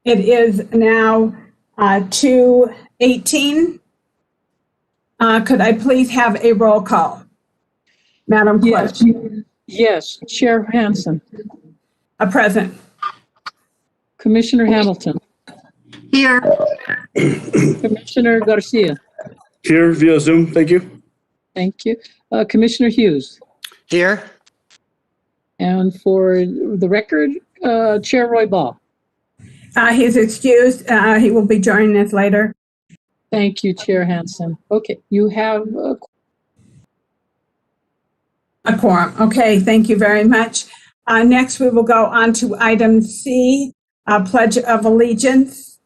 It is now 2:18. Could I please have a roll call? Madam Clerk. Yes. Chair Hansen. Present. Commissioner Hamilton. Here. Commissioner Garcia. Here via Zoom. Thank you. Thank you. Commissioner Hughes. Here. And for the record, Chair Roy Ball. He's excused. He will be joining us later. Thank you, Chair Hansen. Okay, you have A quorum. Okay, thank you very much. Next, we will go on to item C, Pledge of Allegiance.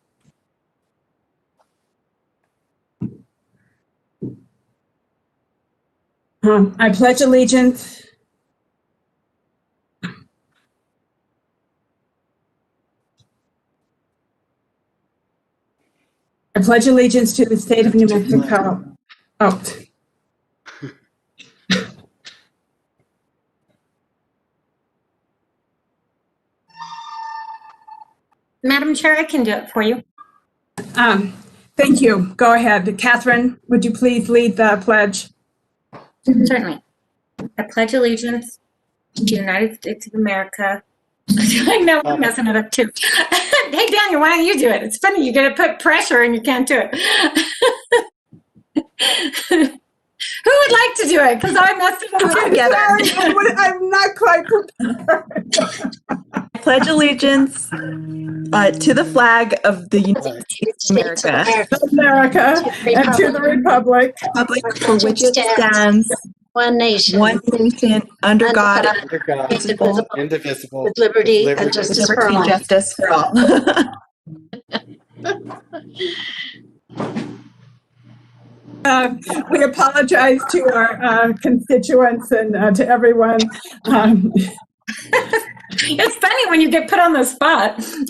I pledge allegiance to the state of New Mexico. Oh. Madam Chair, I can do it for you. Thank you. Go ahead. Catherine, would you please lead the pledge? Certainly. I pledge allegiance to the United States of America. I know I'm messing it up too. Hey, Daniel, why don't you do it? It's funny, you're going to put pressure and you can't do it. Who would like to do it? Because I messed it up together. Sorry, I'm not quite prepared. Pledge allegiance to the flag of the United States of America and to the republic for which it stands, one nation, under God, indivisible, with liberty and justice for all. We apologize to our constituents and to everyone. It's funny when you get put on the spot. So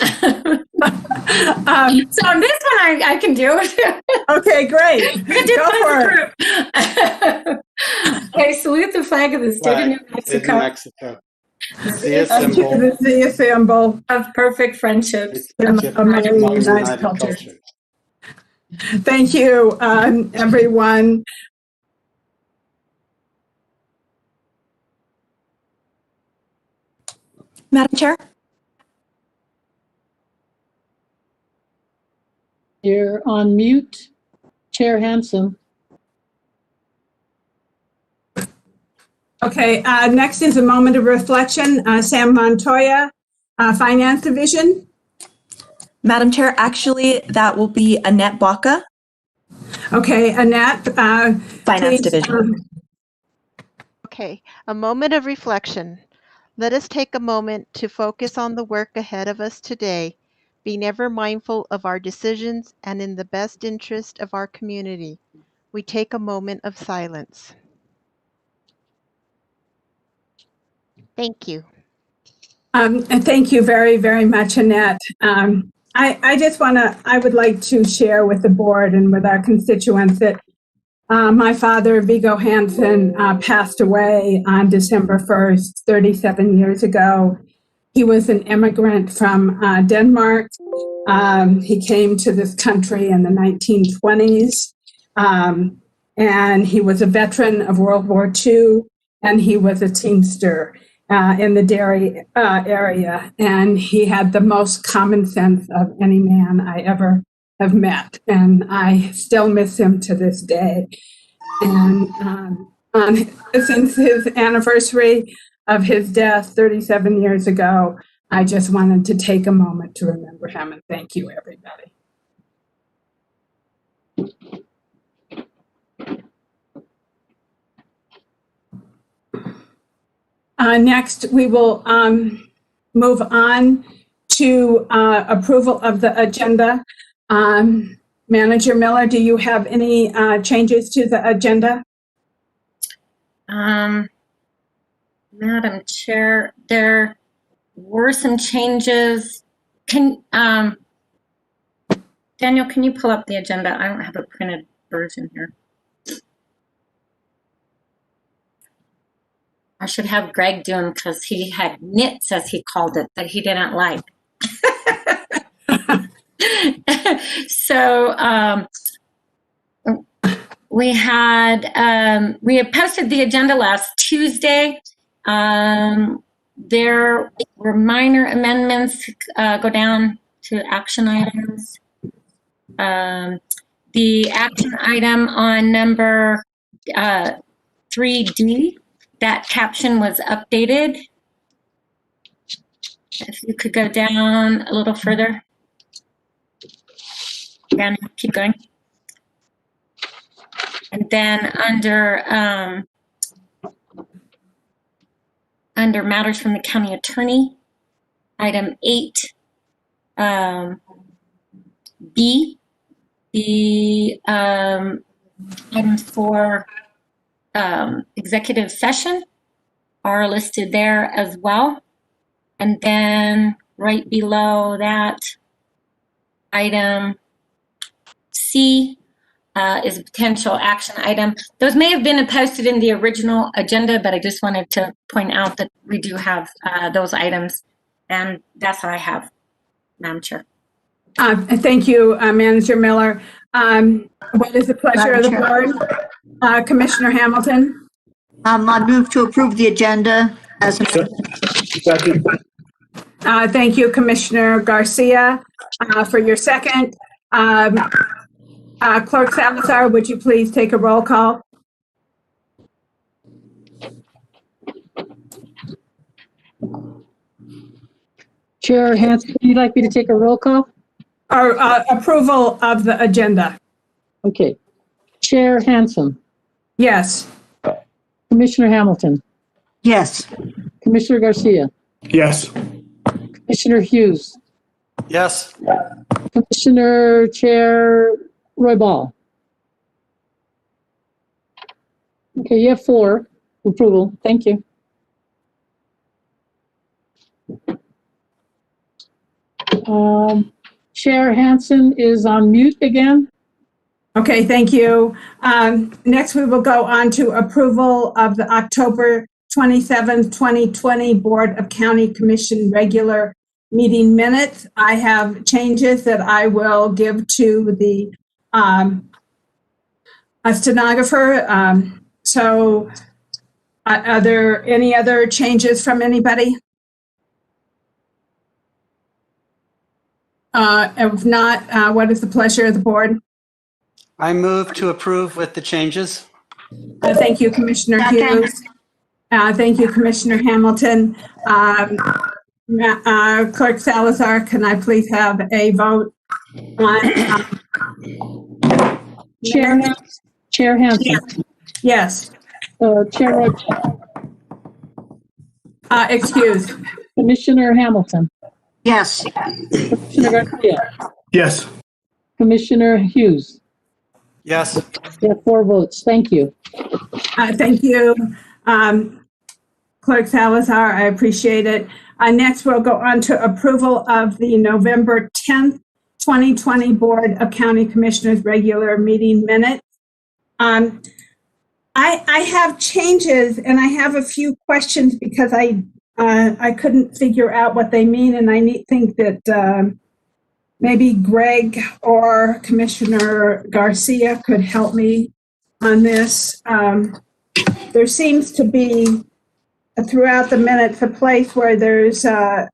on this one, I can do it. Okay, great. Go for it. I salute the flag of the state of New Mexico. The Zia symbol of perfect friendships among united cultures. Thank you, everyone. Madam Chair? You're on mute, Chair Hansen. Okay, next is a moment of reflection. Sam Montoya, Finance Division. Madam Chair, actually, that will be Annette Baca. Okay, Annette. Finance Division. Okay, a moment of reflection. Let us take a moment to focus on the work ahead of us today, being ever mindful of our decisions and in the best interest of our community. We take a moment of silence. Thank you. And thank you very, very much, Annette. I would like to share with the board and with our constituents that my father, Viggo Hansen, passed away on December 1st, 37 years ago. He was an immigrant from Denmark. He came to this country in the 1920s, and he was a veteran of World War II, and he was a teamster in the dairy area, and he had the most common sense of any man I ever have met, and I still miss him to this day. And since his anniversary of his death 37 years ago, I just wanted to take a moment to remember him, and thank you, everybody. Next, we will move on to approval of the agenda. Manager Miller, do you have any changes to the agenda? Madam Chair, there were some changes. Daniel, can you pull up the agenda? I don't have a printed version here. I should have Greg do them because he had nits, as he called it, that he didn't like. So we had posted the agenda last Tuesday. There were minor amendments, go down to action items. The action item on number 3D, that caption was updated. If you could go down a little further. Down, keep going. And then under matters from the county attorney, item 8, B, the items for executive session are listed there as well. And then right below that, item C is a potential action item. Those may have been posted in the original agenda, but I just wanted to point out that we do have those items. And that's all I have, Madam Chair. Thank you, Manager Miller. What is the pleasure of the board? Commissioner Hamilton? I move to approve the agenda as amended. Second. Thank you, Commissioner Garcia, for your second. Clerk Salazar, would you please take a roll call? Chair Hanson, would you like me to take a roll call? Or approval of the agenda? Okay. Chair Hanson, Yes. Commissioner Hamilton, Yes. Commissioner Garcia, Yes. Commissioner Hughes, Yes. Commissioner Chair Roy Ball. Okay, you have 4 approval. Thank you. Chair Hanson is on mute again. Okay, thank you. Next, we will go on to approval of the October 27th, 2020 Board of County Commission regular meeting minutes. I have changes that I will give to the stenographer. So are there any other changes from anybody? If not, what is the pleasure of the board? I move to approve with the changes. Thank you, Commissioner Second. Hughes. Thank you, Commissioner Hamilton. Clerk Salazar, can I please have a vote on? Chair Hanson. Yes. Chair Roy Ball. Excuse. Commissioner Hamilton, Yes. Commissioner Garcia, Yes. Commissioner Hughes. Yes. You have 4 votes. Thank you. Thank you, Clerk Salazar. I appreciate it. Next, we'll go on to approval of the November 10th, 2020 Board of County Commissioners regular meeting minutes. I have changes and I have a few questions because I couldn't figure out what they mean, and I think that maybe Greg or Commissioner Garcia could help me on this. There seems to be throughout the minutes a place where there's www,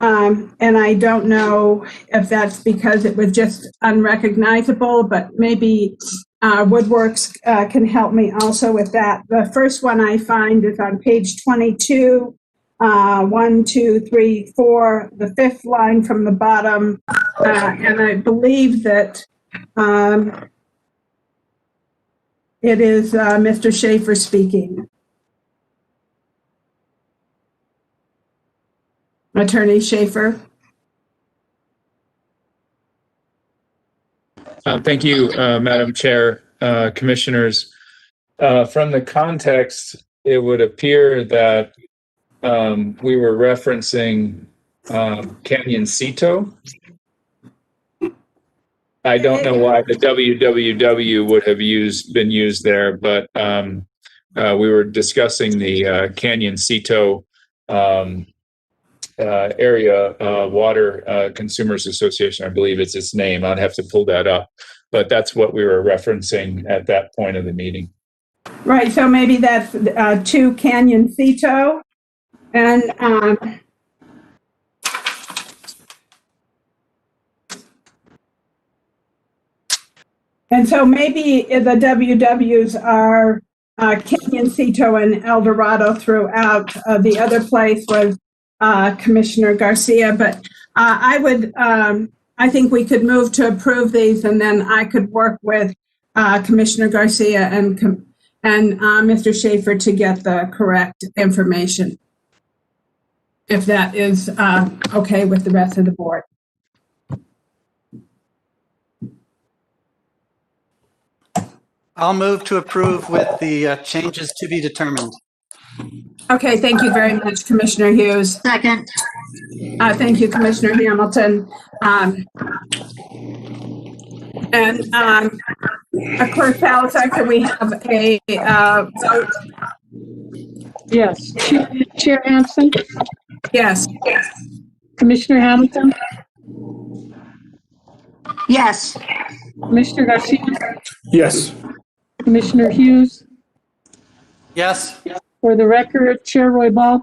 and I don't know if that's because it was just unrecognizable, but maybe Woodworks can help me also with that. The first one I find is on page 22, 1, 2, 3, 4, the 5th line from the bottom, and I believe that it is Mr. Schaefer speaking. Attorney Schaefer. Thank you, Madam Chair, Commissioners. From the context, it would appear that we were referencing Canyoncito. I don't know why the www would have been used there, but we were discussing the Canyoncito area, Water Consumers Association, I believe it's its name. I'd have to pull that up. But that's what we were referencing at that point of the meeting. Right, so maybe that's 2 Canyoncito. And so maybe the WWs are Canyoncito and El Dorado throughout. The other place was Commissioner Garcia, but I think we could move to approve these, and then I could work with Commissioner Garcia and Mr. Schaefer to get the correct information, if that is okay with the rest of the board. I'll move to approve with the changes to be determined. Okay, thank you very much, Commissioner Hughes. Second. Thank you, Commissioner Hamilton. Clerk Salazar, can we have a vote? Yes. Chair Hanson, Yes. Commissioner Hamilton, Yes. Commissioner Garcia, Yes. Commissioner Hughes. Yes. For the record, Chair Roybal.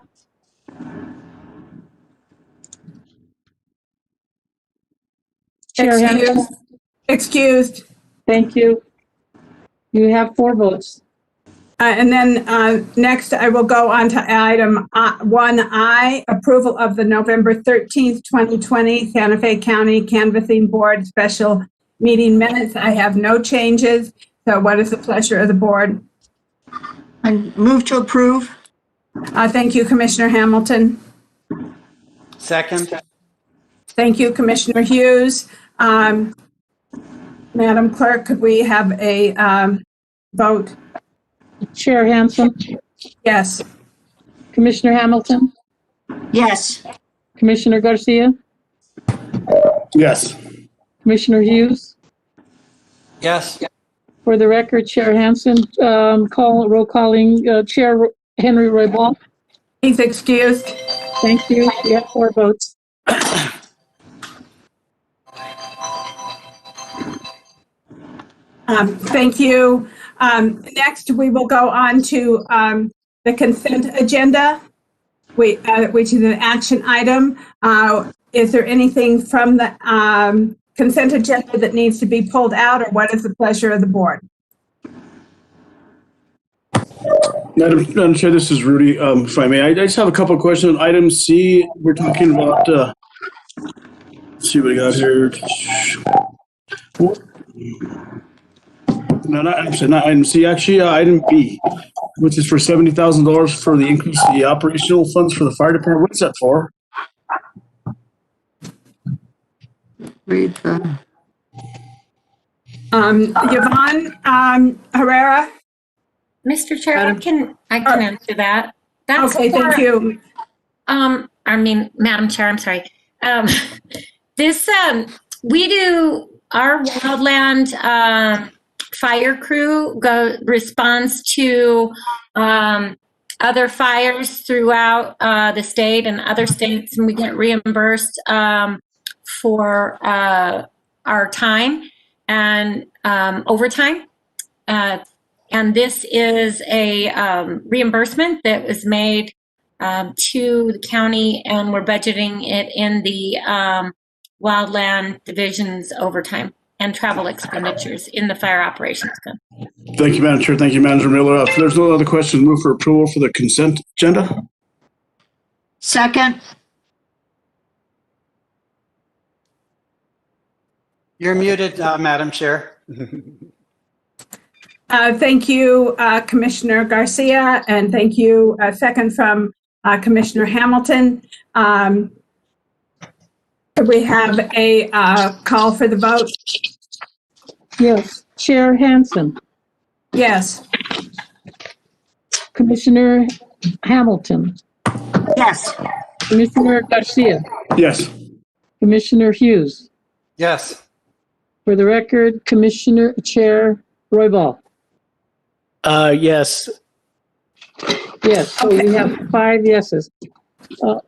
Chair Hanson, Excused. thank you. You have 4 votes. And then next, I will go on to item 1I, approval of the November 13th, 2020 Santa Fe County Canvassing Board special meeting minutes. I have no changes. So what is the pleasure of the board? I move to approve. Thank you, Commissioner Hamilton. Second. Thank you, Commissioner Hughes. Madam Clerk, could we have a vote? Chair Hanson, Yes. Commissioner Hamilton, Yes. Commissioner Garcia, Yes. Commissioner Hughes. Yes. For the record, Chair Hanson, roll calling Chair Henry Roybal. He's excused. Thank you. You have 4 votes. Thank you. Next, we will go on to the consent agenda, which is an action item. Is there anything from the consent agenda that needs to be pulled out, or what is the pleasure of the board? Madam Chair, this is Rudy. If I may, I just have a couple of questions. Item C, we're talking about, let's see what I got here. No, not item C, actually, item B, which is for $70,000 for the increase in the operational funds for the fire department. What's that for? Read the. Yvonne Herrera? Mr. Chair, I can answer that. That's Okay, thank for- you. Madam Chair, I'm sorry. We do our wildland fire crew responds to other fires throughout the state and other states, and we get reimbursed for our time and overtime. And this is a reimbursement that was made to the county, and we're budgeting it in the wildland division's overtime and travel expenditures in the fire operations fund. Thank you, Madam Chair. Thank you, Manager Miller. If there's no other questions, move for approval for the consent agenda. Second. You're muted, Madam Chair. Thank you, Commissioner Garcia, and thank you, second from Commissioner Hamilton. Could we have a call for the vote? Yes. Chair Hanson, Yes. Commissioner Hamilton, Yes. Commissioner Garcia, Yes. Commissioner Hughes. Yes. For the record, Commissioner Chair Roybal. Yes. Yes, so we have 5 yeses.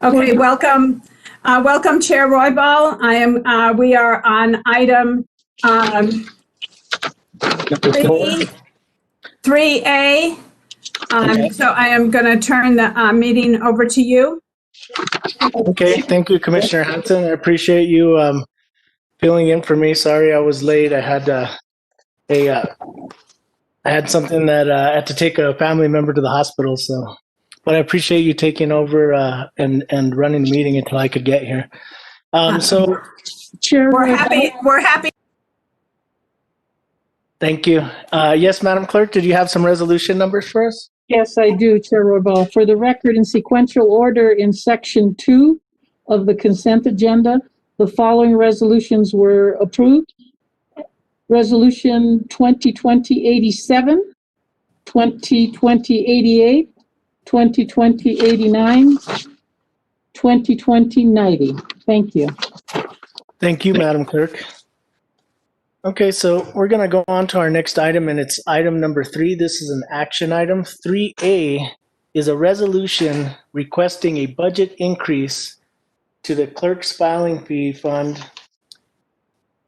Okay, welcome, welcome Chair Roybal. We are on item 3A. So I am going to turn the meeting over to you. Okay, thank you, Commissioner Hanson. I appreciate you filling in for me. Sorry I was late. I had I had something that I had to take a family member to the hospital. So, but I appreciate you taking over and running the meeting until I could get here. So, Chair, We're happy. thank you. Yes, Madam Clerk, did you have some resolution numbers for us? yes, I do, Chair Roybal. For the record, in sequential order in section 2 of the consent agenda, the following resolutions were approved. Resolution 2020-87, 2020-88, 2020-89, 2020-90. Thank you. Thank you, Madam Clerk. Okay, so we're going to go on to our next item, and it's item number 3. This is an action item. 3A is a resolution requesting a budget increase to the clerk's filing fee fund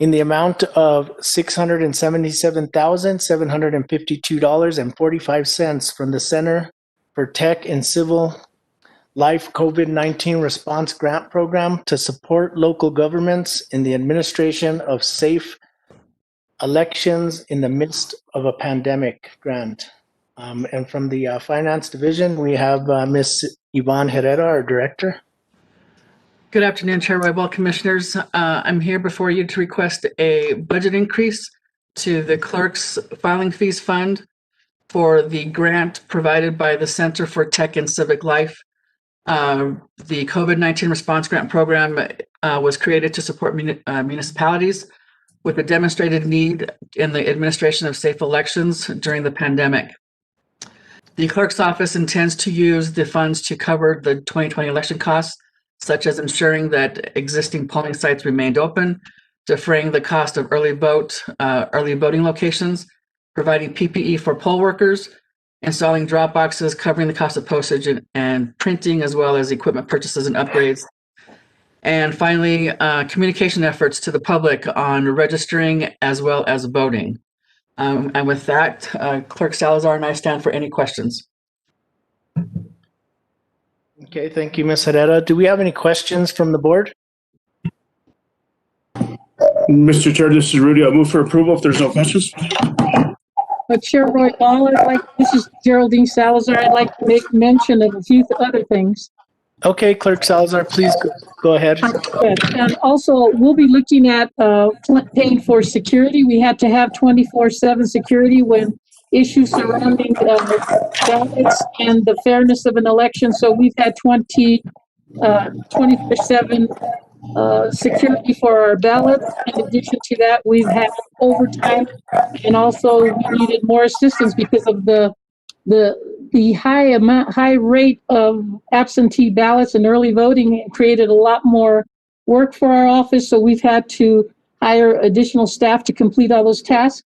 in the amount of $677,752.45 from the Center for Tech and Civil Life COVID-19 Response Grant Program to support local governments in the administration of safe elections in the midst of a pandemic grant. And from the Finance Division, we have Ms. Yvonne Herrera, our Director. Good afternoon, Chair Roybal, Commissioners. I'm here before you to request a budget increase to the Clerk's Filing Fees Fund for the grant provided by the Center for Tech and Civic Life. The COVID-19 Response Grant Program was created to support municipalities with a demonstrated need in the administration of safe elections during the pandemic. The Clerk's Office intends to use the funds to cover the 2020 election costs, such as ensuring that existing polling sites remained open, defraying the cost of early voting locations, providing PPE for poll workers, installing drop boxes, covering the cost of postage and printing, as well as equipment purchases and upgrades. And finally, communication efforts to the public on registering as well as voting. And with that, Clerk Salazar and I stand for any questions. Okay, thank you, Ms. Herrera. Do we have any questions from the board? Mr. Chair, this is Rudy. I'll move for approval if there's no questions. Chair Roybal, this is Geraldine Salazar. I'd like to make mention of a few other things. Okay, Clerk Salazar, please go ahead. And also, we'll be looking at paying for security. We had to have 24/7 security when issues surrounding ballots and the fairness of an election. So we've had 24/7 security for our ballots. In addition to that, we've had overtime, and also we needed more assistance because of the high rate of absentee ballots and early voting. It created a lot more work for our office, so we've had to hire additional staff to complete all those tasks.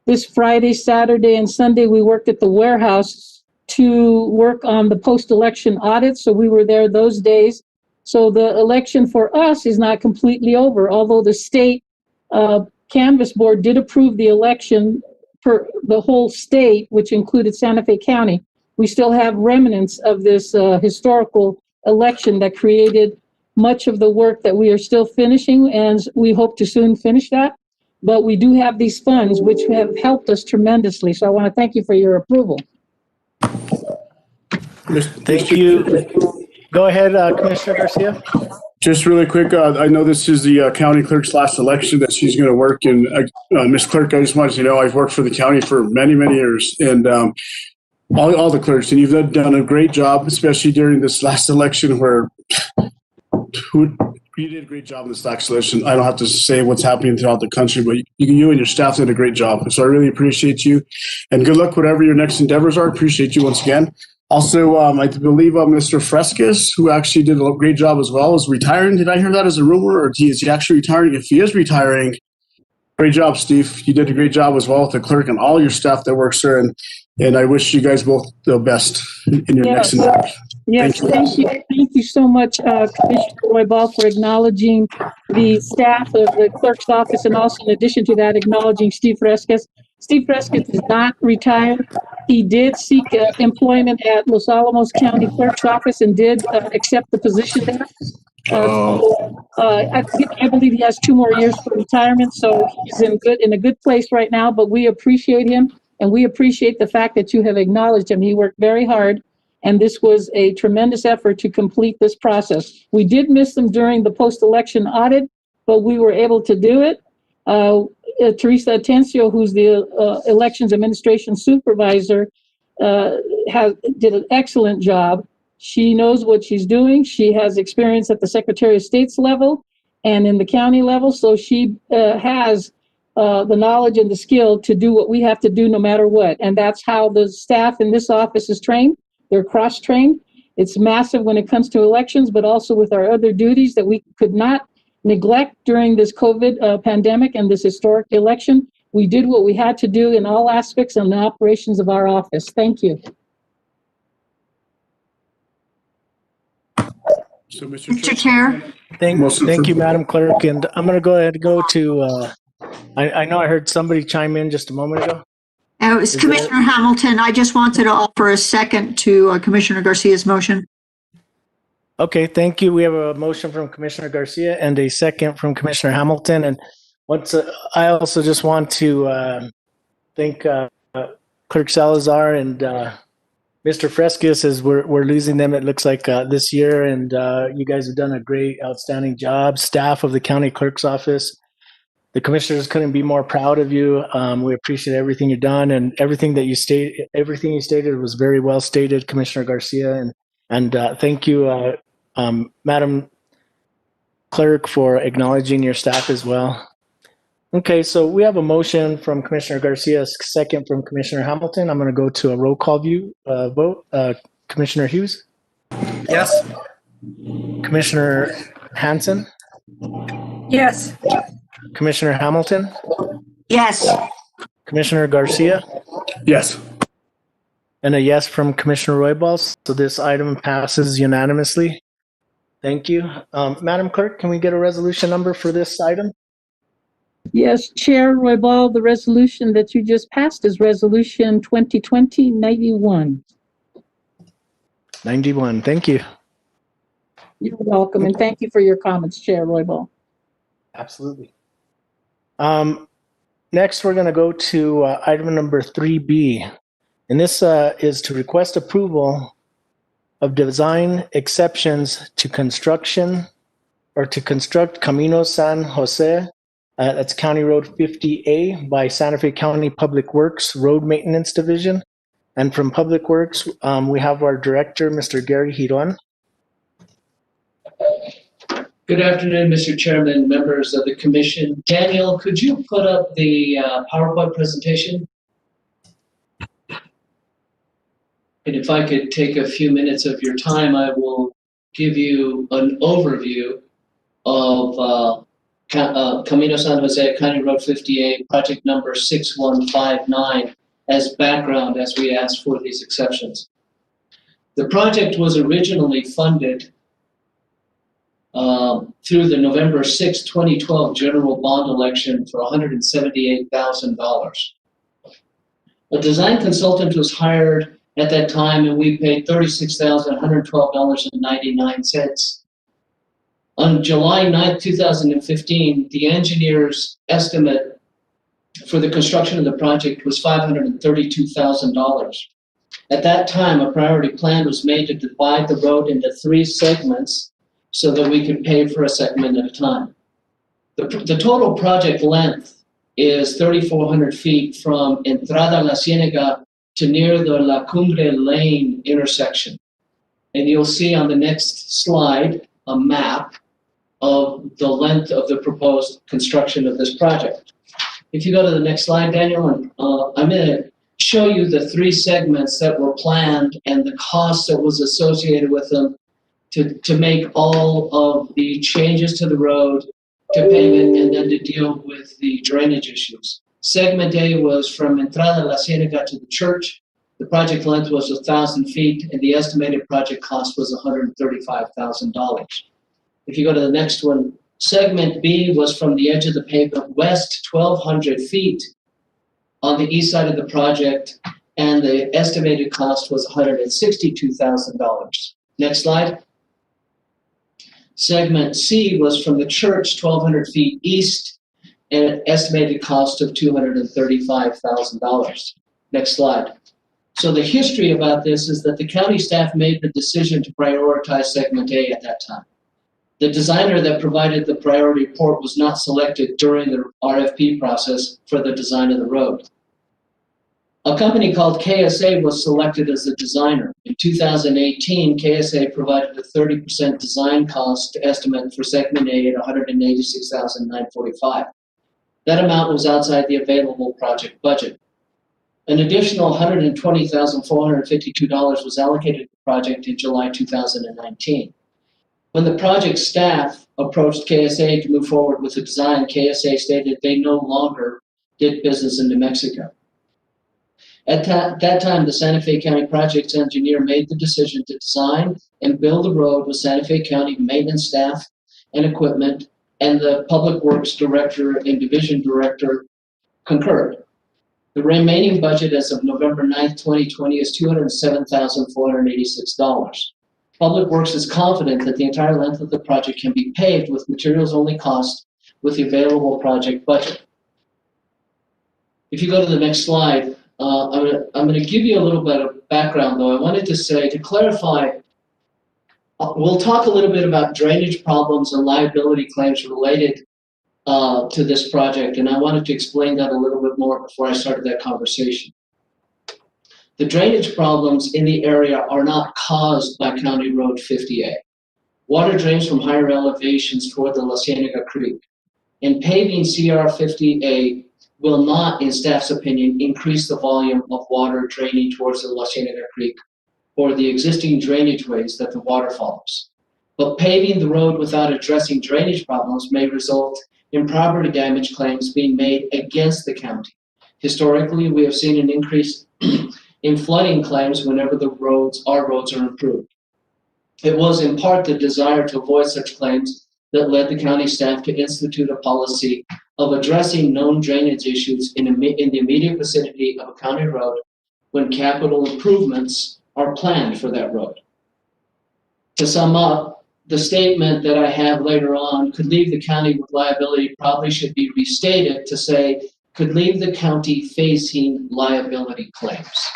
This Friday, Saturday, and Sunday, we worked at the warehouse to work on the post-election audit, so we were there those days. So the election for us is not completely over, although the state canvass board did approve the election for the whole state, which included Santa Fe County. We still have remnants of this historical election that created much of the work that we are still finishing, and we hope to soon finish that. But we do have these funds, which have helped us tremendously. So I want to thank you for your approval. Thank you. Go ahead, Commissioner Garcia. Just really quick, I know this is the county clerk's last election that she's going to work in. Ms. Clerk, I just wanted you to know I've worked for the county for many, many years, and all the clerks, and you've done a great job, especially during this last election where you did a great job in this last election. I don't have to say what's happening throughout the country, but you and your staff did a great job. So I really appreciate you, and good luck whatever your next endeavors are. Appreciate you once again. Also, I believe Mr. Frescas, who actually did a great job as well, is retiring. Did I hear that as a rumor, or is he actually retiring? If he is retiring, great job, Steve. You did a great job as well with the clerk and all your staff that works there, and I wish you guys both the best in your next endeavor. Yes, thank you. Thank you so much, Commissioner Roybal, for acknowledging the staff of the clerk's office, and also in addition to that, acknowledging Steve Fresquez. Steve Fresquez is not retired. He did seek employment at Los Alamos County Clerk's Office and did accept the position there. I believe he has 2 more years for retirement, so he's in a good place right now. But we appreciate him, and we appreciate the fact that you have acknowledged him. He worked very hard, and this was a tremendous effort to complete this process. We did miss him during the post-election audit, but we were able to do it. Teresa Atencio, who's the elections administration supervisor, did an excellent job. She knows what she's doing. She has experience at the Secretary of State's level and in the county level, so she has the knowledge and the skill to do what we have to do no matter what. And that's how the staff in this office is trained. They're cross-trained. It's massive when it comes to elections, but also with our other duties that we could not neglect during this COVID pandemic and this historic election. We did what we had to do in all aspects and the operations of our office. Thank you. So, Mr. Chair. Thank you, Madam Clerk. And I'm going to go ahead and go to, I know I heard somebody chime in just a moment ago. It was Commissioner Hamilton. I just wanted to offer a second to Commissioner Garcia's motion. Okay, thank you. We have a motion from Commissioner Garcia and a second from Commissioner Hamilton. And I also just want to thank Clerk Salazar and Mr. Fresquez, as we're losing them, it looks like this year. And you guys have done a great, outstanding job. Staff of the County Clerk's Office, the commissioners couldn't be more proud of you. We appreciate everything you've done, and everything you stated was very well stated, Commissioner Garcia. And thank you, Madam Clerk, for acknowledging your staff as well. Okay, so we have a motion from Commissioner Garcia, a second from Commissioner Hamilton. I'm going to go to a roll call vote. Commissioner Hughes? Yes. Commissioner Hanson? Yes. Commissioner Hamilton? Yes. Commissioner Garcia? Yes. And a yes from Commissioner Roybal. So this item passes unanimously. Thank you. Madam Clerk, can we get a resolution number for this item? Yes, Chair Roybal, the resolution that you just passed is Resolution 2020-91. 91. Thank you. You're welcome, and thank you for your comments, Chair Roybal. Absolutely. Next, we're going to go to item number 3B. And this is to request approval of design exceptions to construction or to construct Camino San Jose. That's County Road 50A by Santa Fe County Public Works Road Maintenance Division. And from Public Works, we have our director, Mr. Gary Hiron. Good afternoon, Mr. Chairman, members of the commission. Daniel, could you put up the PowerPoint presentation? And if I could take a few minutes of your time, I will give you an overview of Camino San Jose, County Road 58, project number 6159, as background as we ask for these exceptions. The project was originally funded through the November 6, 2012 general bond election for $178,000. A design consultant was hired at that time, and we paid $36,112.99. On July 9, 2015, the engineer's estimate for the construction of the project was $532,000. At that time, a priority plan was made to divide the road into 3 segments so that we could pay for a segment at a time. The total project length is 3,400 feet from Entrada La Ciénega to near the La Cumbre Lane intersection. And you'll see on the next slide a map of the length of the proposed construction of this project. If you go to the next slide, Daniel, I'm going to show you the 3 segments that were planned and the cost that was associated with them to make all of the changes to the road, to pavement, and then to deal with the drainage issues. Segment A was from Entrada La Ciénega to the church. The project length was 1,000 feet, and the estimated project cost was $135,000. If you go to the next one, segment B was from the edge of the pavement west 1,200 feet on the east side of the project, and the estimated cost was $162,000. Next slide. Segment C was from the church 1,200 feet east, and an estimated cost of $235,000. Next slide. So the history about this is that the county staff made the decision to prioritize segment A at that time. The designer that provided the priority report was not selected during the RFP process for the design of the road. A company called KSA was selected as the designer. In 2018, KSA provided a 30% design cost estimate for segment A at $186,945. That amount was outside the available project budget. An additional $120,452 was allocated to the project in July 2019. When the project staff approached KSA to move forward with the design, KSA stated they no longer did business in New Mexico. At that time, the Santa Fe County projects engineer made the decision to design and build the road with Santa Fe County maintenance staff and equipment, and the Public Works Director and Division Director concurred. The remaining budget as of November 9th, 2020 is $207,486. Public Works is confident that the entire length of the project can be paved with materials only cost with the available project budget. If you go to the next slide, I'm going to give you a little bit of background, though. I wanted to say, to clarify, we'll talk a little bit about drainage problems and liability claims related to this project, and I wanted to explain that a little bit more before I started that conversation. The drainage problems in the area are not caused by County Road 50A. Water drains from higher elevations toward the La Cienega Creek, and paving CR 50A will not, in staff's opinion, increase the volume of water draining towards the La Cienega Creek or the existing drainage ways that the water follows. But paving the road without addressing drainage problems may result in property damage claims being made against the county. Historically, we have seen an increase in flooding claims whenever our roads are improved. It was in part the desire to avoid such claims that led the county staff to institute a policy of addressing known drainage issues in the immediate vicinity of a county road when capital improvements are planned for that road. To sum up, the statement that I have later on, could leave the county with liability, probably should be restated to say, could leave the county facing liability claims,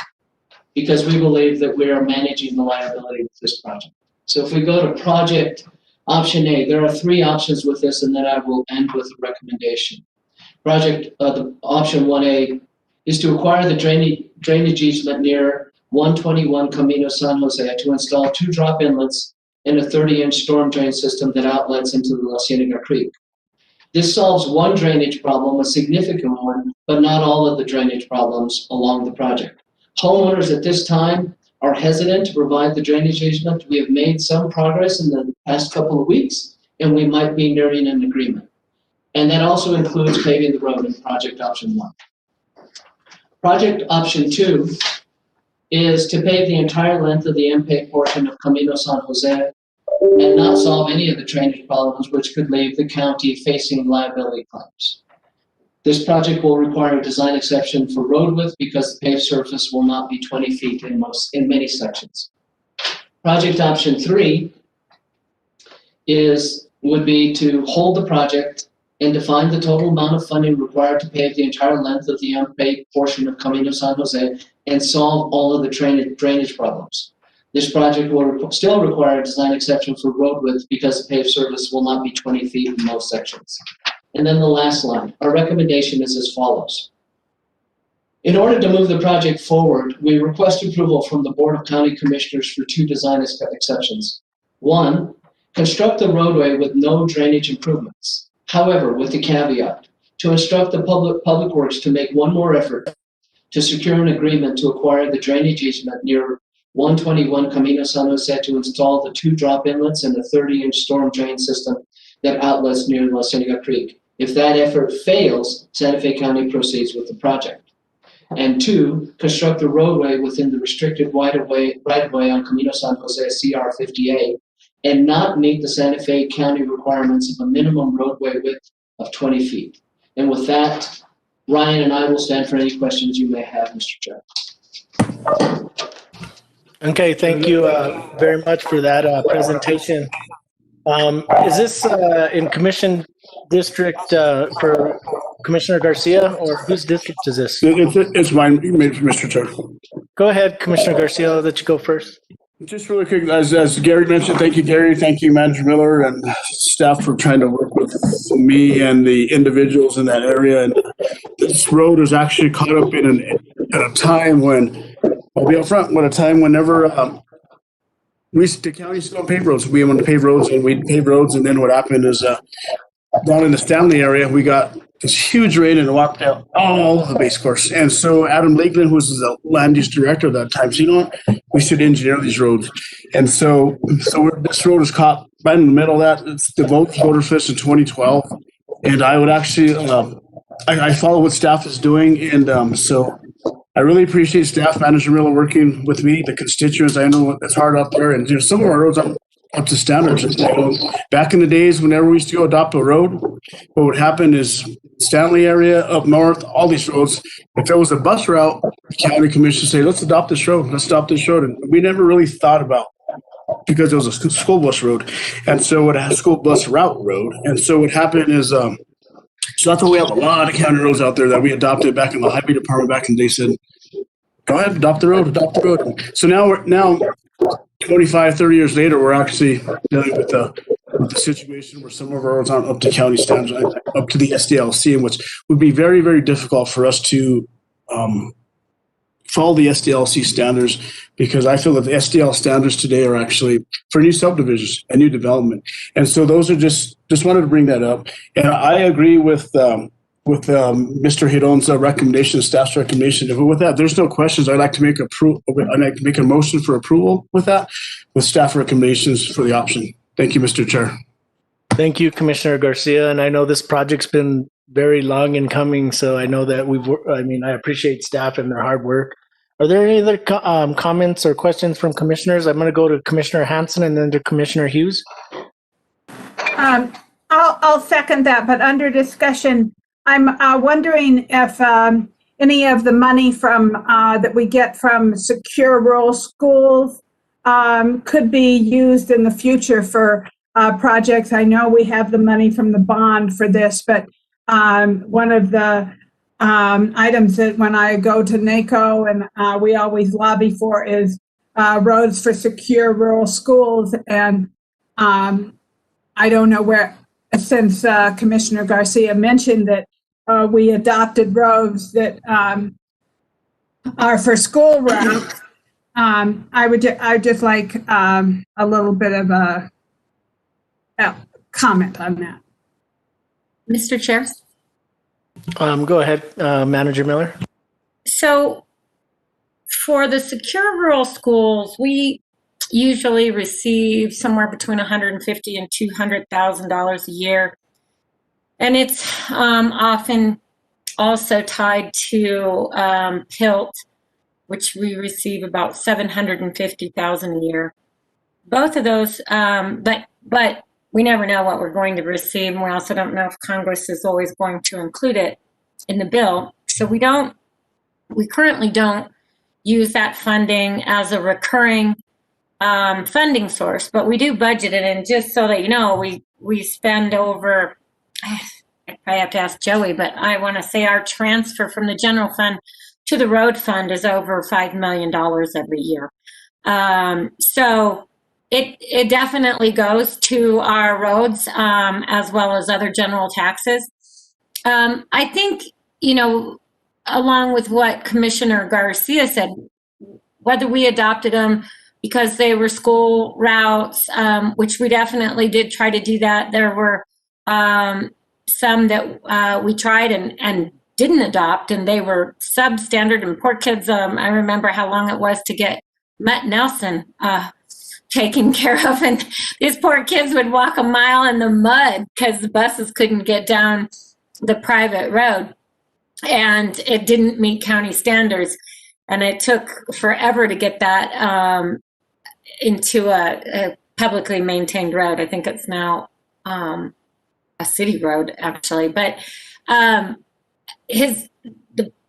because we believe that we are managing the liability of this project. So if we go to project option A, there are three options with this, and then I will end with a recommendation. The option 1A is to acquire the drainage easement near 121 Camino San Jose to install 2 drop inlets and a 30-inch storm drain system that outlets into the La Cienega Creek. This solves one drainage problem, a significant one, but not all of the drainage problems along the project. Homeowners at this time are hesitant to provide the drainage easement. We have made some progress in the past couple of weeks, and we might be nearing an agreement. And that also includes paving the road in project option 1. Project option 2 is to pave the entire length of the MPAG portion of Camino San Jose and not solve any of the drainage problems, which could leave the county facing liability claims. This project will require a design exception for road width because the paved surface will not be 20 feet in many sections. Project option 3 would be to hold the project and define the total amount of funding required to pave the entire length of the unpaved portion of Camino San Jose and solve all of the drainage problems. This project will still require a design exception for road width because the paved surface will not be 20 feet in most sections. And then the last line, our recommendation is as follows. In order to move the project forward, we request approval from the Board of County Commissioners for 2 design exceptions. 1, construct the roadway with no drainage improvements. However, with the caveat, to instruct the Public Works to make one more effort to secure an agreement to acquire the drainage easement near 121 Camino San Jose to install the 2 drop inlets and a 30-inch storm drain system that outlets near La Cienega Creek. If that effort fails, Santa Fe County proceeds with the project. And 2, construct the roadway within the restricted right-of-way on Camino San Jose CR 58 and not meet the Santa Fe County requirements of a minimum roadway width of 20 feet. And with that, Ryan and I will stand for any questions you may have, Mr. Chair. Okay, thank you very much for that presentation. Is this in Commission District for Commissioner Garcia, or whose district is this? It's mine, Mr. Chair. Go ahead, Commissioner Garcia. I'll let you go first. Just really quick, as Gary mentioned, thank you, Gary. Thank you, Manager Miller and staff for trying to work with me and the individuals in that area. And this road was actually caught up in at a time when, I'll be up front, at a time whenever the county used to don't pave roads. We wanted to pave roads, and we'd pave roads. And then what happened is down in the Stanley area, we got this huge rain and it wiped out all the base course. And so Adam Lakeland, who was the land use director at that time, said, you know what, we should engineer these roads. And so this road is caught right in the middle of that. It's the voter fest in 2012. And I would actually, I follow what staff is doing. And so I really appreciate staff, Manager Miller, working with me, the constituents. I know it's hard up there. And some of our roads aren't up to standards. Back in the days, whenever we used to go adopt a road, what would happen is Stanley area, up north, all these roads, if there was a bus route, the county commission say, let's adopt this road, let's adopt this road. And we never really thought about, because it was a school bus road. And so it had a school bus route road. And so what happened is, so that's why we have a lot of county roads out there that we adopted back in the highway department back in the day said, go ahead, adopt the road, adopt the road. So now 25, 30 years later, we're actually dealing with the situation where some of our roads aren't up to county standards, up to the SDLC, which would be very, very difficult for us to follow the SDLC standards, because I feel that the SDL standards today are actually for new subdivisions and new development. And so those are just wanted to bring that up. And I agree with Mr. Hidon's recommendation, staff's recommendation. But with that, there's no questions. I'd like to make a motion for approval with that, with staff recommendations for the option. Thank you, Mr. Chair. Thank you, Commissioner Garcia. And I know this project's been very long in coming, so I know that I appreciate staff and their hard work. Are there any other comments or questions from commissioners? I'm going to go to Commissioner Hanson and then to Commissioner Hughes. I'll second that, but under discussion, I'm wondering if any of the money from that we get from secure rural schools could be used in the future for projects. I know we have the money from the bond for this, but one of the items that when I go to NACO and we always lobby for is roads for secure rural schools. And I don't know where, since Commissioner Garcia mentioned that we adopted roads that are for school routes, I'd just like a little bit of a comment on that. Mr. Chair? Go ahead, Manager Miller. So for the secure rural schools, we usually receive somewhere between $150,000 and $200,000 a year. And it's often also tied to PILT, which we receive about $750,000 a year. Both of those, but we never know what we're going to receive, and we also don't know if Congress is always going to include it in the bill. So we currently don't use that funding as a recurring funding source, but we do budget it. And just so that you know, we spend over, I have to ask Joey, but I want to say our transfer from the general fund to the road fund is over $5 million every year. So it definitely goes to our roads as well as other general taxes. I think, along with what Commissioner Garcia said, whether we adopted them because they were school routes, which we definitely did try to do that. There were some that we tried and didn't adopt, and they were substandard, and poor kids, I remember how long it was to get Mutt Nelson taken care of, and these poor kids would walk a mile in the mud because the buses couldn't get down the private road. and it didn't meet county standards. And it took forever to get that into a publicly maintained road. I think it's now a city road, actually. But the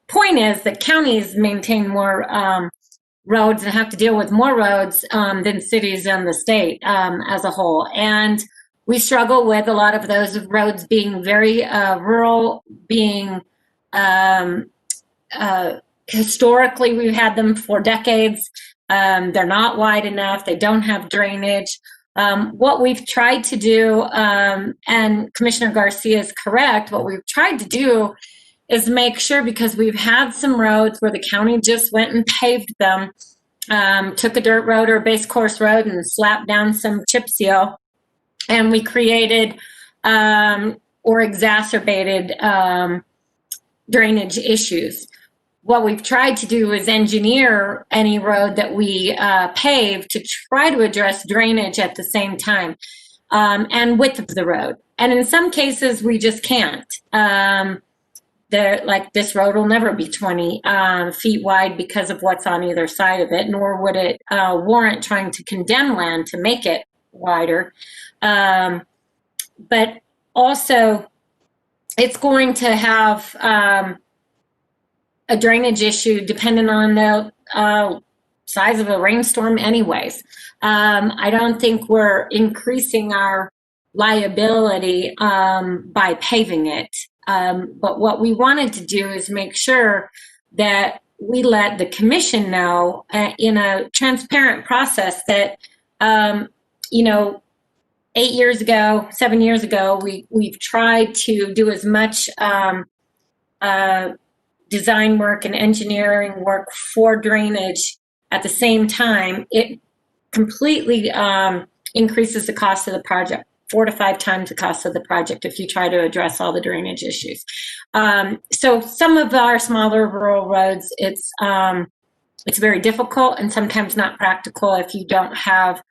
point is that counties maintain more roads and have to deal with more roads than cities and the state as a whole. And we struggle with a lot of those roads being very rural, being historically, we've had them for decades. They're not wide enough. They don't have drainage. What we've tried to do, and Commissioner Garcia is correct, what we've tried to do is make sure, because we've had some roads where the county just went and paved them, took a dirt road or a base course road and slapped down some chip seal, and we created or exacerbated drainage issues. What we've tried to do is engineer any road that we pave to try to address drainage at the same time, and width of the road. And in some cases, we just can't. Like this road will never be 20 feet wide because of what's on either side of it, nor would it warrant trying to condemn land to make it wider. But also, it's going to have a drainage issue depending on the size of a rainstorm anyways. I don't think we're increasing our liability by paving it. But what we wanted to do is make sure that we let the commission know in a transparent process that, 8 years ago, 7 years ago, we've tried to do as much design work and engineering work for drainage at the same time. It completely increases the cost of the project, 4 to 5 times the cost of the project if you try to address all the drainage issues. So some of our smaller rural roads, it's very difficult and sometimes not practical if you don't have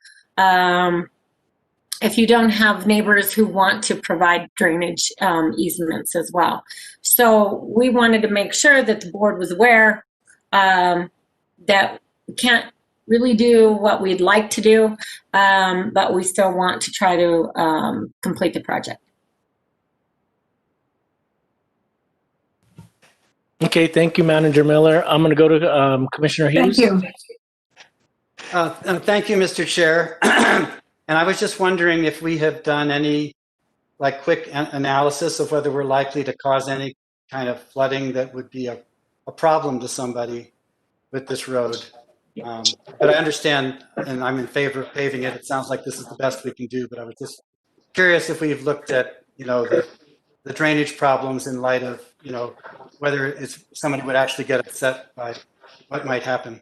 neighbors who want to provide drainage easements as well. So we wanted to make sure that the board was aware that we can't really do what we'd like to do, but we still want to try to complete the project. Okay, thank you, Manager Miller. I'm going to go to Commissioner Hughes. Thank you. Thank you, Mr. Chair. And I was just wondering if we have done any quick analysis of whether we're likely to cause any kind of flooding that would be a problem to somebody with this road. But I understand, and I'm in favor of paving it. It sounds like this is the best we can do, but I was just curious if we've looked at, the drainage problems in light of, whether somebody would actually get upset by what might happen.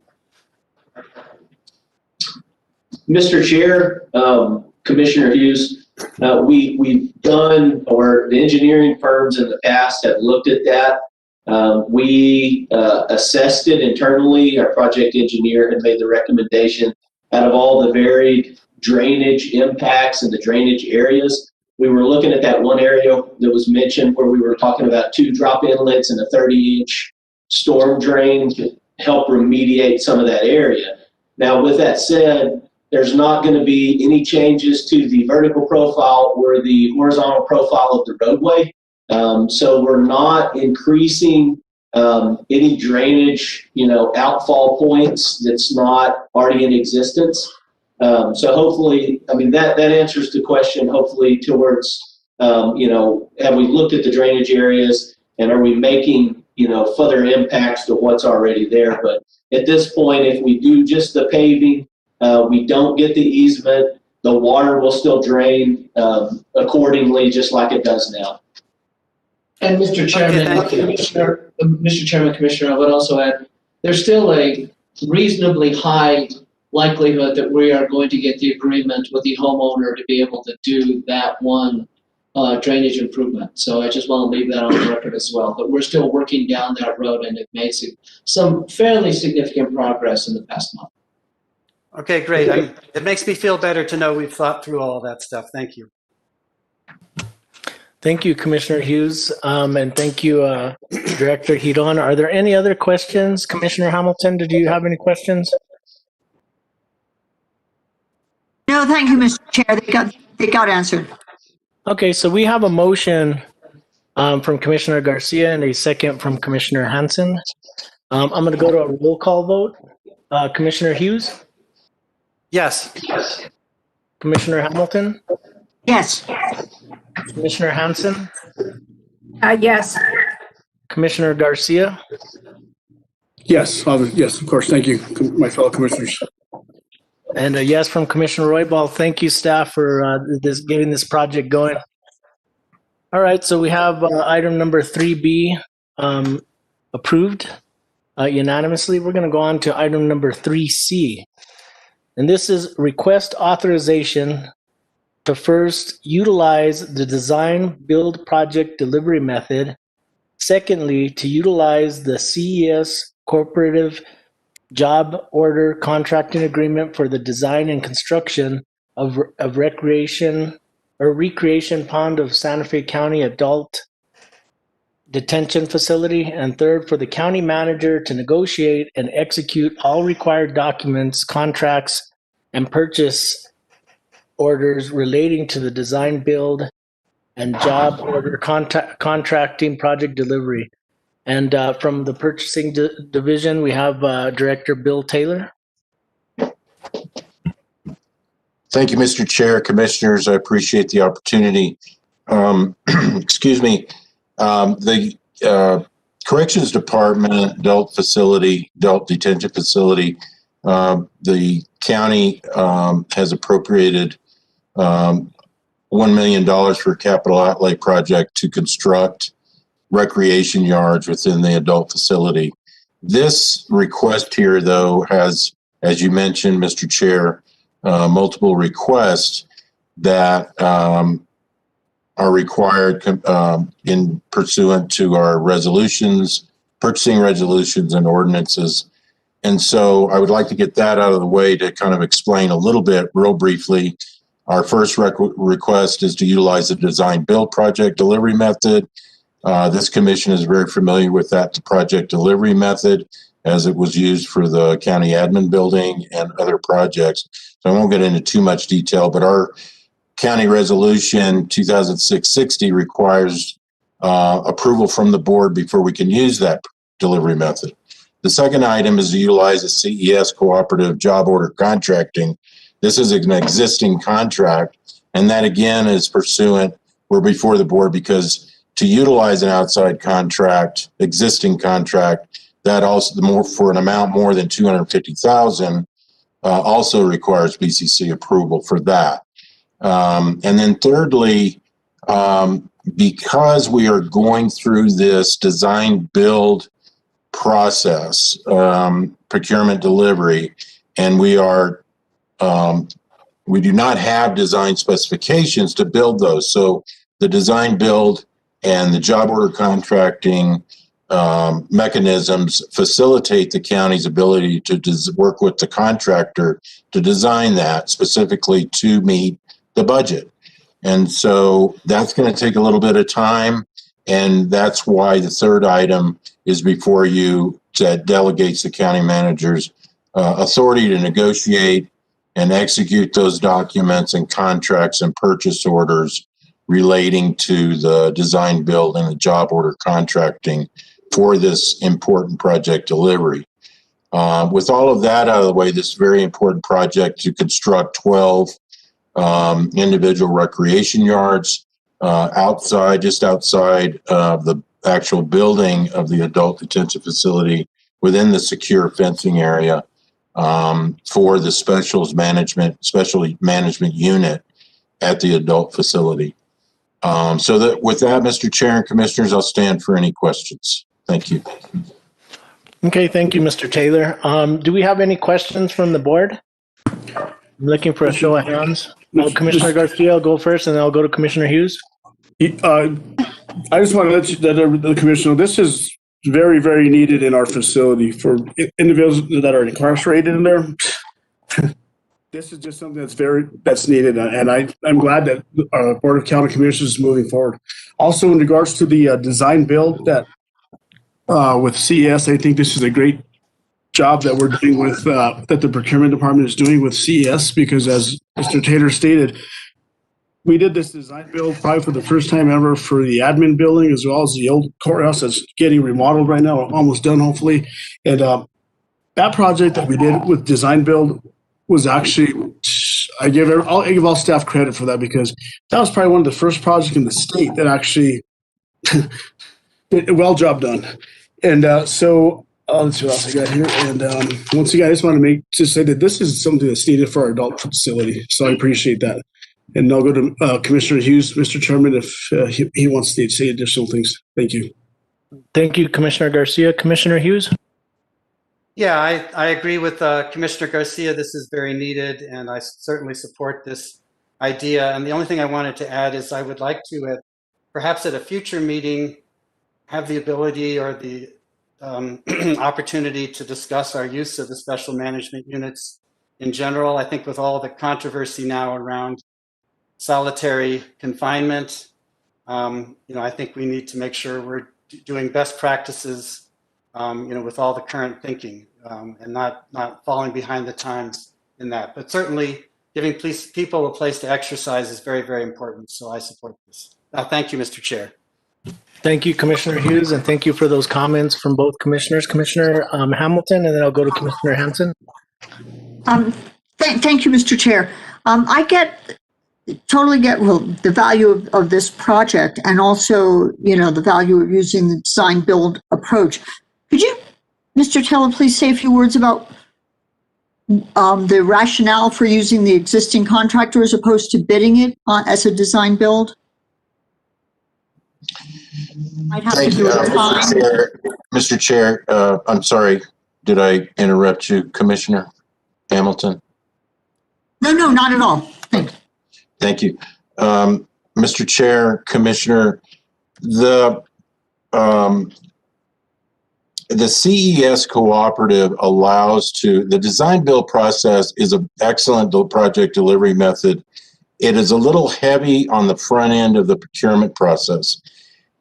Mr. Chair, Commissioner Hughes, we've done, or the engineering firms in the past have looked at that. We assessed it internally. Our project engineer had made the recommendation out of all the varied drainage impacts and the drainage areas. We were looking at that one area that was mentioned where we were talking about 2 drop inlets and a 30-inch storm drain to help remediate some of that area. Now, with that said, there's not going to be any changes to the vertical profile or the horizontal profile of the roadway. So we're not increasing any drainage, outfall points that's not already in existence. So hopefully, that answers the question, hopefully towards, have we looked at the drainage areas and are we making, further impacts to what's already there? But at this point, if we do just the paving, we don't get the easement, the water will still drain accordingly, just like it does now. And Mr. Chairman, Commissioner, I would also add, there's still a reasonably high likelihood that we are going to get the agreement with the homeowner to be able to do that one drainage improvement. So I just want to leave that on the record as well. But we're still working down that road and have made some fairly significant progress in the past month. Okay, great. It makes me feel better to know we've thought through all that stuff. Thank you. Thank you, Commissioner Hughes, and thank you, Director Hidon. Are there any other questions? Commissioner Hamilton, did you have any questions? No, thank you, Mr. Chair. They got answered. Okay, so we have a motion from Commissioner Garcia and a second from Commissioner Hansen. I'm going to go to a roll call vote. Commissioner Hughes? Yes. Commissioner Hamilton? Yes. Commissioner Hansen? Yes. Commissioner Garcia? Yes, yes, of course. Thank you, my fellow commissioners. And a yes from Commissioner Roybal. Thank you, staff, for getting this project going. All right, so we have item number 3B approved unanimously. We're going to go on to item number 3C. And this is request authorization to first utilize the design build project delivery method. Secondly, to utilize the CES cooperative job order contracting agreement for the design and construction of recreation pond of Santa Fe County adult detention facility. And third, for the county manager to negotiate and execute all required documents, contracts, and purchase orders relating to the design build and job order contracting project delivery. And from the purchasing division, we have Director Bill Taylor. Thank you, Mr. Chair, Commissioners. I appreciate the opportunity. Excuse me. The Corrections Department adult detention facility, the county has appropriated $1 million for a capital outlay project to construct recreation yards within the adult facility. This request here, though, has, as you mentioned, Mr. Chair, multiple requests that are required in pursuant to our resolutions, purchasing resolutions and ordinances. And so I would like to get that out of the way to kind of explain a little bit real briefly. Our first request is to utilize the design build project delivery method. This commission is very familiar with that project delivery method as it was used for the county admin building and other projects. So I won't get into too much detail, but our county resolution 2006-60 requires approval from the board before we can use that delivery method. The second item is to utilize the CES cooperative job order contracting. This is an existing contract, and that again is pursuant, we're before the board because to utilize an outside contract, existing contract, that also for an amount more than $250,000 also requires BCC approval for that. And then thirdly, because we are going through this design build process, procurement delivery, and we do not have design specifications to build those. So the design build and the job order contracting mechanisms facilitate the county's ability to work with the contractor to design that specifically to meet the budget. And so that's going to take a little bit of time. And that's why the third item is before you, that delegates the county manager's authority to negotiate and execute those documents and contracts and purchase orders relating to the design build and the job order contracting for this important project delivery. With all of that out of the way, this very important project to construct 12 individual recreation yards just outside of the actual building of the adult detention facility within the secure fencing area for the special management unit at the adult facility. So that with that, Mr. Chair and Commissioners, I'll stand for any questions. Thank you. Okay, thank you, Mr. Taylor. Do we have any questions from the board? I'm looking for a show of hands. Commissioner Garcia, I'll go first, and then I'll go to Commissioner Hughes. I just want to let the commissioner know this is very, very needed in our facility for individuals that are incarcerated in there. This is just something that's needed, and I'm glad that our Board of County Commissioners is moving forward. Also, in regards to the design build that with CES, I think this is a great job that we're doing with that the procurement department is doing with CES, because as Mr. Taylor stated, we did this design build probably for the first time ever for the admin building, as well as the old courthouse that's getting remodeled right now, almost done hopefully. And that project that we did with design build was actually, I'll give all staff credit for that, because that was probably one of the first projects in the state that actually well job done. And let's see what else I got here. And once again, I just want to say that this is something that's needed for our adult facility. So I appreciate that. And I'll go to Commissioner Hughes, Mr. Chairman, if he wants to say additional things. Thank you. Thank you, Commissioner Garcia. Commissioner Hughes? Yeah, I agree with Commissioner Garcia. This is very needed, and I certainly support this idea. And the only thing I wanted to add is I would like to, perhaps at a future meeting, have the ability or the opportunity to discuss our use of the special management units in general. I think with all the controversy now around solitary confinement, I think we need to make sure we're doing best practices with all the current thinking, and not falling behind the times in that. But certainly giving people a place to exercise is very, very important. So I support this. Thank you, Mr. Chair. Thank you, Commissioner Hughes, and thank you for those comments from both commissioners. Commissioner Hamilton, and then I'll go to Commissioner Hanson. Thank you, Mr. Chair. I totally get the value of this project, and also, the value of using the design build approach. Could you, Mr. Taylor, please say a few words about the rationale for using the existing contractor as opposed to bidding it as a design build? Thank you, Mr. Chair. I'm sorry, did I interrupt you, Commissioner Hamilton? No, not at all. Thanks. Thank you. Mr. Chair, Commissioner, the CES cooperative allows the design build process is an excellent project delivery method. It is a little heavy on the front end of the procurement process.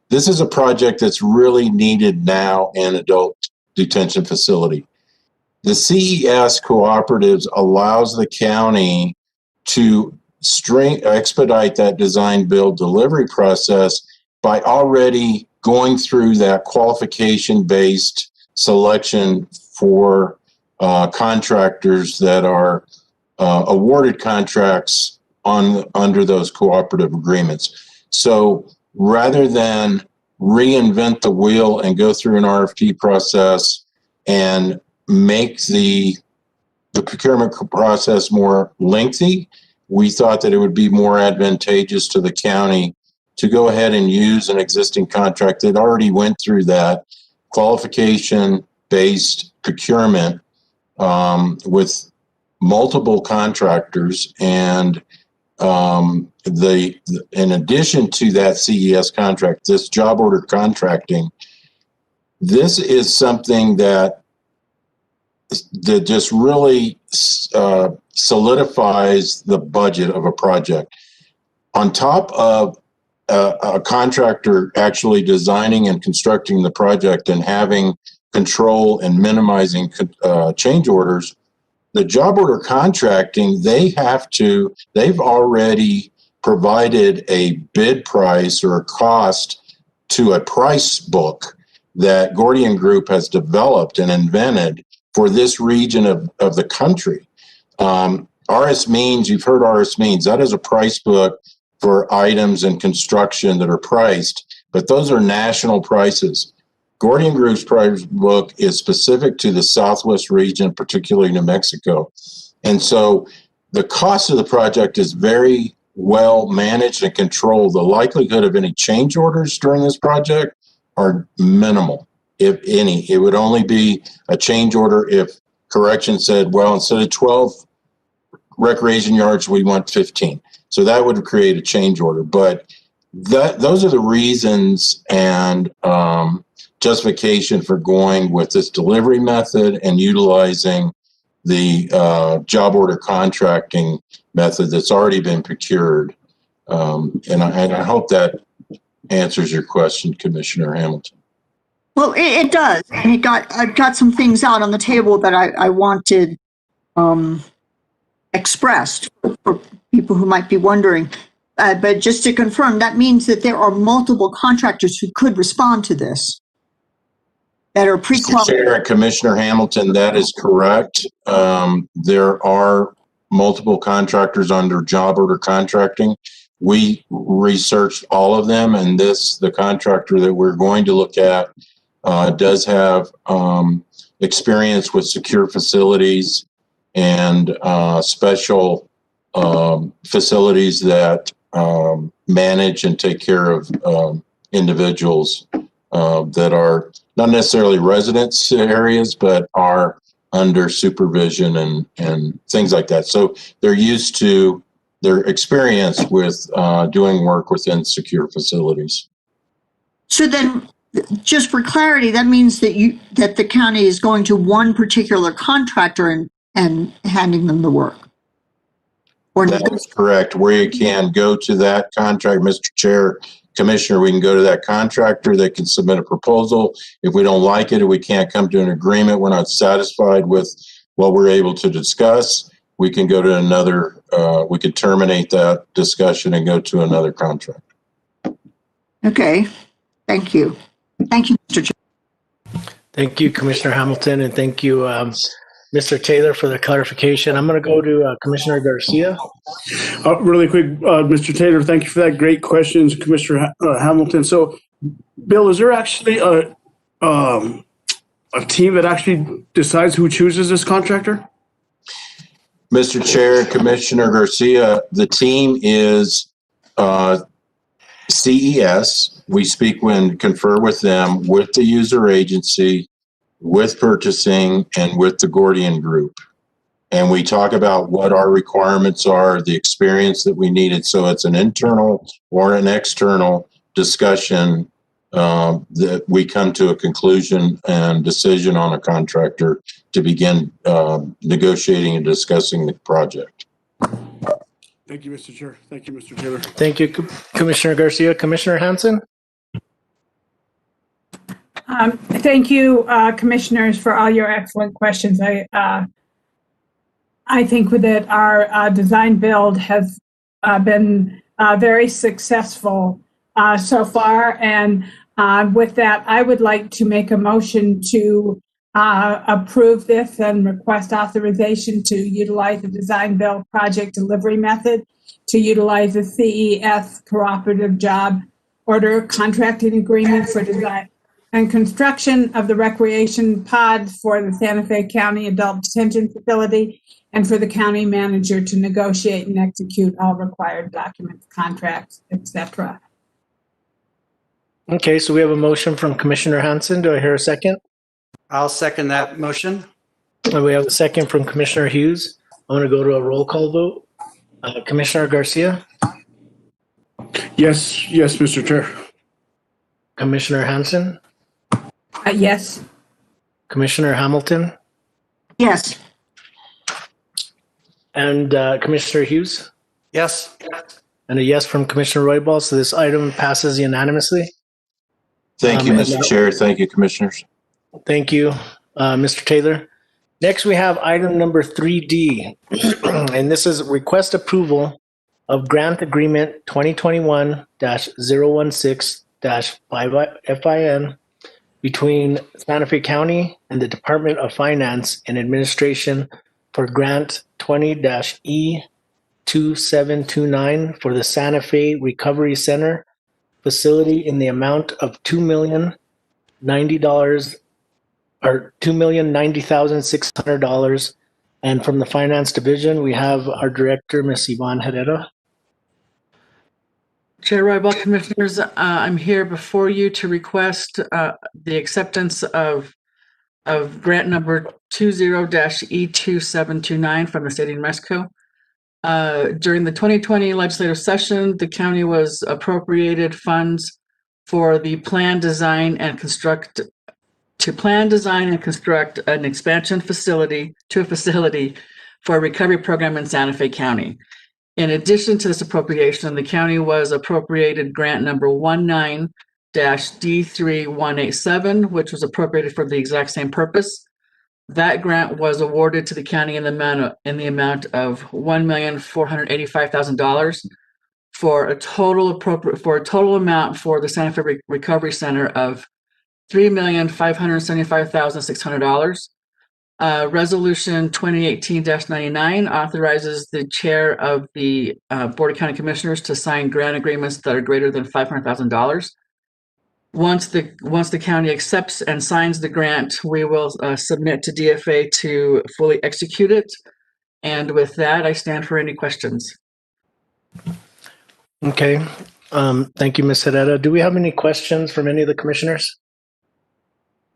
This is a project that's really needed now in adult detention facility. The CES cooperatives allows the county to expedite that design build delivery process by already going through that qualification-based selection for contractors that are awarded contracts under those cooperative agreements. So rather than reinvent the wheel and go through an RFP process and make the procurement process more lengthy, we thought that it would be more advantageous to the county to go ahead and use an existing contract that already went through that qualification-based procurement with multiple contractors. And in addition to that CES contract, this job order contracting, this is something that just really solidifies the budget of a project. On top of a contractor actually designing and constructing the project and having control and minimizing change orders, the job order contracting, they've already provided a bid price or a cost to a price book that Gordian Group has developed and invented for this region of the country. RS Means, you've heard RS Means, that is a price book for items in construction that are priced, but those are national prices. Gordian Group's price book is specific to the Southwest region, particularly New Mexico. And so the cost of the project is very well managed and controlled. The likelihood of any change orders during this project are minimal, if any. It would only be a change order if correction said, well, instead of 12 recreation yards, we want 15. So that would create a change order. But those are the reasons and justification for going with this delivery method and utilizing the job order contracting method that's already been procured. And I hope that answers your question, Commissioner Hamilton. Well, it does. And I've got some things out on the table that I wanted expressed for people who might be wondering. But just to confirm, that means that there are multiple contractors who could respond to this that are Mr. pre-qualified. Chair and Commissioner Hamilton, that is correct. There are multiple contractors under job order contracting. We researched all of them, and the contractor that we're going to look at does have experience with secure facilities and special facilities that manage and take care of individuals that are not necessarily residence areas, but are under supervision and things like that. So they're used to their experience with doing work within secure facilities. So then, just for clarity, that means that the county is going to one particular contractor and handing them the work. Or that is correct. We can go to that contract, Mr. Chair, Commissioner, we can go to that contractor. They can submit a proposal. If we don't like it, or we can't come to an agreement, we're not satisfied with what we're able to discuss, we can go to another, we could terminate that discussion and go to another contract. Okay, thank you. Thank you, Mr. Chair. Thank you, Commissioner Hamilton, and thank you, Mr. Taylor, for the clarification. I'm going to go to Commissioner Garcia. Really quick, Mr. Taylor, thank you for that great questions, Commissioner Hamilton. So, Bill, is there actually a team that actually decides who chooses this contractor? Mr. Chair, Commissioner Garcia, the team is CES. We speak and confer with them, with the user agency, with purchasing, and with the Gordian Group. And we talk about what our requirements are, the experience that we needed. So it's an internal or an external discussion that we come to a conclusion and decision on a contractor to begin negotiating and discussing the project. Thank you, Mr. Chair. Thank you, Mr. Taylor. Thank you, Commissioner Garcia. Commissioner Hanson? Thank you, commissioners, for all your excellent questions. I think that our design build has been very successful so far. And with that, I would like to make a motion to approve this and request authorization to utilize the design build project delivery method to utilize the CES cooperative job order contracting agreement for design and construction of the recreation pod for the Santa Fe County Adult Detention Facility, and for the county manager to negotiate and execute all required documents, contracts, etc. Okay, so we have a motion from Commissioner Hanson. Do I hear a second? I'll second that motion. And we have a second from Commissioner Hughes. I'm going to go to a roll call vote. Commissioner Garcia? Yes, Mr. Chair. Commissioner Hanson? Yes. Commissioner Hamilton? Yes. And Commissioner Hughes? Yes. And a yes from Commissioner Roybal. So this item passes unanimously. Thank you, Mr. Chair. Thank you, Commissioners. Thank you, Mr. Taylor. Next, we have item number 3D, and this is request approval of grant agreement 2021-016-5FIN between Santa Fe County and the Department of Finance and Administration for grant 20-E2729 for the Santa Fe Recovery Center facility in the amount of $2,090 or $2,090,600. And from the Finance Division, we have our Director, Ms. Yvonne Herrera. Chair Roybal, Commissioners, I'm here before you to request the acceptance of grant number 20-E2729 from the State of New Mexico. During the 2020 legislative session, the county was appropriated funds for the plan, design, and construct to plan, design, and construct an expansion facility for a recovery program in Santa Fe County. In addition to this appropriation, the county was appropriated grant number 19-D3187, which was appropriated for the exact same purpose. That grant was awarded to the county in the amount of $1,485,000 for a total amount for the Santa Fe Recovery Center of $3,575,600. Resolution 2018-99 authorizes the chair of the Board of County Commissioners to sign grant agreements that are greater than $500,000. Once the county accepts and signs the grant, we will submit to DFA to fully execute it. And with that, I stand for any questions. Okay. Thank you, Ms. Herrera. Do we have any questions from any of the commissioners?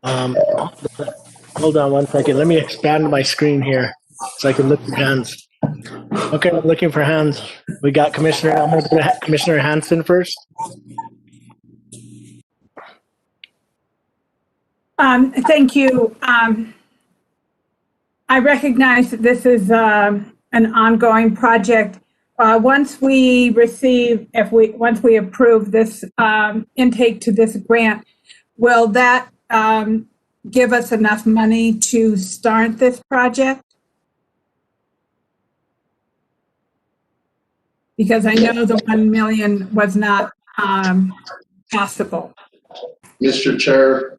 Hold on one second. Let me expand my screen here so I can look for hands. Okay, I'm looking for hands. We got Commissioner. I'm going to put Commissioner Hansen first. Thank you. I recognize that this is an ongoing project. Once we approve this intake to this grant, will that give us enough money to start this project? Because I know the 1 million was not possible. Mr. Chair,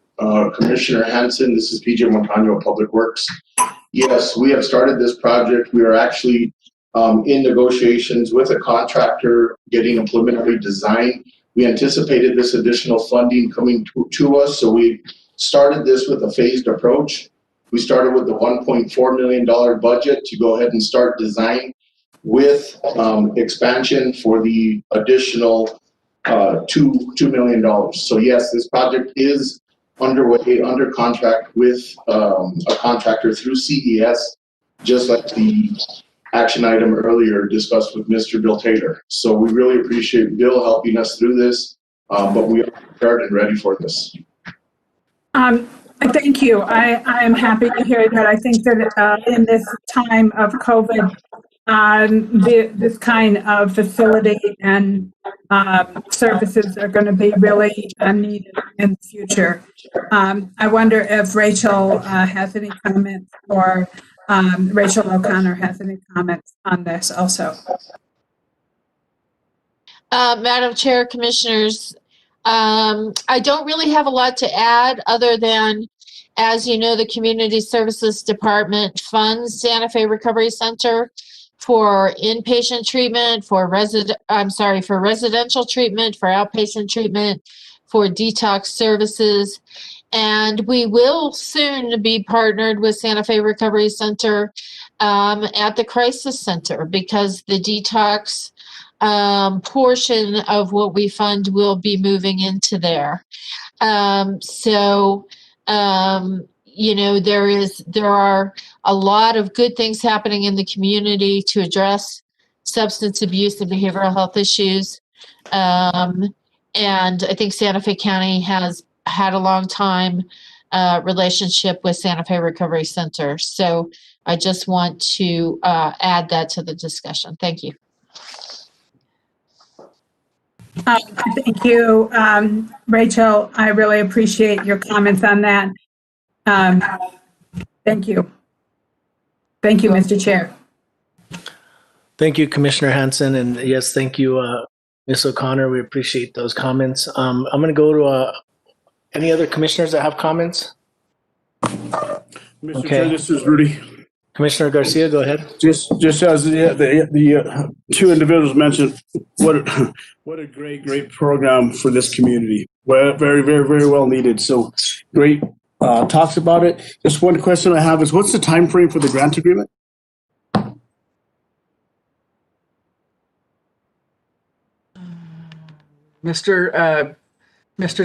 Commissioner Hansen, this is PJ Montano of Public Works. Yes, we have started this project. We are actually in negotiations with a contractor getting a preliminary design. We anticipated this additional funding coming to us, so we started this with a phased approach. We started with the $1.4 million budget to go ahead and start design with expansion for the additional $2 million. So yes, this project is underway, under contract with a contractor through CES, just like the action item earlier discussed with Mr. Bill Taylor. So we really appreciate Bill helping us through this, but we are prepared and ready for this. Thank you. I am happy to hear that. I think that in this time of COVID, this kind of facility and services are going to be really needed in the future. I wonder if Rachel has any comments, or Rachel O'Connor has any comments on this also. Madam Chair, Commissioners, I don't really have a lot to add other than, as you know, the Community Services Department funds Santa Fe Recovery Center for inpatient treatment, for residential treatment, for outpatient treatment, for detox services. And we will soon be partnered with Santa Fe Recovery Center at the Crisis Center, because the detox portion of what we fund will be moving into there. You know, there are a lot of good things happening in the community to address substance abuse and behavioral health issues. And I think Santa Fe County has had a long time relationship with Santa Fe Recovery Center. So I just want to add that to the discussion. Thank you. Thank you, Rachel. I really appreciate your comments on that. Thank you. Thank you, Mr. Chair. Thank you, Commissioner Hansen. And yes, thank you, Ms. O'Connor. We appreciate those comments. I'm going to go to any other commissioners that have comments? Mr. Chair, this is Rudy. Commissioner Garcia, go ahead. Just as the two individuals mentioned, what a great program for this community. Well, very well needed. So great talks about it. Just one question I have is, what's the time frame for the grant agreement? Mr.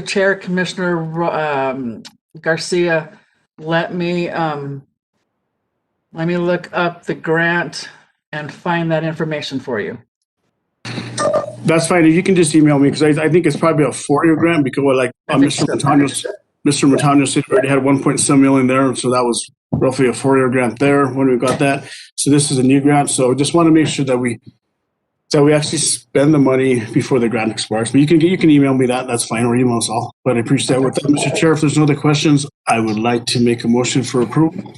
Chair, Commissioner Garcia, let me look up the grant and find that information for you. That's fine. If you can just email me, because I think it's probably a 4-year grant, because Mr. Montano's Mr. Matano said we already had 1.7 million there, so that was roughly a 4-year grant there when we got that. So this is a new grant. So just want to make sure that we actually spend the money before the grant expires. But you can email me that. That's fine, or email us all. But I appreciate that. With that, Mr. Chair, if there's no other questions, I would like to make a motion for approval.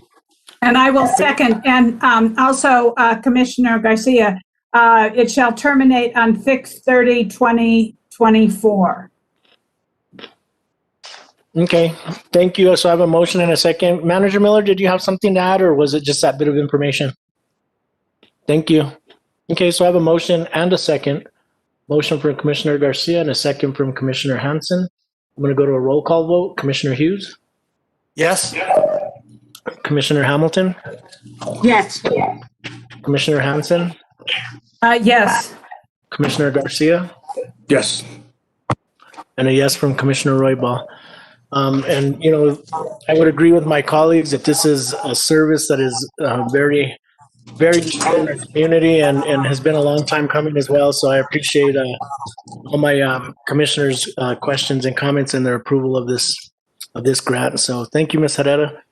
And I will second. And also, Commissioner Garcia, it shall terminate on 6/30/2024. Okay, thank you. So I have a motion and a second. Manager Miller, did you have something to add, or was it just that bit of information? Thank you. Okay, so I have a motion and a second. Motion from Commissioner Garcia and a second from Commissioner Hansen. I'm going to go to a roll call vote. Commissioner Hughes? Yes. Commissioner Hamilton? Yes. Commissioner Hansen? Yes. Commissioner Garcia? Yes. And a yes from Commissioner Roybal. And, you know, I would agree with my colleagues that this is a service that is very, very important in our community and has been a long time coming as well. So I appreciate all my commissioners' questions and comments and their approval of this grant. So thank you, Ms. Herrera.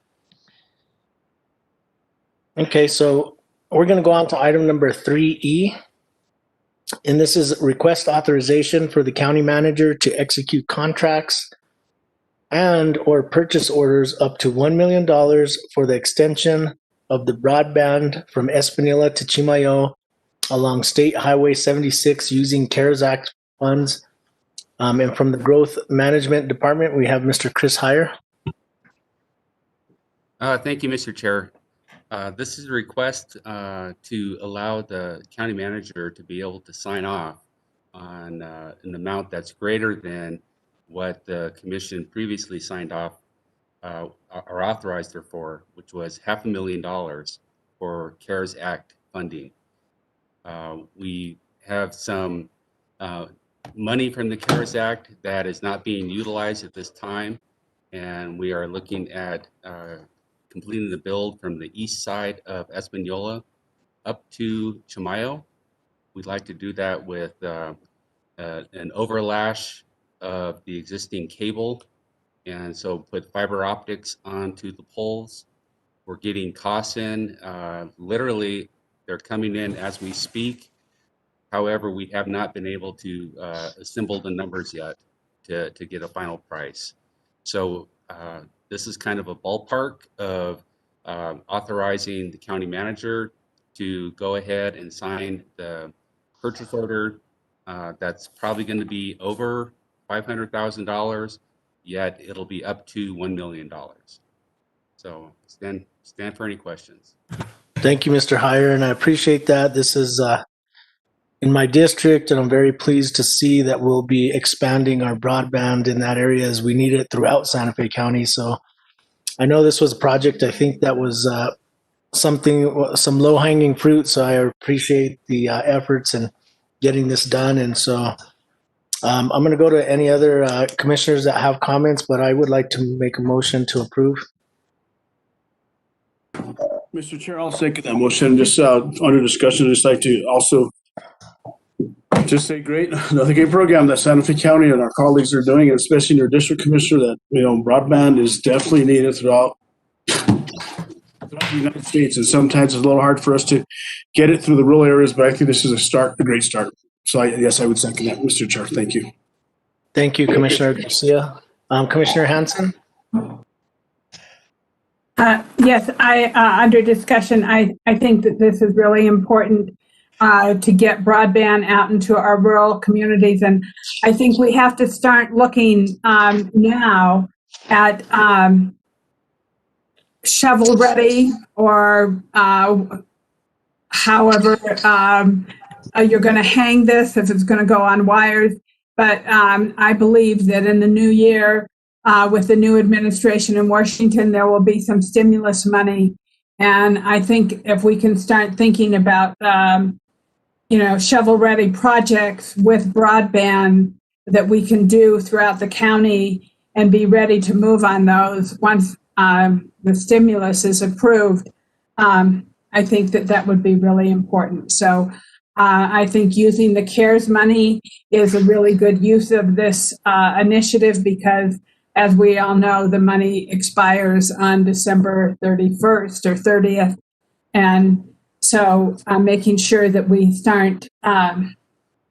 Okay, so we're going to go on to item number 3E. And this is request authorization for the county manager to execute contracts and or purchase orders up to $1 million for the extension of the broadband from Espanola to Chimayo along State Highway 76 using CARES Act funds. And from the Growth Management Department, we have Mr. Chris Heyer. Thank you, Mr. Chair. This is a request to allow the county manager to be able to sign off on an amount that's greater than what the commission previously signed off or authorized her for, which was $500,000 for CARES Act funding. We have some money from the CARES Act that is not being utilized at this time, and we are looking at completing the build from the east side of Espanola up to Chimayo. We'd like to do that with an overlash of the existing cable, and so put fiber optics onto the poles. We're getting costs in. Literally, they're coming in as we speak. However, we have not been able to assemble the numbers yet to get a final price. So this is kind of a ballpark of authorizing the county manager to go ahead and sign the purchase order. That's probably going to be over $500,000, yet it'll be up to $1 million. So stand for any questions. Thank you, Mr. Heyer, and I appreciate that. This is in my district, and I'm very pleased to see that we'll be expanding our broadband in that area as we need it throughout Santa Fe County. So I know this was a project, I think that was some low-hanging fruit, so I appreciate the efforts in getting this done. And so I'm going to go to any other commissioners that have comments, but I would like to make a motion to approve. Mr. Chair, I'll second that motion. Just under discussion, I'd just like to also just say another great program that Santa Fe County and our colleagues are doing, and especially in your district commissioner, that, you know, broadband is definitely needed throughout the United States. And sometimes it's a little hard for us to get it through the rural areas, but I think this is a great start. So yes, I would second that, Mr. Chair. Thank you. Thank you, Commissioner Garcia. Commissioner Hansen? Yes, under discussion, I think that this is really important to get broadband out into our rural communities. And I think we have to start looking now at shovel ready, or however you're going to hang this, if it's going to go on wires. But I believe that in the new year, with the new administration in Washington, there will be some stimulus money. And I think if we can start thinking about, shovel-ready projects with broadband that we can do throughout the county and be ready to move on those once the stimulus is approved, I think that would be really important. So I think using the CARES money is a really good use of this initiative, because as we all know, the money expires on December 31st or 30th. And so making sure that we start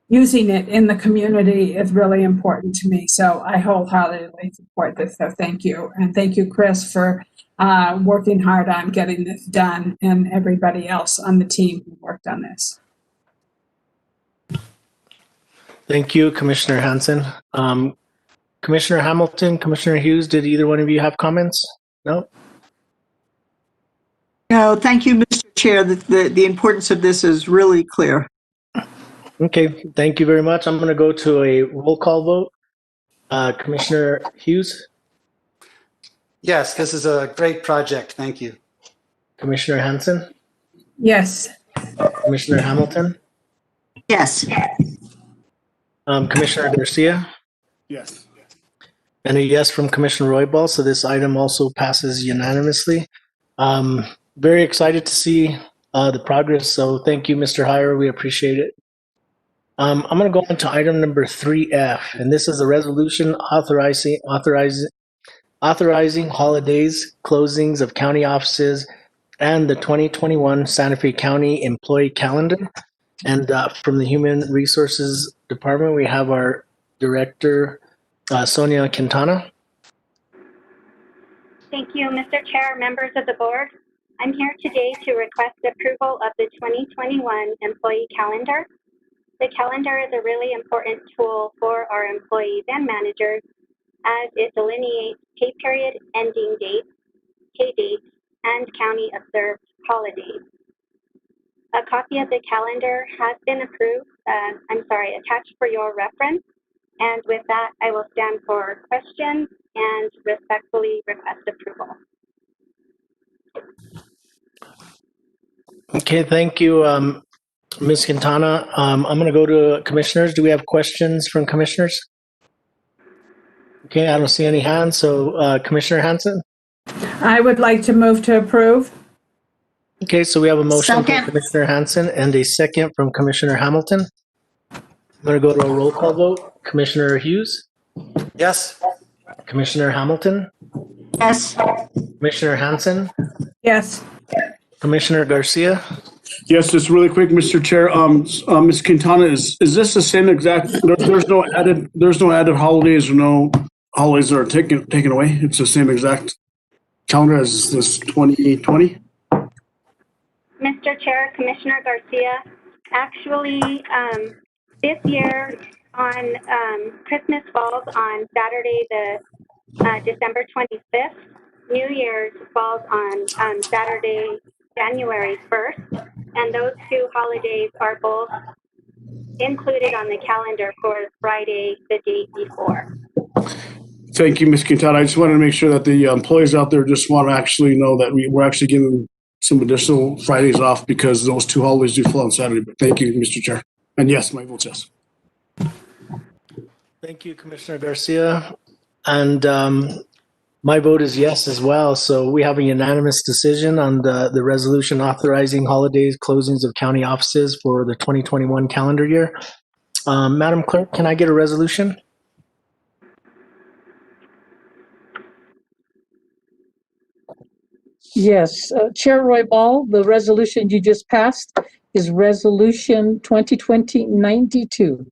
using it in the community is really important to me. So I wholeheartedly support this. So thank you. And thank you, Chris, for working hard on getting this done, and everybody else on the team who worked on this. Thank you, Commissioner Hanson. Commissioner Hamilton, Commissioner Hughes, did either one of you have comments? No? No, thank you, Mr. Chair. The importance of this is really clear. Okay, thank you very much. I'm going to go to a roll call vote. Commissioner Hughes? Yes, this is a great project. Thank you. Commissioner Hanson? Yes. Commissioner Hamilton? Yes. Commissioner Garcia? Yes. And a yes from Commissioner Roybal, so this item also passes unanimously. Very excited to see the progress, so thank you, Mr. Heyer. We appreciate it. I'm going to go into item number 3F, and this is a resolution authorizing holidays, closings of county offices, and the 2021 Santa Fe County employee calendar. And from the Human Resources Department, we have our Director, Sonia Quintana. Thank you, Mr. Chair, members of the board. I'm here today to request approval of the 2021 employee calendar. The calendar is a really important tool for our employees and managers as it delineates pay period ending dates, pay dates, and county observed holidays. A copy of the calendar has been attached for your reference. And with that, I will stand for questions and respectfully request approval. Okay, thank you, Ms. Quintana. I'm going to go to commissioners. Do we have questions from commissioners? Okay, I don't see any hands. So Commissioner Hanson? I would like to move to approve. Okay, so we have a motion Second. from Commissioner Hanson and a second from Commissioner Hamilton. I'm going to go to a roll call vote. Commissioner Hughes? Yes. Commissioner Hamilton? Yes. Commissioner Hanson? Yes. Commissioner Garcia? Yes, just really quick, Mr. Chair. Ms. Quintana, is this the same exact? There's no added holidays or no holidays that are taken away. It's the same exact calendar as this 2020. Mr. Chair, Commissioner Garcia, actually, this year on Christmas falls on Saturday, the December 25th. New Year's falls on Saturday, January 1st, and those two holidays are both included on the calendar for Friday, the date before. Thank you, Ms. Quintana. I just wanted to make sure that the employees out there just want to actually know that we're actually giving some additional Fridays off because those two holidays do fall on Saturday. But thank you, Mr. Chair. And yes, my vote's yes. Thank you, Commissioner Garcia. And my vote is yes as well. So we have a unanimous decision on the resolution authorizing holidays, closings of county offices for the 2021 calendar year. Madam Clerk, can I get a resolution? Yes, Chair Roybal, the resolution you just passed is Resolution 2020-92.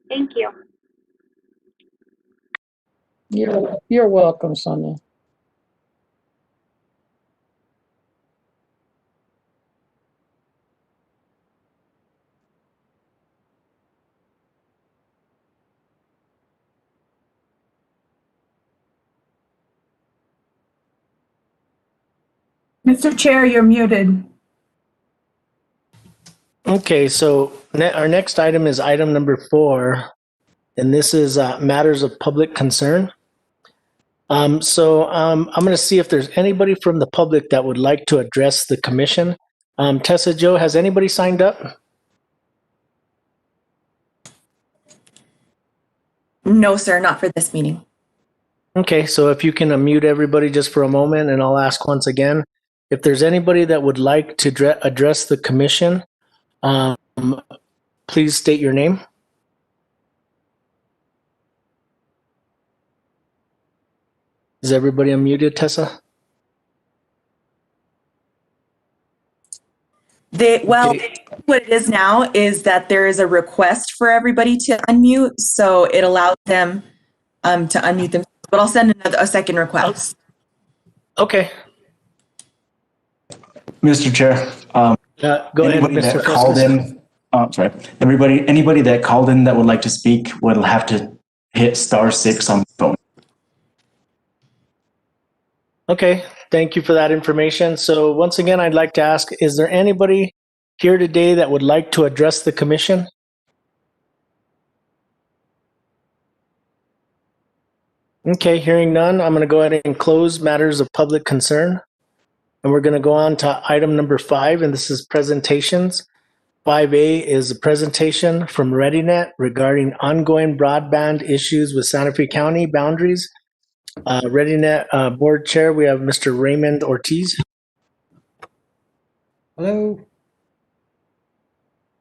Thank you. You're welcome, Sonia. Mr. Chair, you're muted. Okay, so our next item is item number 4, and this is matters of public concern. I'm going to see if there's anybody from the public that would like to address the commission. Tessa Jo, has anybody signed up? No, sir, not for this meeting. Okay, so if you can unmute everybody just for a moment, and I'll ask once again, if there's anybody that would like to address the commission, please state your name. Is everybody unmuted, Tessa? What it is now is that there is a request for everybody to unmute, so it allows them to unmute them. But I'll send a second request. Okay. Mr. Chair, Go ahead, anybody Mr. that called in, sorry, anybody that called in that would like to speak will have to hit *6 on the phone. Okay, thank you for that information. So once again, I'd like to ask, is there anybody here today that would like to address the commission? Okay, hearing none, I'm going to go ahead and close matters of public concern. And we're going to go on to item number 5, and this is presentations. 5A is a presentation from ReadyNet regarding ongoing broadband issues with Santa Fe County boundaries. ReadyNet Board Chair, we have Mr. Raymond Ortiz. Hello.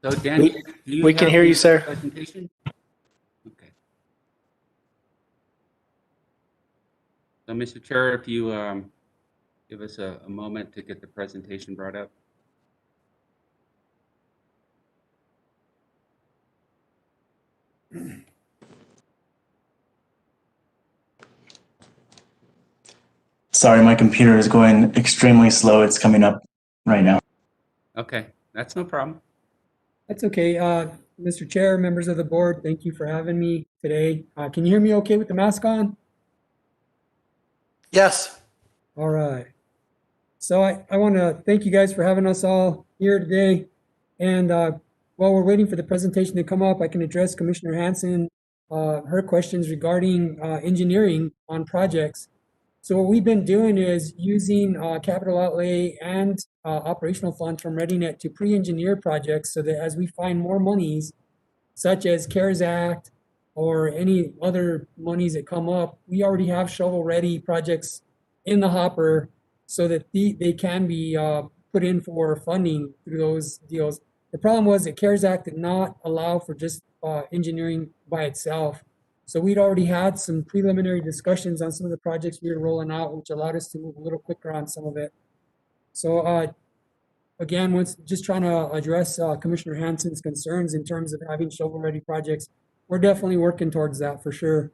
So Dan, we can hear you, sir. Presentation? Okay. So Mr. Chair, if you give us a moment to get the presentation brought up. Sorry, my computer is going extremely slow. It's coming up right now. Okay, that's no problem. That's okay. Mr. Chair, members of the board, thank you for having me today. Can you hear me okay with the mask on? Yes. All right. So I want to thank you guys for having us all here today. And while we're waiting for the presentation to come up, I can address Commissioner Hanson, her questions regarding engineering on projects. So what we've been doing is using capital outlay and operational funds from ReadyNet to pre-engineer projects so that as we find more monies, such as CARES Act or any other monies that come up, we already have shovel-ready projects in the hopper so that they can be put in for funding through those deals. The problem was that CARES Act did not allow for just engineering by itself. So we'd already had some preliminary discussions on some of the projects we were rolling out, which allowed us to move a little quicker on some of it. So again, just trying to address Commissioner Hanson's concerns in terms of having shovel-ready projects. We're definitely working towards that for sure.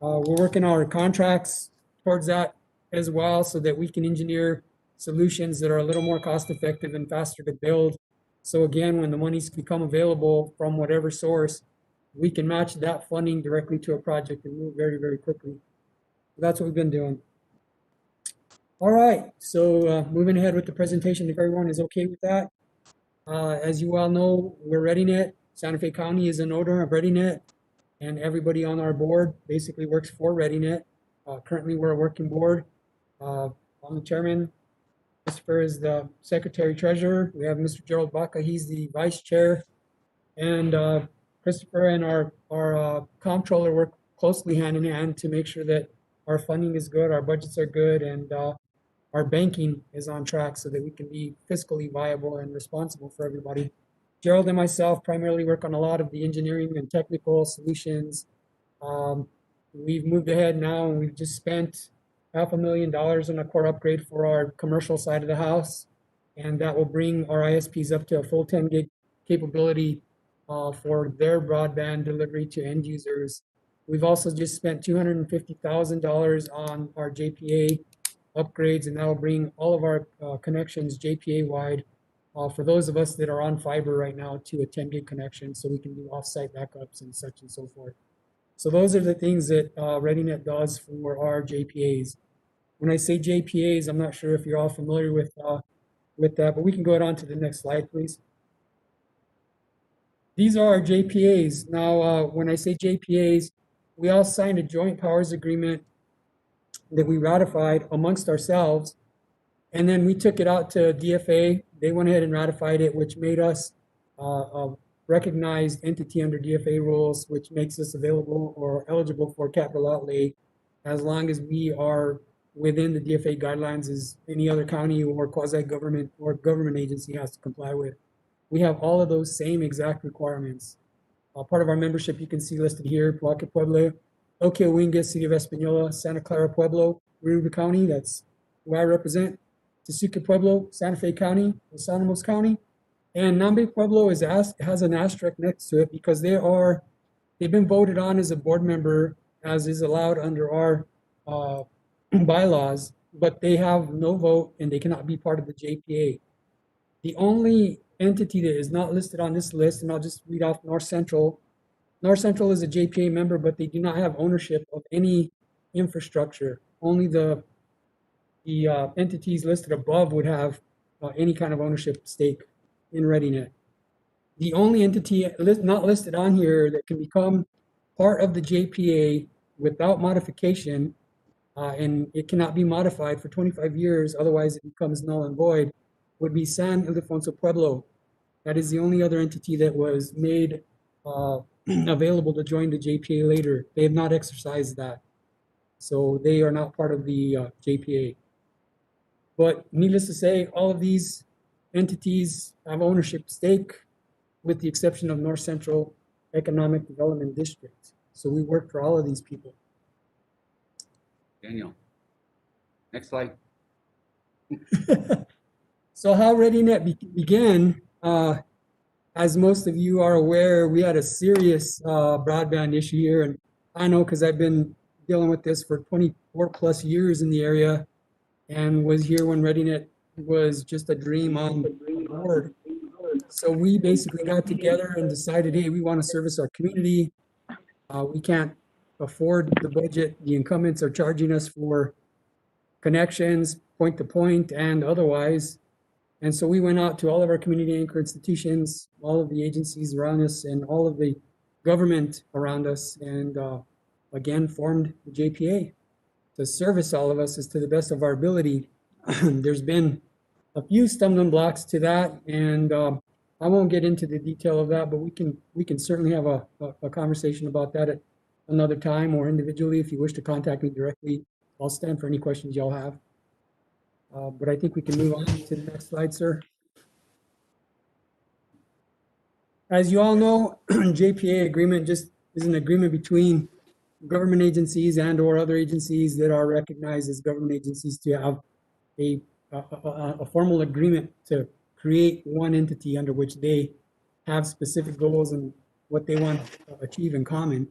We're working our contracts towards that as well so that we can engineer solutions that are a little more cost-effective and faster to build. So again, when the monies become available from whatever source, we can match that funding directly to a project and move very, very quickly. That's what we've been doing. All right, so moving ahead with the presentation, if everyone is okay with that. As you all know, we're ReadyNet. Santa Fe County is an owner of ReadyNet, and everybody on our board basically works for ReadyNet. Currently, we're a working board. I'm the chairman. Christopher is the secretary treasurer. We have Mr. Gerald Baca, he's the vice chair. And Christopher and our comptroller work closely hand in hand to make sure that our funding is good, our budgets are good, and our banking is on track so that we can be fiscally viable and responsible for everybody. Gerald and myself primarily work on a lot of the engineering and technical solutions. We've moved ahead now and we've just spent $500,000 on a core upgrade for our commercial side of the house. And that will bring our ISPs up to a full 10 gig capability for their broadband delivery to end users. We've also just spent $250,000 on our JPA upgrades, and that will bring all of our connections JPA wide for those of us that are on fiber right now to a 10 gig connection so we can do offsite backups and such and so forth. So those are the things that ReadyNet does for our JPAs. When I say JPAs, I'm not sure if you're all familiar with that, but we can go on to the next slide, please. These are our JPAs. Now, when I say JPAs, we all signed a joint powers agreement that we ratified amongst ourselves. And then we took it out to DFA. They went ahead and ratified it, which made us a recognized entity under DFA rules, which makes us available or eligible for capital outlay as long as we are within the DFA guidelines as any other county or quasi-government or government agency has to comply with. We have all of those same exact requirements. Part of our membership you can see listed here, Pueblo, Oquia-Winga, City of Espanola, Santa Clara Pueblo, River County, that's who I represent, Tesuque Pueblo, Santa Fe County, Los Alamos County, and Nambe Pueblo has an asterisk next to it because they've been voted on as a board member, as is allowed under our bylaws, but they have no vote and they cannot be part of the JPA. The only entity that is not listed on this list, and I'll just read off North Central. North Central is a JPA member, but they do not have ownership of any infrastructure. Only the entities listed above would have any kind of ownership stake in ReadyNet. The only entity not listed on here that can become part of the JPA without modification, and it cannot be modified for 25 years, otherwise it becomes null and void, would be San Ildefonso Pueblo. That is the only other entity that was made available to join the JPA later. They have not exercised that. So they are not part of the JPA. But needless to say, all of these entities have ownership stake with the exception of North Central Economic Development District. So we work for all of these people. Daniel. Next slide. So how ReadyNet began, as most of you are aware, we had a serious broadband issue here. And I know because I've been dealing with this for 24 plus years in the area and was here when ReadyNet was just a dream on the board. So we basically got together and decided, hey, we want to service our community. We can't afford the budget. The incumbents are charging us for connections, point to point and otherwise. And so we went out to all of our community anchor institutions, all of the agencies around us and all of the government around us and again formed the JPA to service all of us as to the best of our ability. There's been a few stumbling blocks to that, and I won't get into the detail of that, but we can certainly have a conversation about that at another time or individually if you wish to contact me directly. I'll stand for any questions y'all have. But I think we can move on to the next slide, sir. As you all know, JPA agreement just is an agreement between government agencies and or other agencies that are recognized as government agencies to have a formal agreement to create one entity under which they have specific goals and what they want to achieve in common.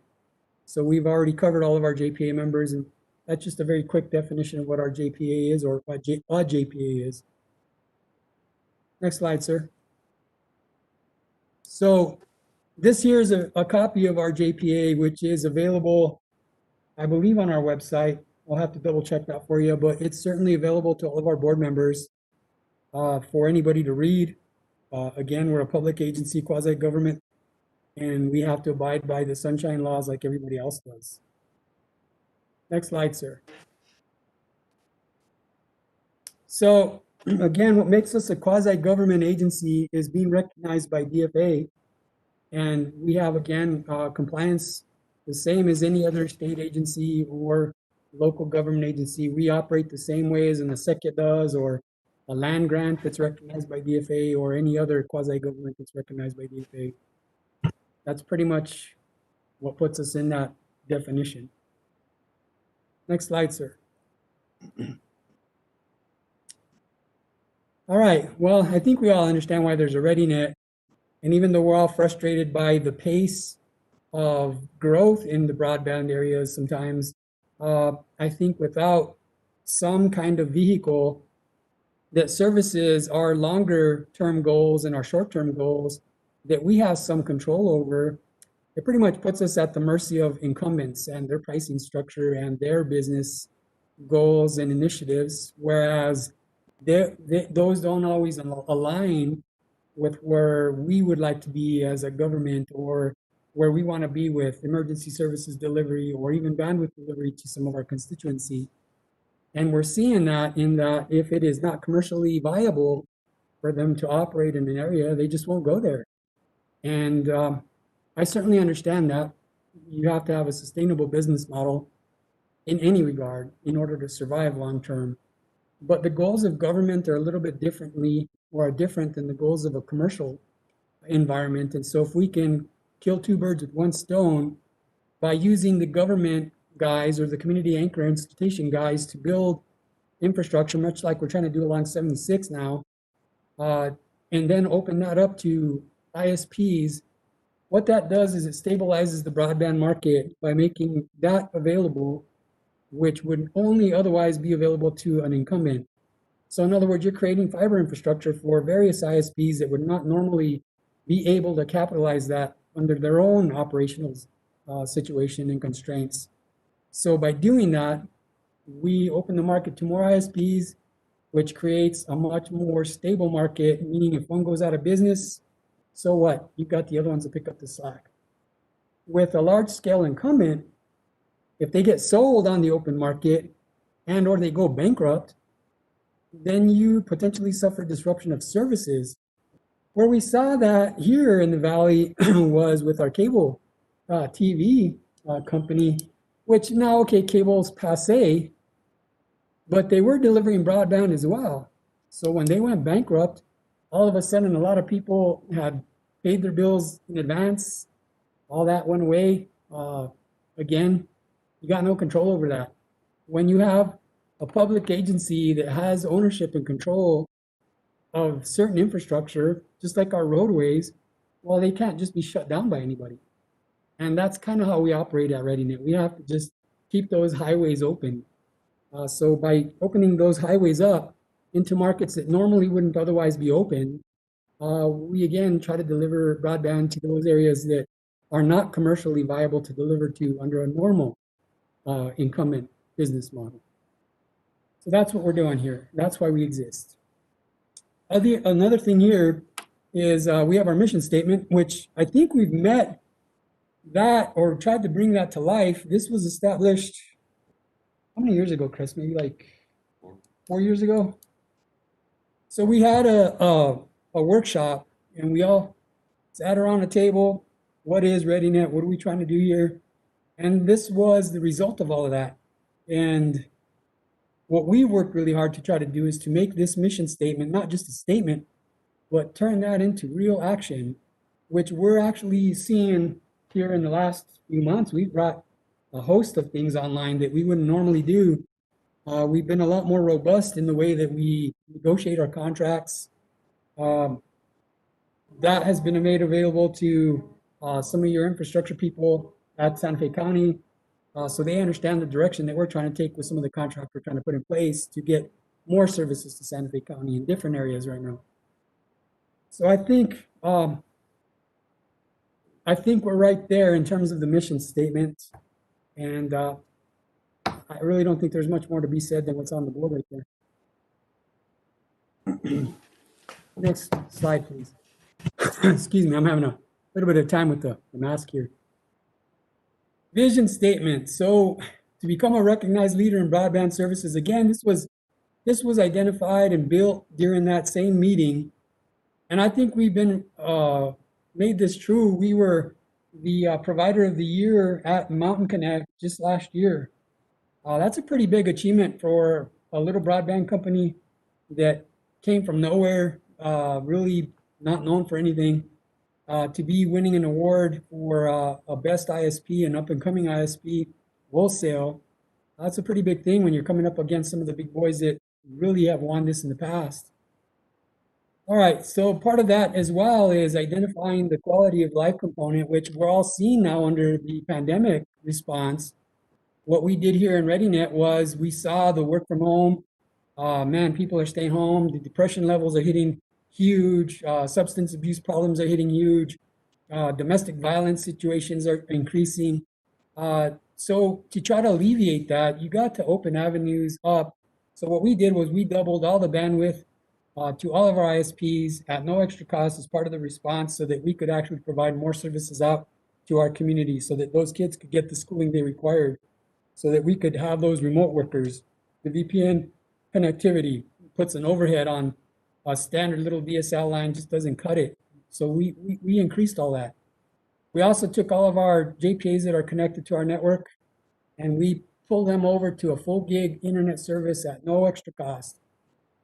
So we've already covered all of our JPA members, and that's just a very quick definition of what our JPA is or what a JPA is. Next slide, sir. So this here is a copy of our JPA, which is available, I believe, on our website. I'll have to double check that for you, but it's certainly available to all of our board members for anybody to read. Again, we're a public agency, quasi-government, and we have to abide by the sunshine laws like everybody else does. Next slide, sir. So again, what makes us a quasi-government agency is being recognized by DFA. And we have, again, compliance the same as any other state agency or local government agency. We operate the same way as an ASECA does, or a land grant that's recognized by DFA, or any other quasi-government that's recognized by DFA. That's pretty much what puts us in that definition. Next slide, sir. All right, well, I think we all understand why there's a ReadyNet. And even though we're all frustrated by the pace of growth in the broadband areas sometimes, I think without some kind of vehicle that services our longer term goals and our short term goals that we have some control over, it pretty much puts us at the mercy of incumbents and their pricing structure and their business goals and initiatives, whereas those don't always align with where we would like to be as a government, or where we want to be with emergency services delivery or even bandwidth delivery to some of our constituency. And we're seeing that in that if it is not commercially viable for them to operate in an area, they just won't go there. And I certainly understand that you have to have a sustainable business model in any regard in order to survive long term. But the goals of government are a little bit differently, or are different than the goals of a commercial environment. And so if we can kill two birds with one stone by using the government guys or the community anchor institution guys to build infrastructure, much like we're trying to do along 76 now, and then open that up to ISPs. What that does is it stabilizes the broadband market by making that available, which would only otherwise be available to an incumbent. So in other words, you're creating fiber infrastructure for various ISPs that would not normally be able to capitalize that under their own operational situation and constraints. So by doing that, we open the market to more ISPs, which creates a much more stable market, meaning if one goes out of business, so what? You've got the other ones to pick up the slack. With a large scale incumbent, if they get sold on the open market and or they go bankrupt, then you potentially suffer disruption of services. Where we saw that here in the Valley was with our cable TV company, which now, okay, cable's passe, but they were delivering broadband as well. So when they went bankrupt, all of a sudden, a lot of people had paid their bills in advance. All that went away. Again, you got no control over that. When you have a public agency that has ownership and control of certain infrastructure, just like our roadways, well, they can't just be shut down by anybody. And that's kind of how we operate at ReadyNet. We have to just keep those highways open. So by opening those highways up into markets that normally wouldn't otherwise be open, we again try to deliver broadband to those areas that are not commercially viable to deliver to under a normal incumbent business model. So that's what we're doing here. That's why we exist. Another thing here is we have our mission statement, which I think we've met that or tried to bring that to life. This was established, how many years ago, Chris? Maybe like 4 years ago? So we had a workshop and we all sat around a table. What is ReadyNet? What are we trying to do here? And this was the result of all of that. And what we worked really hard to try to do is to make this mission statement not just a statement, but turn that into real action, which we're actually seeing here in the last few months. We've brought a host of things online that we wouldn't normally do. We've been a lot more robust in the way that we negotiate our contracts. That has been made available to some of your infrastructure people at Santa Fe County. So they understand the direction that we're trying to take with some of the contracts we're trying to put in place to get more services to Santa Fe County in different areas right now. So I think we're right there in terms of the mission statement. And I really don't think there's much more to be said than what's on the board right there. Next slide, please. Excuse me, I'm having a little bit of time with the mask here. Vision statement. So to become a recognized leader in broadband services, again, this was identified and built during that same meeting. And I think we've been made this true. We were the provider of the year at Mountain Connect just last year. That's a pretty big achievement for a little broadband company that came from nowhere, really not known for anything. To be winning an award for a best ISP and up and coming ISP wholesale, that's a pretty big thing when you're coming up against some of the big boys that really have won this in the past. All right, so part of that as well is identifying the quality of life component, which we're all seeing now under the pandemic response. What we did here in ReadyNet was we saw the work from home. Man, people are staying home. The depression levels are hitting huge. Substance abuse problems are hitting huge. Domestic violence situations are increasing. So to try to alleviate that, you got to open avenues up. So what we did was we doubled all the bandwidth to all of our ISPs at no extra cost as part of the response so that we could actually provide more services out to our community so that those kids could get the schooling they required, so that we could have those remote workers. The VPN connectivity puts an overhead on a standard little DSL line, just doesn't cut it. So we increased all that. We also took all of our JPAs that are connected to our network and we pulled them over to a full gig internet service at no extra cost.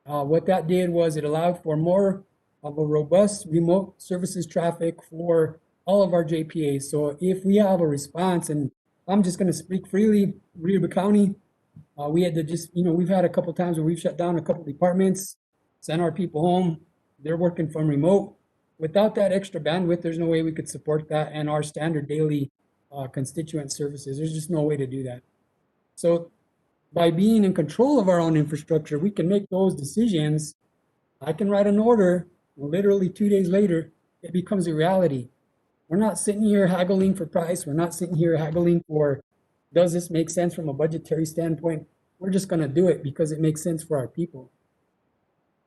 What that did was it allowed for more of a robust remote services traffic for all of our JPAs. So if we have a response and I'm just going to speak freely. Riva County, we had to just, we've had a couple times where we've shut down a couple departments, sent our people home. They're working from remote. Without that extra bandwidth, there's no way we could support that and our standard daily constituent services. There's just no way to do that. So by being in control of our own infrastructure, we can make those decisions. I can write an order, literally 2 days later, it becomes a reality. We're not sitting here haggling for price. We're not sitting here haggling for, does this make sense from a budgetary standpoint? We're just going to do it because it makes sense for our people.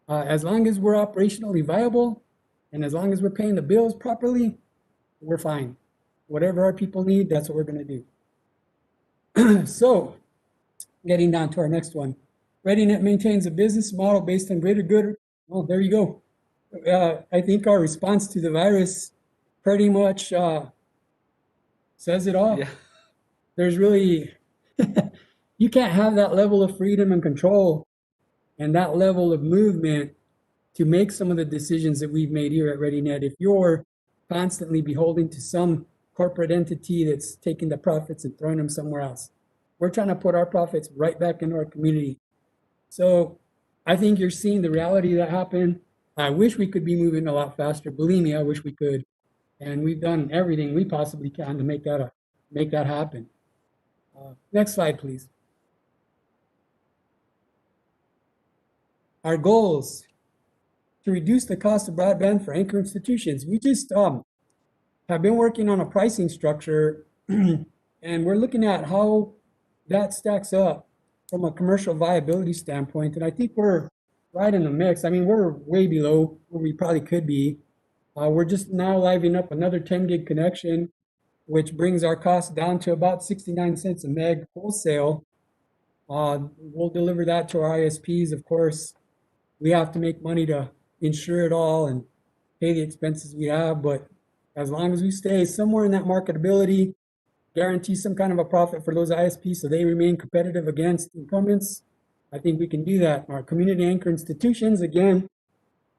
As long as we're operationally viable and as long as we're paying the bills properly, we're fine. Whatever our people need, that's what we're going to do. So, getting down to our next one. ReadyNet maintains a business model based on greater good. Oh, there you go. I think our response to the virus pretty much says it all. Yeah. There's really, you can't have that level of freedom and control and that level of movement to make some of the decisions that we've made here at ReadyNet if you're constantly beholden to some corporate entity that's taking the profits and throwing them somewhere else. We're trying to put our profits right back into our community. So I think you're seeing the reality that happened. I wish we could be moving a lot faster. Believe me, I wish we could. And we've done everything we possibly can to make that happen. Next slide, please. Our goals to reduce the cost of broadband for anchor institutions. We just have been working on a pricing structure and we're looking at how that stacks up from a commercial viability standpoint. And I think we're right in the mix. I mean, we're way below where we probably could be. We're just now livening up another 10 gig connection, which brings our cost down to about 69 cents a meg wholesale. We'll deliver that to our ISPs. Of course, we have to make money to insure it all and pay the expenses we have. But as long as we stay somewhere in that marketability, guarantee some kind of a profit for those ISPs so they remain competitive against incumbents, I think we can do that. Our community anchor institutions, again,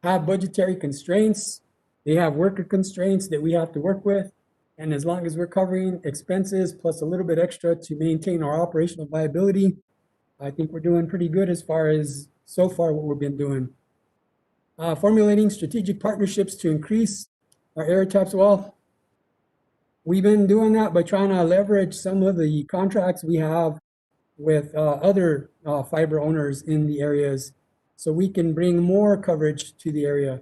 have budgetary constraints. They have worker constraints that we have to work with. And as long as we're covering expenses plus a little bit extra to maintain our operational viability, I think we're doing pretty good as far as so far what we've been doing. Formulating strategic partnerships to increase our air taps. Well, we've been doing that by trying to leverage some of the contracts we have with other fiber owners in the areas so we can bring more coverage to the area.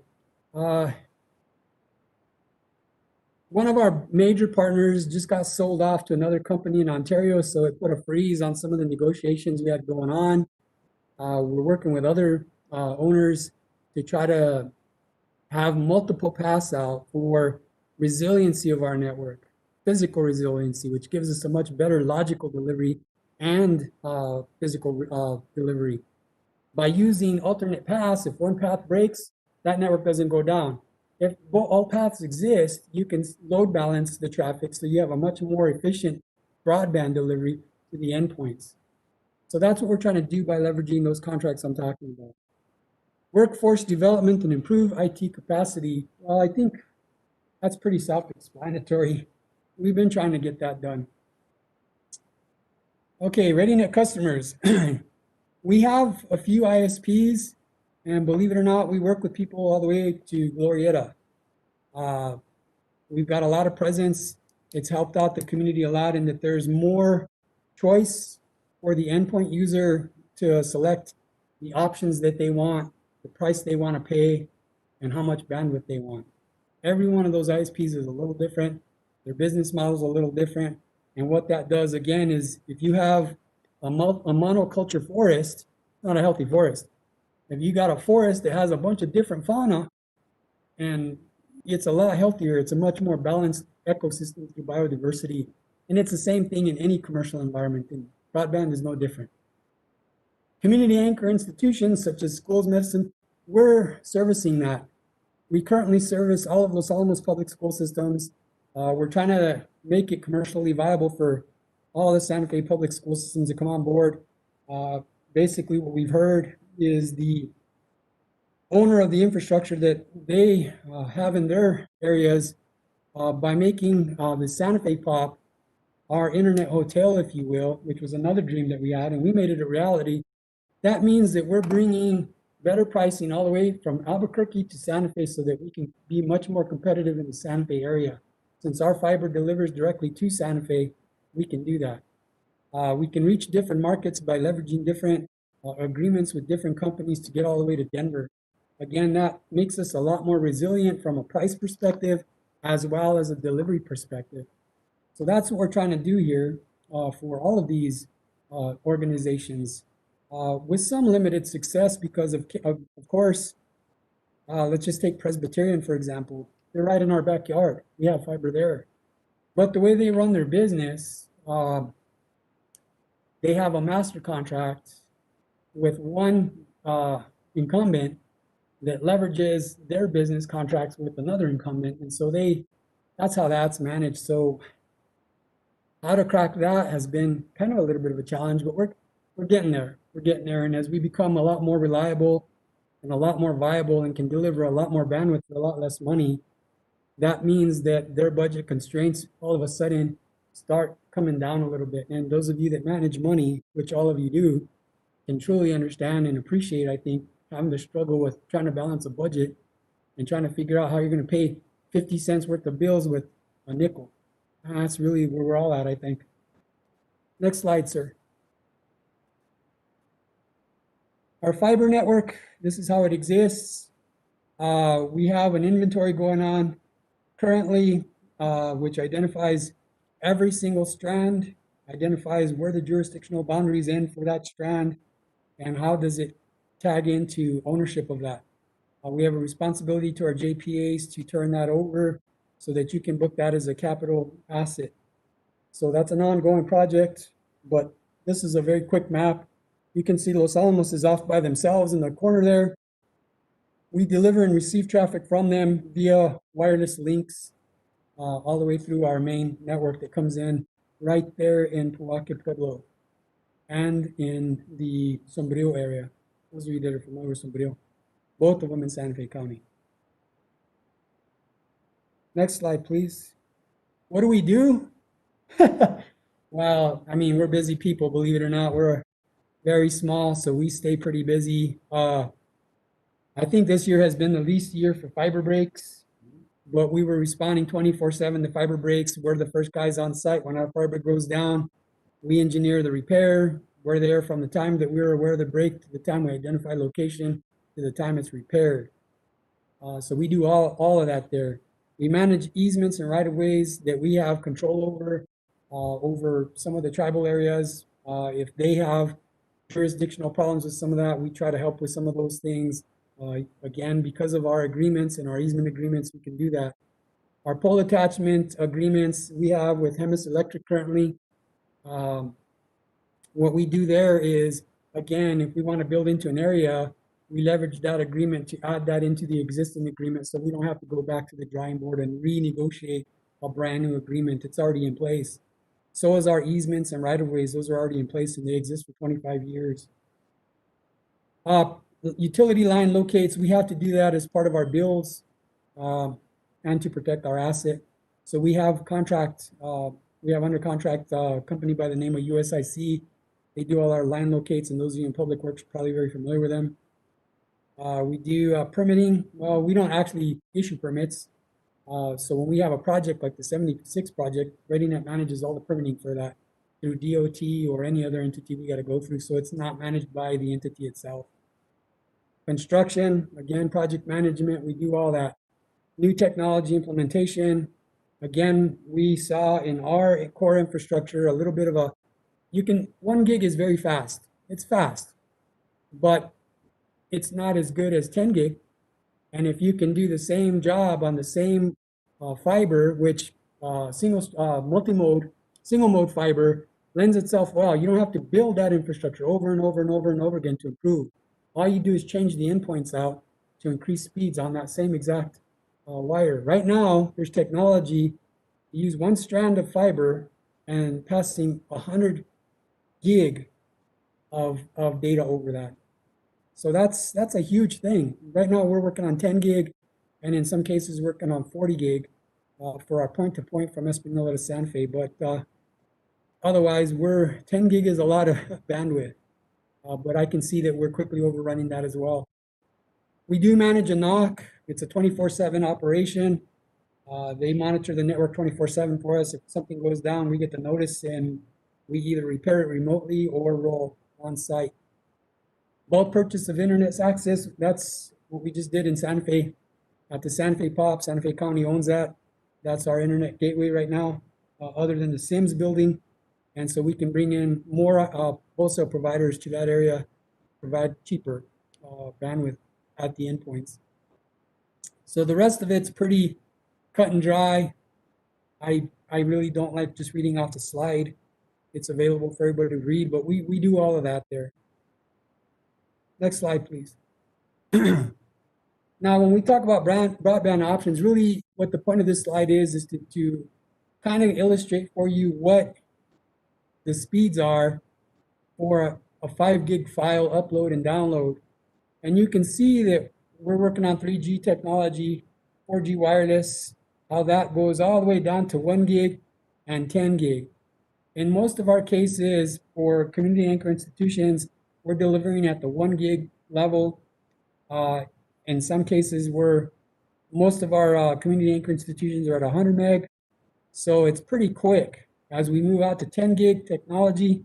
One of our major partners just got sold off to another company in Ontario, so it put a freeze on some of the negotiations we had going on. We're working with other owners to try to have multiple pass out for resiliency of our network, physical resiliency, which gives us a much better logical delivery and physical delivery. By using alternate paths, if one path breaks, that network doesn't go down. If all paths exist, you can load balance the traffic so you have a much more efficient broadband delivery to the endpoints. So that's what we're trying to do by leveraging those contracts I'm talking about. Workforce development and improve IT capacity. Well, I think that's pretty self-explanatory. We've been trying to get that done. Okay, ReadyNet customers. We have a few ISPs, and believe it or not, we work with people all the way to Glorieta. We've got a lot of presence. It's helped out the community a lot in that there's more choice for the endpoint user to select the options that they want, the price they want to pay, and how much bandwidth they want. Every one of those ISPs is a little different. Their business model is a little different. And what that does, again, is if you have a monoculture forest, not a healthy forest. If you got a forest that has a bunch of different fauna, and it's a lot healthier, it's a much more balanced ecosystem through biodiversity. And it's the same thing in any commercial environment, and broadband is no different. Community anchor institutions such as schools, medicine, we're servicing that. We currently service all of Los Alamos public school systems. We're trying to make it commercially viable for all the Santa Fe public school systems to come on board. Basically, what we've heard is the owner of the infrastructure that they have in their areas by making the Santa Fe POP our internet hotel, if you will, which was another dream that we had, and we made it a reality. That means that we're bringing better pricing all the way from Albuquerque to Santa Fe so that we can be much more competitive in the Santa Fe area. Since our fiber delivers directly to Santa Fe, we can do that. We can reach different markets by leveraging different agreements with different companies to get all the way to Denver. Again, that makes us a lot more resilient from a price perspective as well as a delivery perspective. So that's what we're trying to do here for all of these organizations with some limited success because of course, let's just take Presbyterian, for example. They're right in our backyard. We have fiber there. But the way they run their business, they have a master contract with one incumbent that leverages their business contracts with another incumbent. And so that's how that's managed. So how to crack that has been kind of a little bit of a challenge, but we're getting there. We're getting there. And as we become a lot more reliable and a lot more viable and can deliver a lot more bandwidth for a lot less money, that means that their budget constraints all of a sudden start coming down a little bit. And those of you that manage money, which all of you do, can truly understand and appreciate, I think, having to struggle with trying to balance a budget and trying to figure out how you're going to pay 50 cents worth of bills with a nickel. And that's really where we're all at, I think. Next slide, sir. Our fiber network, this is how it exists. We have an inventory going on currently, which identifies every single strand, identifies where the jurisdictional boundaries end for that strand, and how does it tag into ownership of that. We have a responsibility to our JPAs to turn that over so that you can book that as a capital asset. So that's an ongoing project, but this is a very quick map. You can see Los Alamos is off by themselves in the corner there. We deliver and receive traffic from them via wireless links all the way through our main network that comes in right there in Puaque Pueblo and in the Sombrio area. Those of you that are familiar with Sombrio, both of them in Santa Fe County. Next slide, please. What do we do? Well, I mean, we're busy people, believe it or not. We're very small, so we stay pretty busy. I think this year has been the least year for fiber breaks, but we were responding 24/7 to fiber breaks. We're the first guys on site. When our fiber goes down, we engineer the repair. We're there from the time that we were aware of the break to the time we identify location to the time it's repaired. So we do all of that there. We manage easements and right-of-ways that we have control over some of the tribal areas. If they have jurisdictional problems with some of that, we try to help with some of those things. Again, because of our agreements and our easement agreements, we can do that. Our pole attachment agreements we have with Hemis Electric currently. What we do there is, again, if we want to build into an area, we leverage that agreement to add that into the existing agreement so we don't have to go back to the drawing board and renegotiate a brand new agreement. It's already in place. So is our easements and right-of-ways. Those are already in place and they exist for 25 years. Utility line locates, we have to do that as part of our bills and to protect our asset. So we have under contract a company by the name of USIC. They do all our line locates, and those of you in public works are probably very familiar with them. We do permitting. Well, we don't actually issue permits. So when we have a project like the 76 project, ReadyNet manages all the permitting for that through DOT or any other entity we got to go through. So it's not managed by the entity itself. Construction, again, project management, we do all that. New technology implementation. Again, we saw in our core infrastructure a little bit of 1 gig is very fast. It's fast, but it's not as good as 10 gig. And if you can do the same job on the same fiber, which single mode fiber lends itself well, you don't have to build that infrastructure over and over and over and over again to improve. All you do is change the endpoints out to increase speeds on that same exact wire. Right now, there's technology to use 1 strand of fiber and passing 100 gig of data over that. So that's a huge thing. Right now, we're working on 10 gig, and in some cases, working on 40 gig for our point-to-point from Espanola to Santa Fe. But otherwise, 10 gig is a lot of bandwidth, but I can see that we're quickly overrunning that as well. We do manage a NOC. It's a 24/7 operation. They monitor the network 24/7 for us. If something goes down, we get the notice and we either repair it remotely or roll on site. Bulk purchase of internet access, that's what we just did in Santa Fe. At the Santa Fe POP, Santa Fe County owns that. That's our internet gateway right now, other than the Sims building. And so we can bring in more wholesale providers to that area, provide cheaper bandwidth at the endpoints. So the rest of it's pretty cut and dry. I really don't like just reading off the slide. It's available for everybody to read, but we do all of that there. Next slide, please. Now, when we talk about broadband options, really what the point of this slide is to kind of illustrate for you what the speeds are for a 5 gig file upload and download. And you can see that we're working on 3G technology, 4G wireless, how that goes all the way down to 1 gig and 10 gig. In most of our cases for community anchor institutions, we're delivering at the 1 gig level. In some cases, most of our community anchor institutions are at 100 meg. So it's pretty quick. As we move out to 10 gig technology,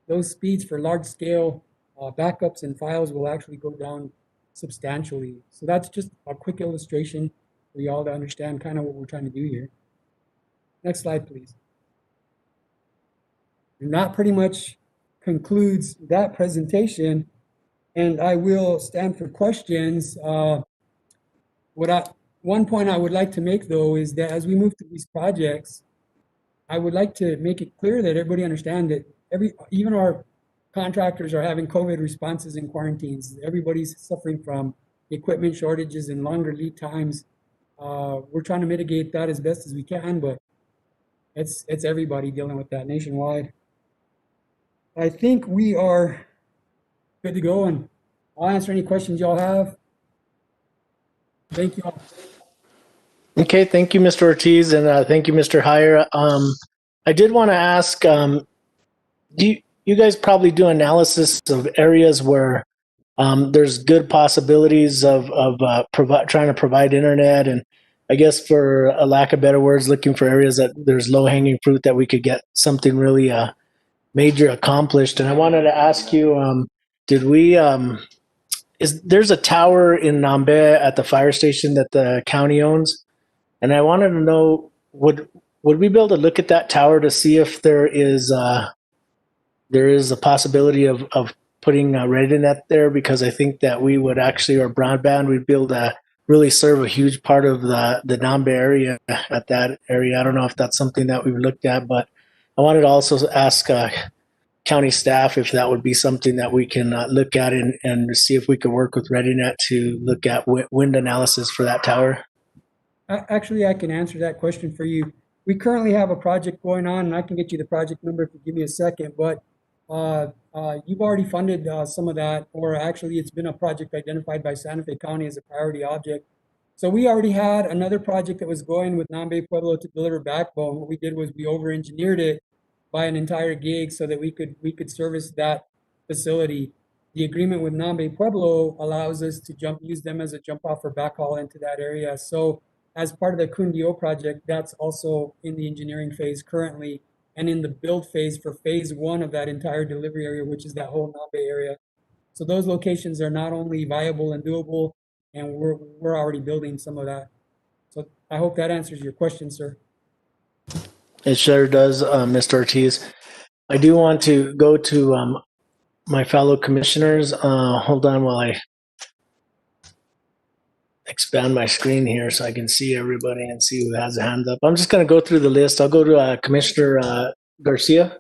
those speeds for large scale backups and files will actually go down substantially. So that's just a quick illustration for you all to understand kind of what we're trying to do here. Next slide, please. And that pretty much concludes that presentation. And I will stand for questions. One point I would like to make, though, is that as we move through these projects, I would like to make it clear that everybody understand that even our contractors are having COVID responses and quarantines. Everybody's suffering from equipment shortages and longer lead times. We're trying to mitigate that as best as we can, but it's everybody dealing with that nationwide. I think we are good to go, and I'll answer any questions y'all have. Thank you all. Okay, thank you, Mr. Ortiz, and thank you, Mr. Heyer. I did want to ask, you guys probably do analysis of areas where there's good possibilities of trying to provide internet, and I guess for a lack of better words, looking for areas that there's low-hanging fruit that we could get something really major accomplished. And I wanted to ask you, there's a tower in Nambe at the fire station that the county owns, and I wanted to know, would we be able to look at that tower to see if there is a possibility of putting ReadyNet there? Because I think that we would actually, our broadband, we'd be able to really serve a huge part of the Nambe area at that area. I don't know if that's something that we've looked at, but I wanted to also ask county staff if that would be something that we can look at and see if we could work with ReadyNet to look at wind analysis for that tower. Actually, I can answer that question for you. We currently have a project going on, and I can get you the project number if you give me a second, but you've already funded some of that, or actually it's been a project identified by Santa Fe County as a priority object. So we already had another project that was going with Nambe Pueblo to deliver backbone. What we did was we over-engineered it by an entire gig so that we could service that facility. The agreement with Nambe Pueblo allows us to use them as a jump off for backhaul into that area. So as part of the Kundio project, that's also in the engineering phase currently, and in the build phase for phase 1 of that entire delivery area, which is that whole Nambe area. So those locations are not only viable and doable, and we're already building some of that. So I hope that answers your question, sir. It sure does, Mr. Ortiz. I do want to go to my fellow commissioners. Hold on while I expand my screen here so I can see everybody and see who has a hand up. I'm just going to go through the list. I'll go to Commissioner Garcia.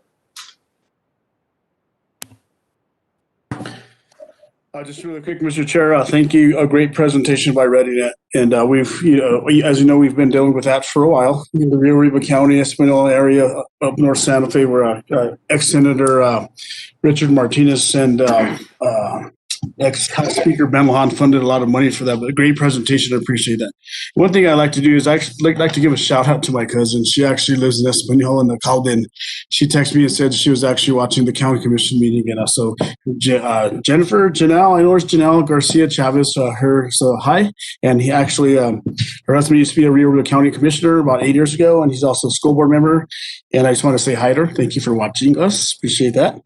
Just really quick, Mr. Chair, thank you. A great presentation by ReadyNet. And as you know, we've been dealing with that for a while. In the Rio Arriba County, Espanola area up north Santa Fe, where ex-Senator Richard Martinez and ex-House Speaker Ben Mahan funded a lot of money for that, but a great presentation. I appreciate that. One thing I like to do is I like to give a shout out to my cousin. She actually lives in Espanol in the Calden. She texted me and said she was actually watching the county commission meeting. And so Jennifer, Janelle, I know it's Janelle Garcia Chavez, so hi. And he actually, her husband used to be a Rio Grande County commissioner about 8 years ago, and he's also a school board member. And I just want to say hi to her. Thank you for watching us. Appreciate that.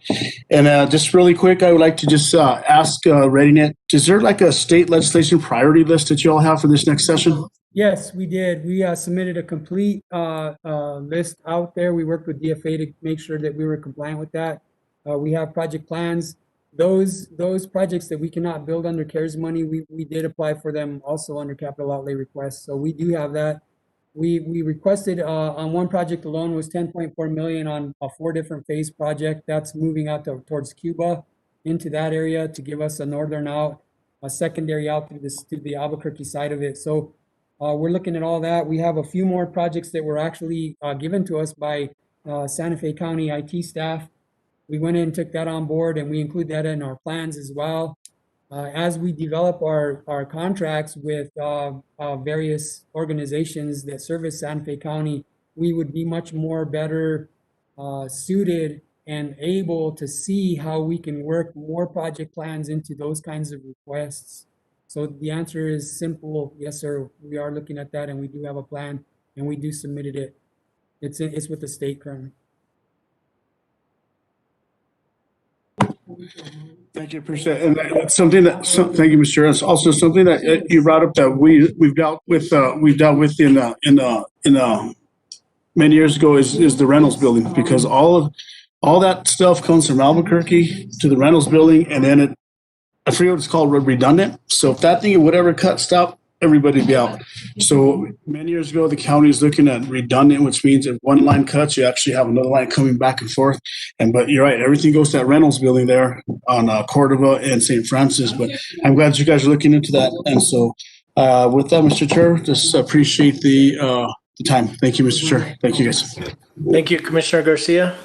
And just really quick, I would like to just ask ReadyNet, is there like a state legislation priority list that you all have for this next session? Yes, we did. We submitted a complete list out there. We worked with DFA to make sure that we were compliant with that. We have project plans. Those projects that we cannot build under CARES money, we did apply for them also under capital outlay requests. So we do have that. We requested on one project alone was 10.4 million on a 4 different phase project. That's moving out towards Cuba into that area to give us a northern out, a secondary out through the Albuquerque side of it. So we're looking at all that. We have a few more projects that were actually given to us by Santa Fe County IT staff. We went in and took that on board, and we include that in our plans as well. As we develop our contracts with various organizations that service Santa Fe County, we would be much more better suited and able to see how we can work more project plans into those kinds of requests. So the answer is simple, yes, sir. We are looking at that, and we do have a plan, and we do submitted it. It's with the state currently. Thank you, appreciate it. And that's something that, thank you, Mr. Chair. It's also something that you brought up that we've dealt with in many years ago is the Reynolds building, because all that stuff comes from Albuquerque to the Reynolds building, and then I forget what it's called, redundant. So if that thing would ever stop, everybody'd be out. So many years ago, the county is looking at redundant, which means if one line cuts, you actually have another line coming back and forth. But you're right, everything goes to that Reynolds building there on Cordova and St. Francis. But I'm glad you guys are looking into that. And so with that, Mr. Chair, just appreciate the time. Thank you, Mr. Chair. Thank you, guys. Thank you, Commissioner Garcia.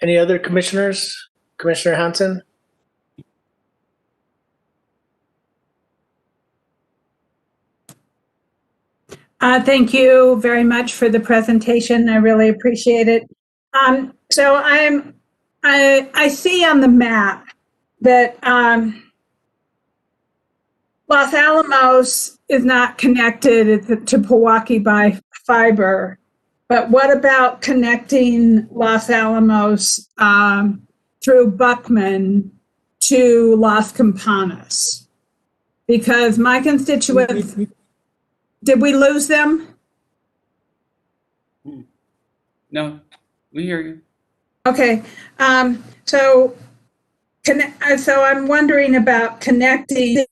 Any other commissioners? Commissioner Hansen? Thank you very much for the presentation. I really appreciate it. So I see on the map that Los Alamos is not connected to Pewaukee by fiber, but what about connecting Los Alamos through Buckman to Las Campanas? Because my constituents, did we lose them? No, we hear you. Okay, so I'm wondering about connecting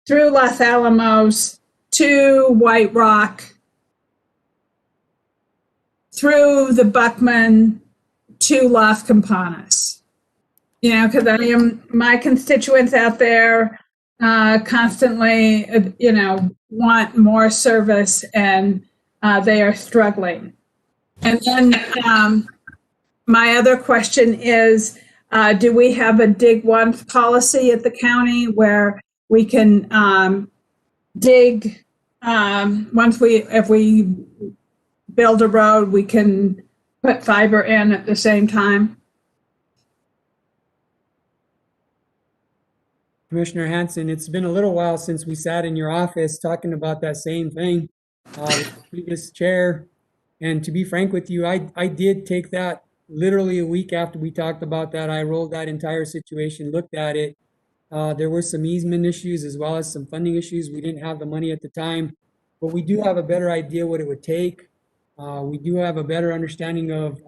through Los Alamos to White Rock, through the Buckman to Las Campanas. You know, because my constituents out there constantly, want more service, and they are struggling. And then my other question is, do we have a dig once policy at the county where we can dig if we build a road, we can put fiber in at the same time? Commissioner Hansen, it's been a little while since we sat in your office talking about that same thing, with the previous chair. And to be frank with you, I did take that literally a week after we talked about that. I rolled that entire situation, looked at it. There were some easement issues as well as some funding issues. We didn't have the money at the time, but we do have a better idea what it would take. We do have a better understanding of,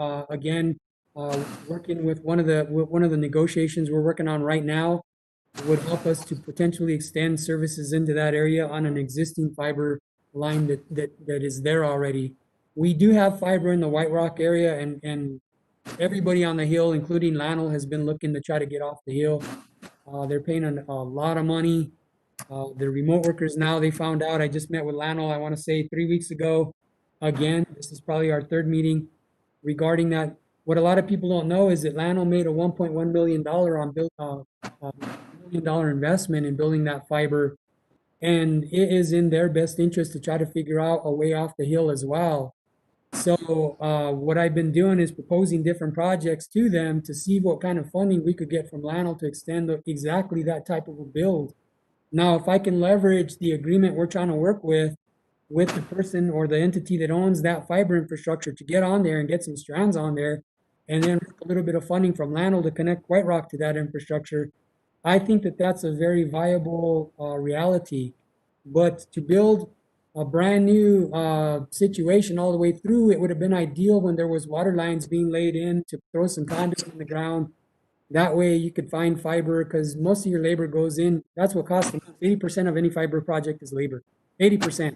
working with one of the negotiations we're working on right now would help us to potentially extend services into that area on an existing fiber line that is there already. We do have fiber in the White Rock area, and everybody on the hill, including Lionel, has been looking to try to get off the hill. They're paying a lot of money. The remote workers now, they found out, I just met with Lionel, I want to say 3 weeks ago. Again, this is probably our third meeting regarding that. What a lot of people don't know is that Lionel made a $1.1 million on multi-million-dollar investment in building that fiber, and it is in their best interest to try to figure out a way off the hill as well. So what I've been doing is proposing different projects to them to see what kind of funding we could get from LANL to extend exactly that type of a build. Now, if I can leverage the agreement we're trying to work with the person or the entity that owns that fiber infrastructure to get on there and get some strands on there, and then a little bit of funding from LANL to connect White Rock to that infrastructure, I think that that's a very viable reality. But to build a brand new situation all the way through, it would have been ideal when there was water lines being laid in to throw some conduit in the ground. That way you could find fiber, because most of your labor goes in. That's what costs them. 80% of any fiber project is labor. 80%.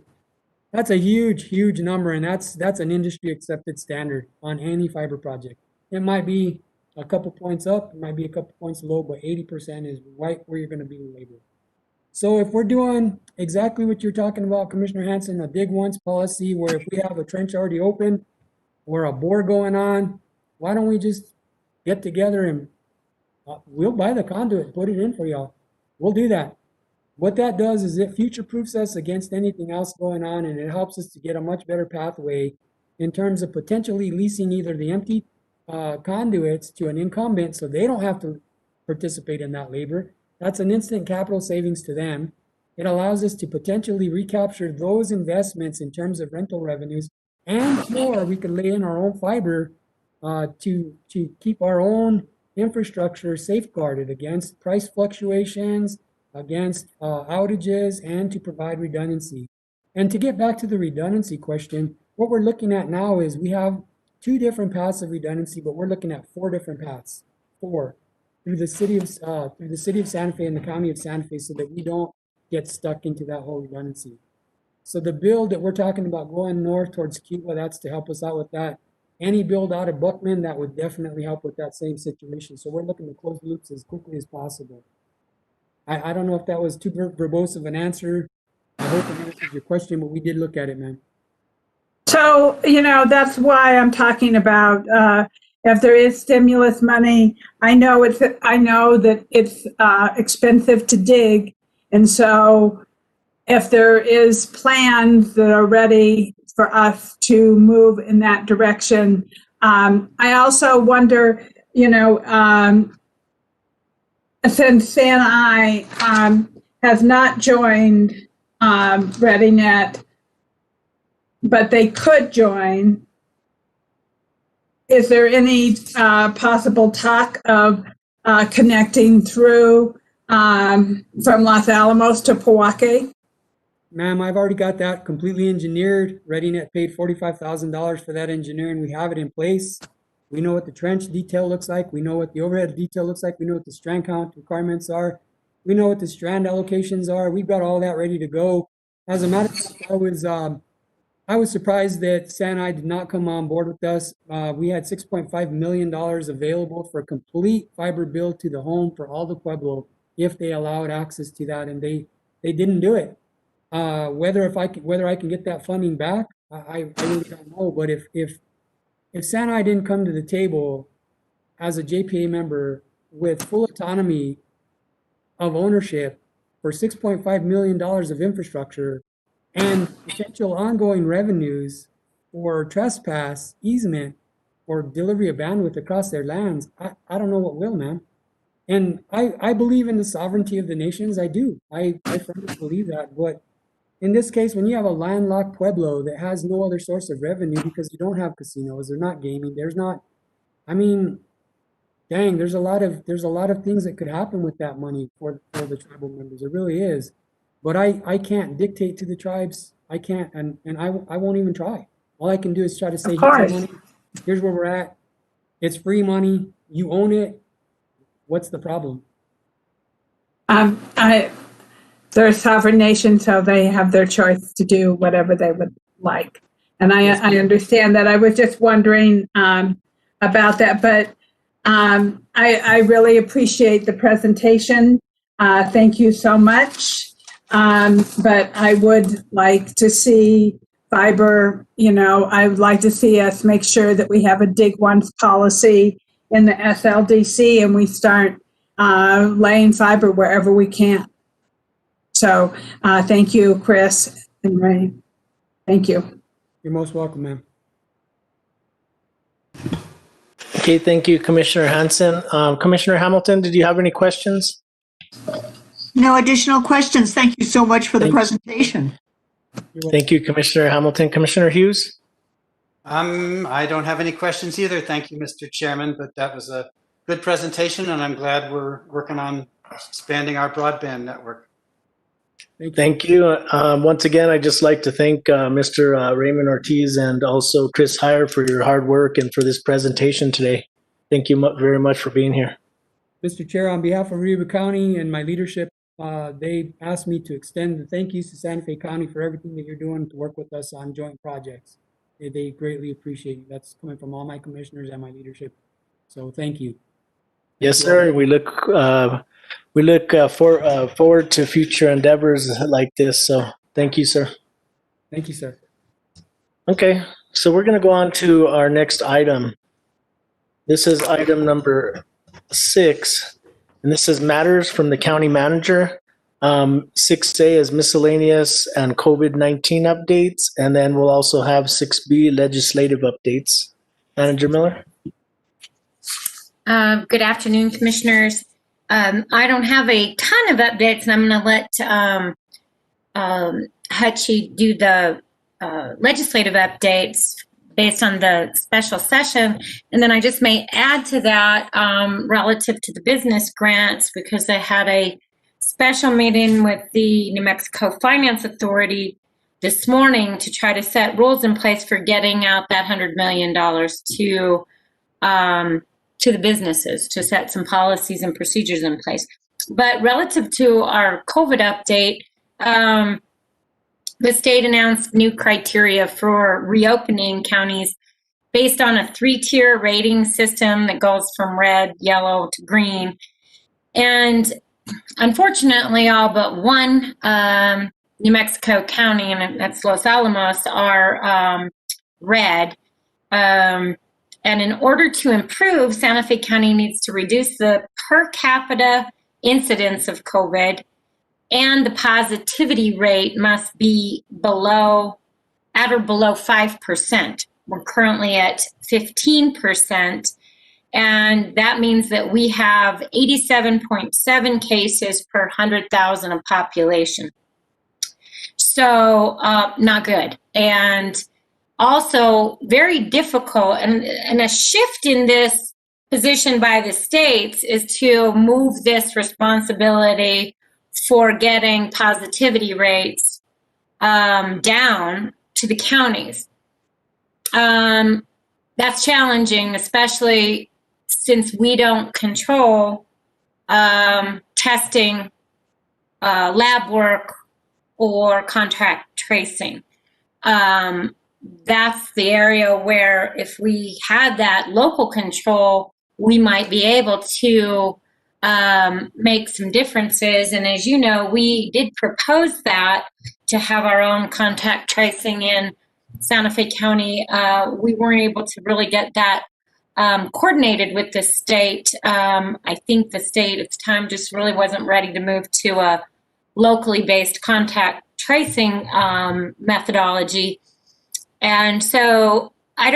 That's a huge, huge number, and that's an industry accepted standard on any fiber project. It might be a couple points up, it might be a couple points low, but 80% is right where you're going to be with labor. So if we're doing exactly what you're talking about, Commissioner Hanson, a dig once policy where if we have a trench already open or a bore going on, why don't we just get together and we'll buy the conduit, put it in for y'all. We'll do that. What that does is it future-proofs us against anything else going on, and it helps us to get a much better pathway in terms of potentially leasing either the empty conduits to an incumbent so they don't have to participate in that labor. That's an instant capital savings to them. It allows us to potentially recapture those investments in terms of rental revenues, and or we could lay in our own fiber to keep our own infrastructure safeguarded against price fluctuations, against outages, and to provide redundancy. And to get back to the redundancy question, what we're looking at now is we have 2 different paths of redundancy, but we're looking at 4 different paths. 4 through the city of Santa Fe and the county of Santa Fe, so that we don't get stuck into that whole redundancy. So the build that we're talking about going north towards Cuba, that's to help us out with that. Any build out of Buckman, that would definitely help with that same situation. So we're looking to close loops as quickly as possible. I don't know if that was too verbose of an answer. I hope it answered your question, but we did look at it, man. So, that's why I'm talking about if there is stimulus money. I know that it's expensive to dig, and so if there is plans that are ready for us to move in that direction, I also wonder, since Santa has not joined ReadyNet, but they could join, is there any possible talk of connecting through from Los Alamos to Pewaukee? Ma'am, I've already got that completely engineered. ReadyNet paid $45,000 for that engineering. We have it in place. We know what the trench detail looks like. We know what the overhead detail looks like. We know what the strand count requirements are. We know what the strand allocations are. We've got all that ready to go. As a matter of fact, I was surprised that Santa did not come on board with us. We had $6.5 million available for a complete fiber build to the home for all the Pueblo if they allowed access to that, and they didn't do it. Whether I can get that funding back, I really don't know. But if Santa didn't come to the table as a JPA member with full autonomy of ownership for $6.5 million of infrastructure and potential ongoing revenues for trespass, easement, or delivery of bandwidth across their lands, I don't know what will, man. And I believe in the sovereignty of the nations. I do. I firmly believe that. But in this case, when you have a landlocked Pueblo that has no other source of revenue because you don't have casinos, they're not gaming, there's a lot of things that could happen with that money for the tribal members. There really is. But I can't dictate to the tribes. I can't, and I won't even try. All I can do is try to say, here's the money, here's where we're at. It's free money. You own it. What's the problem? They're a sovereign nation, so they have their choice to do whatever they would like. And I understand that. I was just wondering about that, but I really appreciate the presentation. Thank you so much. But I would like to see fiber, I would like to see us make sure that we have a dig once policy in the SLDC and we start laying fiber wherever we can. So thank you, Chris and Ray. Thank you. You're most welcome, ma'am. Okay, thank you, Commissioner Hanson. Commissioner Hamilton, did you have any questions? No additional questions. Thank you so much for the presentation. Thank you, Commissioner Hamilton. Commissioner Hughes? I don't have any questions either. Thank you, Mr. Chairman, but that was a good presentation, and I'm glad we're working on expanding our broadband network. Thank you. Once again, I'd just like to thank Mr. Raymond Ortiz and also Chris Heyer for your hard work and for this presentation today. Thank you very much for being here. Mr. Chair, on behalf of Riva County and my leadership, they asked me to extend the thank yous to Santa Fe County for everything that you're doing to work with us on joint projects. They greatly appreciate it. That's coming from all my commissioners and my leadership. So thank you. Yes, sir. We look forward to future endeavors like this. So thank you, sir. Thank you, sir. Okay, so we're going to go on to our next item. This is item number 6, and this is matters from the county manager. 6A is miscellaneous and COVID-19 updates, and then we'll also have 6B legislative updates. Manager Miller? Good afternoon, commissioners. I don't have a ton of updates, and I'm going to let Hutchie do the legislative updates based on the special session. And then I just may add to that relative to the business grants, because I had a special meeting with the New Mexico Finance Authority this morning to try to set rules in place for getting out that $100 million to the businesses, to set some policies and procedures in place. But relative to our COVID update, the state announced new criteria for reopening counties based on a 3-tier rating system that goes from red, yellow to green. And unfortunately, all but one New Mexico county, and that's Los Alamos, are red. And in order to improve, Santa Fe County needs to reduce the per capita incidence of COVID, and the positivity rate must be at or below 5%. We're currently at 15%, and that means that we have 87.7 cases per 100,000 of population. So not good. And also very difficult, and a shift in this position by the states is to move this responsibility for getting positivity rates down to the counties. That's challenging, especially since we don't control testing, lab work, or contact tracing. That's the area where if we had that local control, we might be able to make some differences. And as you know, we did propose that to have our own contact tracing in Santa Fe County. We weren't able to really get that coordinated with the state. I think the state at the time just really wasn't ready to move to a locally based contact tracing methodology. And so I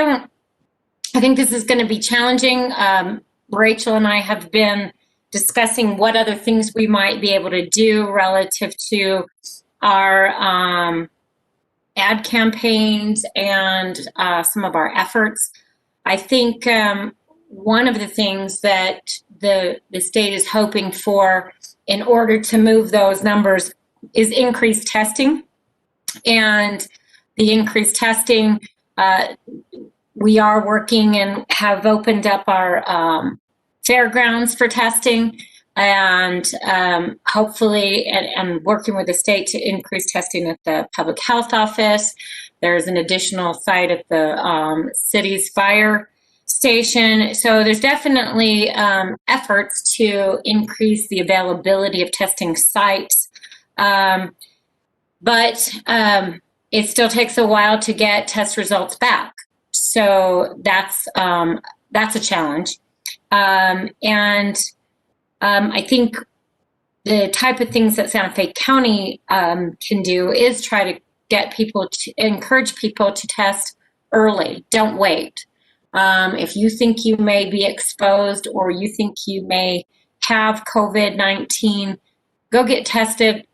think this is going to be challenging. Rachel and I have been discussing what other things we might be able to do relative to our ad campaigns and some of our efforts. I think one of the things that the state is hoping for in order to move those numbers is increased testing. And the increased testing, we are working and have opened up our fairgrounds for testing, and hopefully, and working with the state to increase testing at the public health office. There's an additional site at the city's fire station. So there's definitely efforts to increase the availability of testing sites. But it still takes a while to get test results back. So that's a challenge. And I think the type of things that Santa Fe County can do is try to encourage people to test early. Don't wait. If you think you may be exposed or you think you may have COVID-19, go get tested,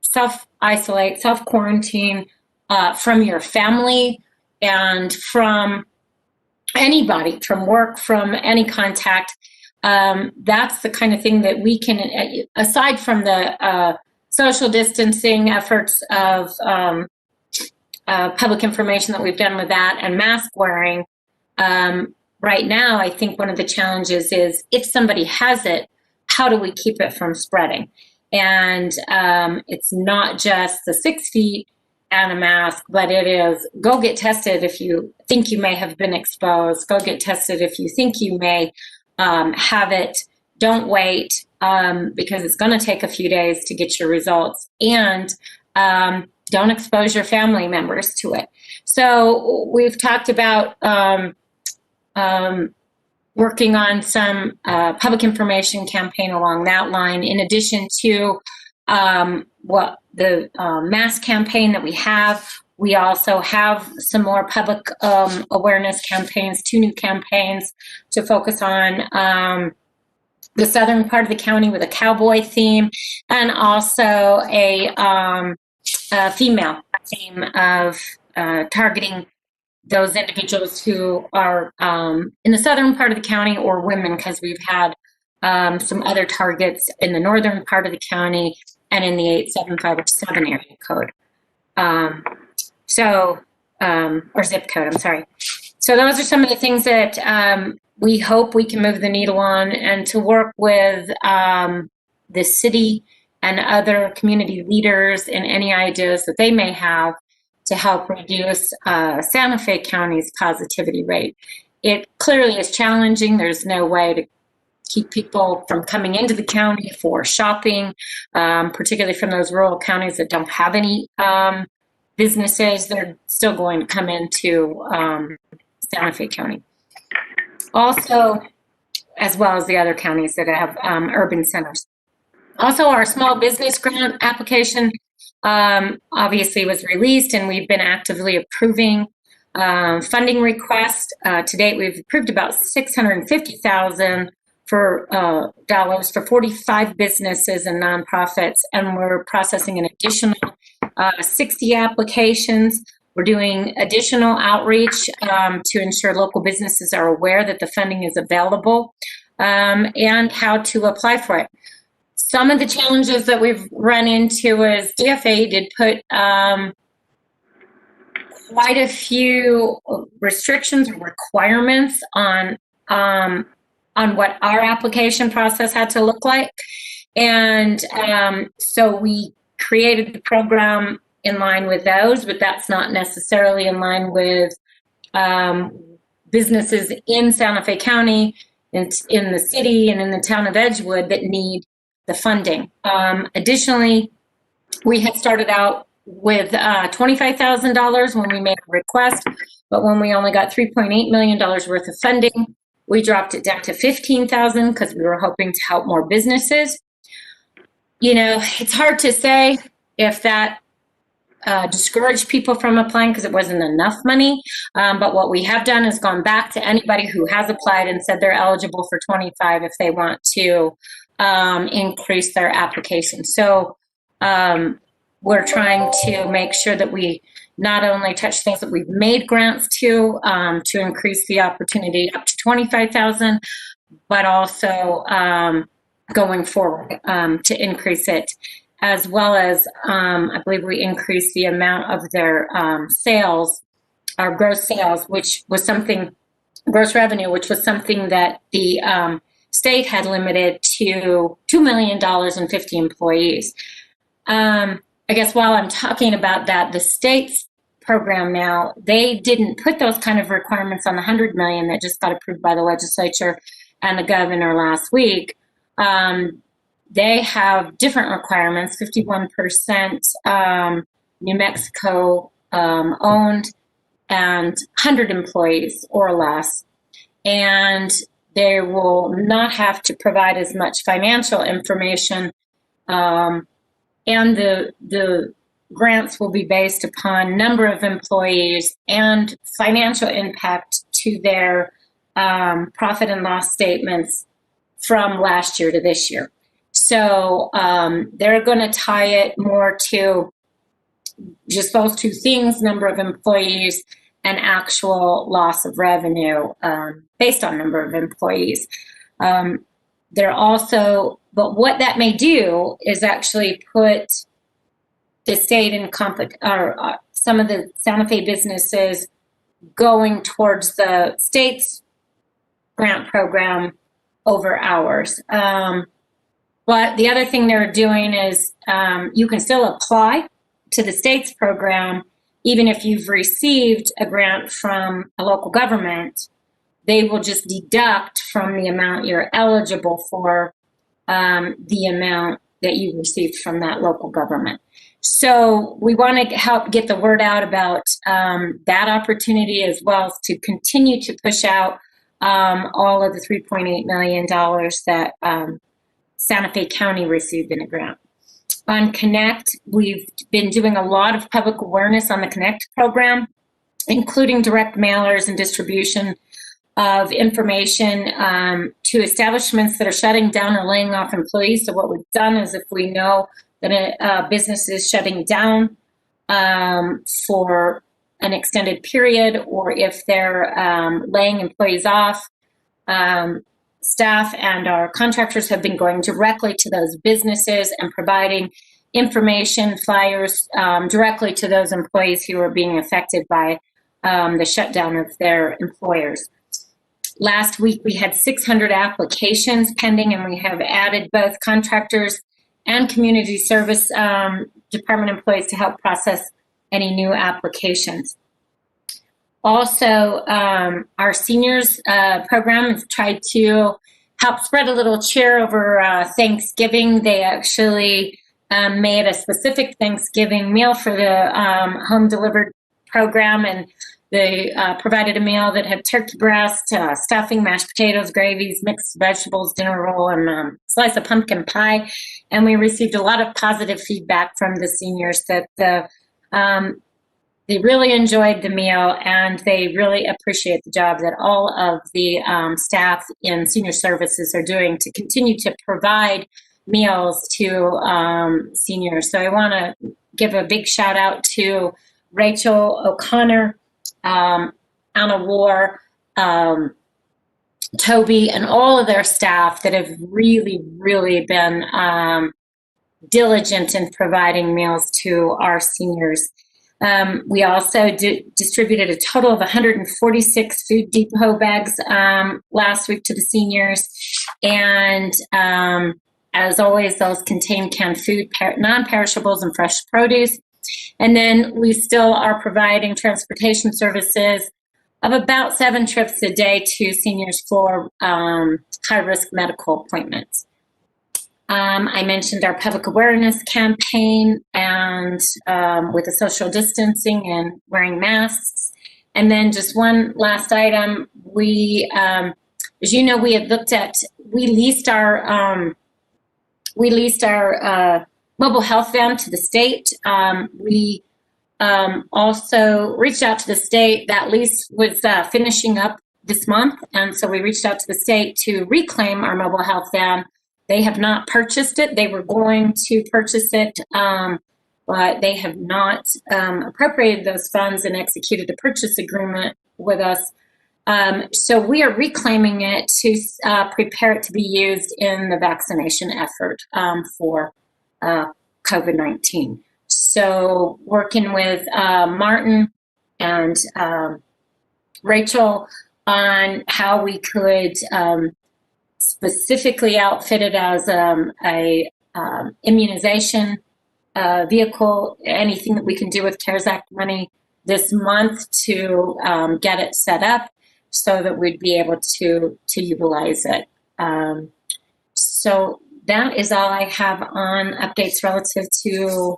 self-isolate, self-quarantine from your family and from anybody, from work, from any contact. That's the kind of thing that we can, aside from the social distancing efforts of public information that we've done with that and mask wearing, right now, I think one of the challenges is if somebody has it, how do we keep it from spreading? And it's not just the 6 feet and a mask, but it is go get tested if you think you may have been exposed. Go get tested if you think you may have it. Don't wait because it's going to take a few days to get your results. And don't expose your family members to it. So we've talked about working on some public information campaign along that line, in addition to what the mass campaign that we have. We also have some more public awareness campaigns, 2 new campaigns to focus on the southern part of the county with a cowboy theme, and also a female theme of targeting those individuals who are in the southern part of the county, or women, because we've had some other targets in the northern part of the county and in the 87507 area code. Or zip code, I'm sorry. So those are some of the things that we hope we can move the needle on, and to work with the city and other community leaders in any ideas that they may have to help reduce Santa Fe County's positivity rate. It clearly is challenging. There's no way to keep people from coming into the county for shopping, particularly from those rural counties that don't have any businesses. They're still going to come into Santa Fe County. Also, as well as the other counties that have urban centers. Also, our small business grant application obviously was released, and we've been actively approving funding requests. To date, we've approved about $650,000 for dollars for 45 businesses and nonprofits, and we're processing an additional 60 applications. We're doing additional outreach to ensure local businesses are aware that the funding is available and how to apply for it. Some of the challenges that we've run into is DFA did put quite a few restrictions or requirements on what our application process had to look like. And so we created the program in line with those, but that's not necessarily in line with businesses in Santa Fe County, in the city, and in the town of Edgewood that need the funding. Additionally, we had started out with $25,000 when we made a request, but when we only got $3.8 million worth of funding, we dropped it down to $15,000 because we were hoping to help more businesses. You know, it's hard to say if that discouraged people from applying because it wasn't enough money. But what we have done is gone back to anybody who has applied and said they're eligible for 25 if they want to increase their application. So we're trying to make sure that we not only touch things that we've made grants to increase the opportunity up to 25,000, but also going forward to increase it, as well as I believe we increased the amount of their sales, our gross sales, which was something, gross revenue, which was something that the state had limited to $2 million and 50 employees. I guess while I'm talking about that, the state's program now, they didn't put those kind of requirements on the $100 million that just got approved by the legislature and the governor last week. They have different requirements, 51% New Mexico owned and 100 employees or less. And they will not have to provide as much financial information, and the grants will be based upon number of employees and financial impact to their profit and loss statements from last year to this year. So they're going to tie it more to just those two things, number of employees and actual loss of revenue based on number of employees. They're also, but what that may do is actually put the state in some of the Santa Fe businesses going towards the state's grant program over ours. But the other thing they're doing is you can still apply to the state's program even if you've received a grant from a local government. They will just deduct from the amount you're eligible for the amount that you received from that local government. So we want to help get the word out about that opportunity, as well as to continue to push out all of the $3.8 million that Santa Fe County received in a grant. On Connect, we've been doing a lot of public awareness on the Connect program, including direct mailers and distribution of information to establishments that are shutting down or laying off employees. So what we've done is, if we know that a business is shutting down for an extended period, or if they're laying employees off, staff and our contractors have been going directly to those businesses and providing information, flyers directly to those employees who are being affected by the shutdown of their employers. Last week, we had 600 applications pending, and we have added both contractors and community service department employees to help process any new applications. Also, our seniors program has tried to help spread a little cheer over Thanksgiving. They actually made a specific Thanksgiving meal for the home delivered program, and they provided a meal that had turkey breast, stuffing, mashed potatoes, gravies, mixed vegetables, dinner roll, and a slice of pumpkin pie. And we received a lot of positive feedback from the seniors that they really enjoyed the meal, and they really appreciate the job that all of the staff in senior services are doing to continue to provide meals to seniors. So I want to give a big shout out to Rachel O'Connor, Anna War, Toby, and all of their staff that have really, really been diligent in providing meals to our seniors. We also distributed a total of 146 Food Depot bags last week to the seniors. And as always, those contain canned food, non-perishables, and fresh produce. And then we still are providing transportation services of about 7 trips a day to seniors for high-risk medical appointments. I mentioned our public awareness campaign and with the social distancing and wearing masks. And then just one last item, we, as you know, we leased our mobile health van to the state. We also reached out to the state. That lease was finishing up this month, and so we reached out to the state to reclaim our mobile health van. They have not purchased it. They were going to purchase it, but they have not appropriated those funds and executed a purchase agreement with us. So we are reclaiming it to prepare it to be used in the vaccination effort for COVID-19. So working with Martin and Rachel on how we could specifically outfit it as a immunization vehicle, anything that we can do with CARES Act money this month to get it set up so that we'd be able to utilize it. So that is all I have on updates relative to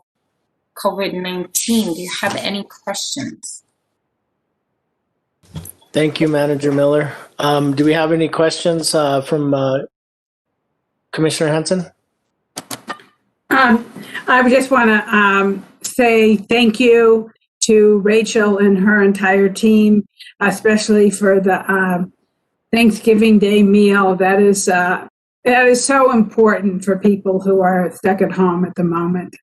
COVID-19. Do you have any questions? Thank you, Manager Miller. Do we have any questions from Commissioner Hanson? I would just want to say thank you to Rachel and her entire team, especially for the Thanksgiving Day meal. That is so important for people who are stuck at home at the moment.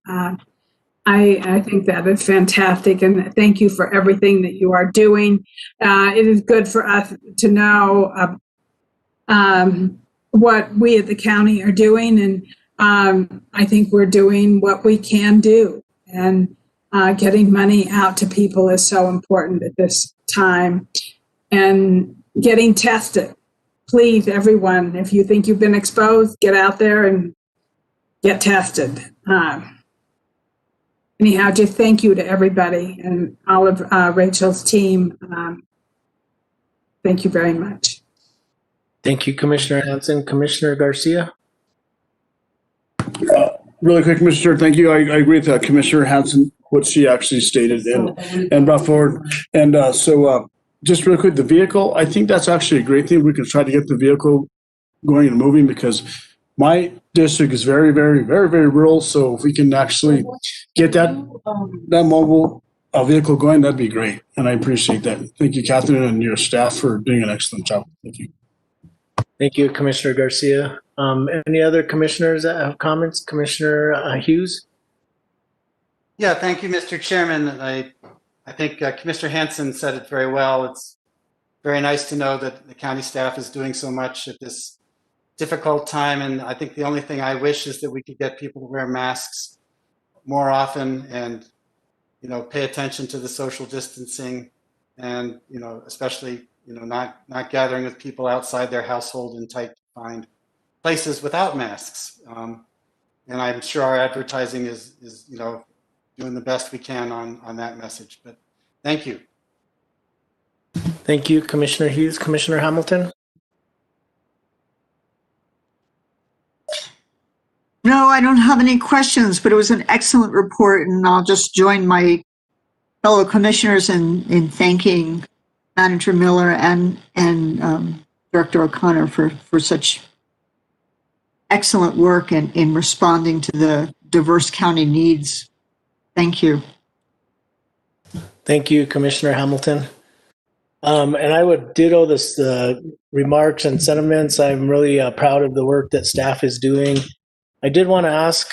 I think that is fantastic, and thank you for everything that you are doing. It is good for us to know what we at the county are doing, and I think we're doing what we can do. And getting money out to people is so important at this time. And getting tested. Please, everyone, if you think you've been exposed, get out there and get tested. Anyhow, just thank you to everybody and all of Rachel's team. Thank you very much. Thank you, Commissioner Hanson. Commissioner Garcia? Really quick, Mr. Thank you. I agree with Commissioner Hanson, what she actually stated and brought forward. And just real quick, the vehicle, I think that's actually a great thing. We could try to get the vehicle going and moving because my district is very, very, very, very rural. So if we can actually get that mobile vehicle going, that'd be great. And I appreciate that. Thank you, Catherine, and your staff for doing an excellent job. Thank you. Thank you, Commissioner Garcia. Any other commissioners that have comments? Commissioner Hughes? Yeah, thank you, Mr. Chairman. I think Commissioner Hanson said it very well. It's very nice to know that the county staff is doing so much at this difficult time. And I think the only thing I wish is that we could get people to wear masks more often and, pay attention to the social distancing and, especially, not gathering with people outside their household in tight confined places without masks. And I'm sure our advertising is doing the best we can on that message. But thank you. Thank you, Commissioner Hughes. Commissioner Hamilton? No, I don't have any questions, but it was an excellent report, and I'll just join my fellow commissioners in thanking Manager Miller and Director O'Connor for such excellent work in responding to the diverse county needs. Thank you. Thank you, Commissioner Hamilton. And I would ditto this remarks and sentiments. I'm really proud of the work that staff is doing. I did want to ask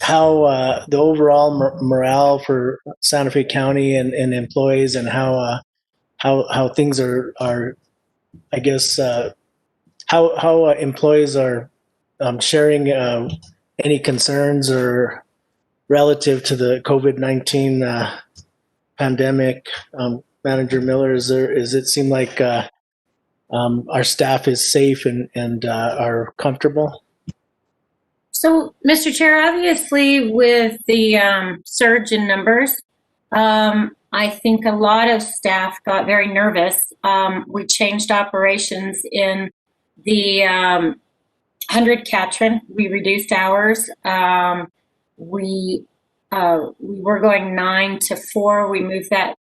how the overall morale for Santa Fe County and employees, and how things are I guess how employees are sharing any concerns or relative to the COVID-19 pandemic. Manager Miller, does it seem like our staff is safe and are comfortable? So, Mr. Chair, obviously with the surge in numbers, I think a lot of staff got very nervous. We changed operations in the 100 Catron. We reduced hours. We were going 9 to 4. We moved that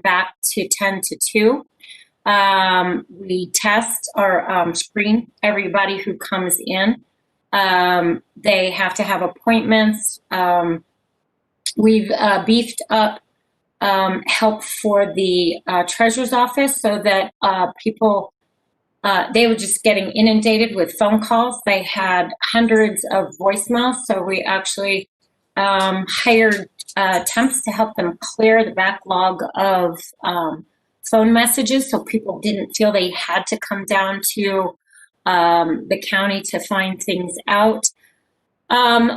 back to 10 to 2. We test or screen everybody who comes in. They have to have appointments. We've beefed up help for the treasurer's office so that people, they were just getting inundated with phone calls. They had hundreds of voicemails, so we actually hired temps to help them clear the backlog of phone messages so people didn't feel they had to come down to the county to find things out.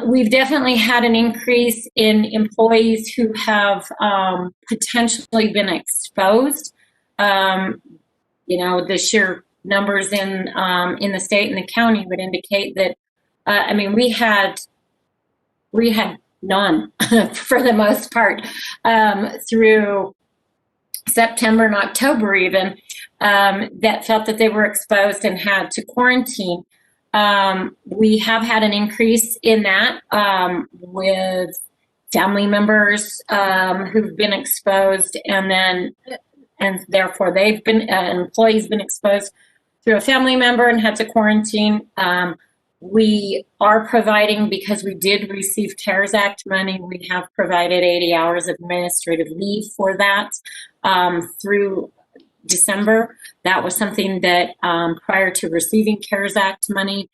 We've definitely had an increase in employees who have potentially been exposed. The sheer numbers in the state and the county would indicate that. We had none for the most part through September and October even that felt that they were exposed and had to quarantine. We have had an increase in that with family members who've been exposed, and then and therefore they've been, an employee's been exposed through a family member and had to quarantine. We are providing, because we did receive CARES Act money, we have provided 80 hours of administrative leave for that through December. That was something that prior to receiving CARES Act money,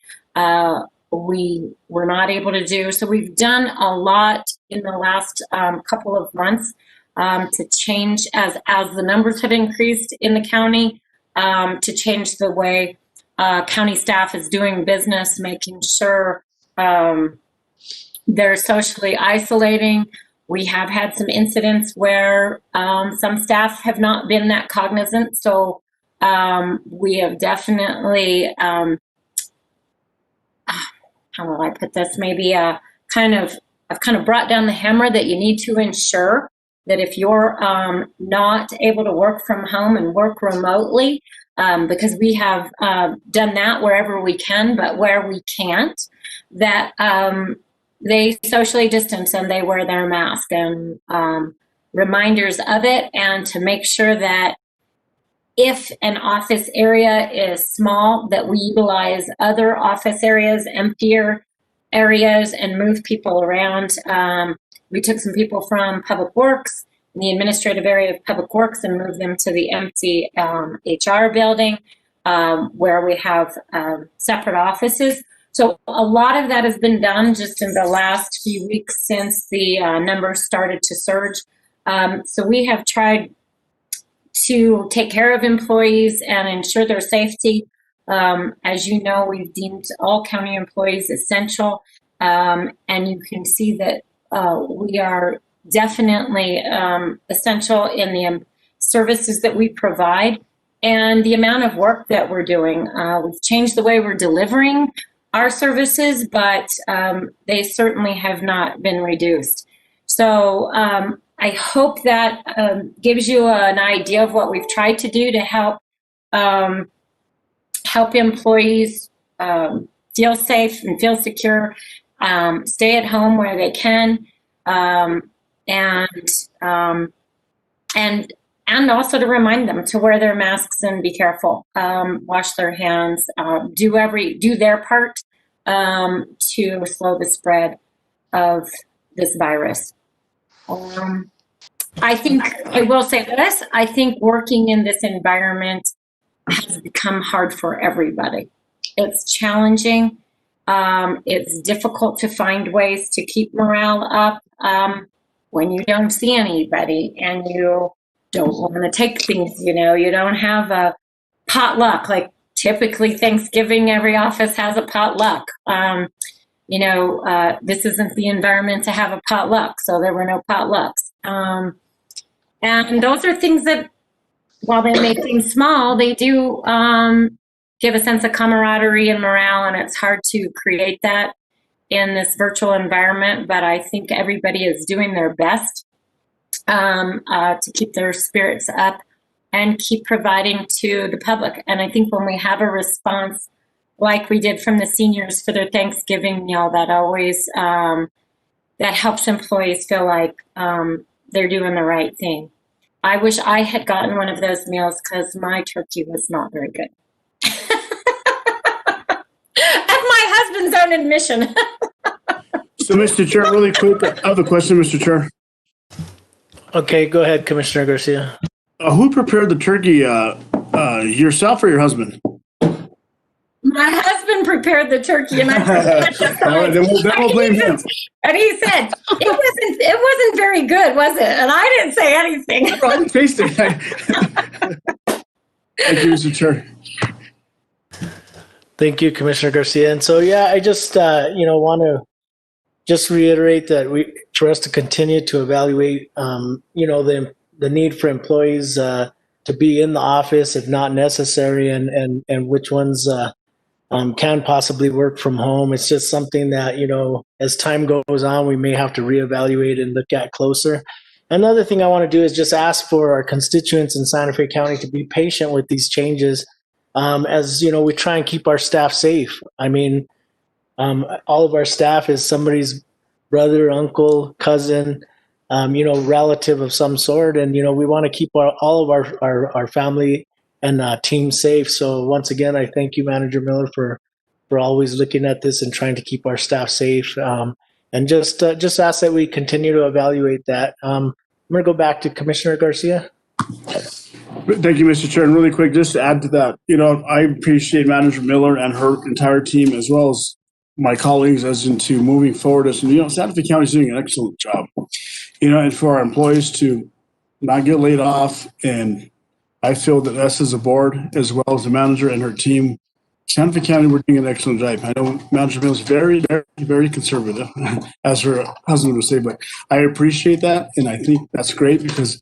we were not able to do. So we've done a lot in the last couple of months to change, as the numbers have increased in the county, to change the way county staff is doing business, making sure they're socially isolating. We have had some incidents where some staff have not been that cognizant. So we have definitely, how will I put this? Maybe I've kind of brought down the hammer that you need to ensure that if you're not able to work from home and work remotely, because we have done that wherever we can, but where we can't, that they socially distance and they wear their mask, and reminders of it, and to make sure that if an office area is small, that we utilize other office areas, emptier areas, and move people around. We took some people from Public Works, in the administrative area of Public Works, and moved them to the empty HR building where we have separate offices. So a lot of that has been done just in the last few weeks since the numbers started to surge. So we have tried to take care of employees and ensure their safety. As you know, we've deemed all county employees essential, and you can see that we are definitely essential in the services that we provide and the amount of work that we're doing. We've changed the way we're delivering our services, but they certainly have not been reduced. So I hope that gives you an idea of what we've tried to do to help help employees feel safe and feel secure, stay at home where they can, and also to remind them to wear their masks and be careful, wash their hands, do their part to slow the spread of this virus. I think I will say this, I think working in this environment has become hard for everybody. It's challenging. It's difficult to find ways to keep morale up when you don't see anybody and you don't want to take things, you don't have a potluck. Like typically Thanksgiving, every office has a potluck. This isn't the environment to have a potluck, so there were no potlucks. And those are things that, while they make things small, they do give a sense of camaraderie and morale, and it's hard to create that in this virtual environment, but I think everybody is doing their best to keep their spirits up and keep providing to the public. And I think when we have a response like we did from the seniors for their Thanksgiving meal, that always, that helps employees feel like they're doing the right thing. I wish I had gotten one of those meals because my turkey was not very good. At my husband's own admission. So, Mr. Chair, really quick, I have a question, Mr. Chair. Okay, go ahead, Commissioner Garcia. Who prepared the turkey, yourself or your husband? My husband prepared the turkey, and I said, all right, then we'll blame him. And he said, it wasn't very good, was it? And I didn't say anything. I didn't taste it. Thank you, Mr. Chair. Thank you, Commissioner Garcia. And so, yeah, I just, want to just reiterate that for us to continue to evaluate, the need for employees to be in the office if not necessary, and which ones can possibly work from home. It's just something that, as time goes on, we may have to reevaluate and look at closer. Another thing I want to do is just ask for our constituents in Santa Fe County to be patient with these changes. As we try and keep our staff safe. I mean, all of our staff is somebody's brother, uncle, cousin, relative of some sort. And, we want to keep all of our family and team safe. So once again, I thank you, Manager Miller, for always looking at this and trying to keep our staff safe. And just ask that we continue to evaluate that. I'm going to go back to Commissioner Garcia. Thank you, Mr. Chair. And really quick, just to add to that, I appreciate Manager Miller and her entire team, as well as my colleagues, as into moving forward. As Santa Fe County is doing an excellent job. And for our employees to not get laid off, and I feel that us as a board, as well as the manager and her team, Santa Fe County, we're doing an excellent job. I know Manager Miller is very, very, very conservative, as her husband would say, but I appreciate that, and I think that's great because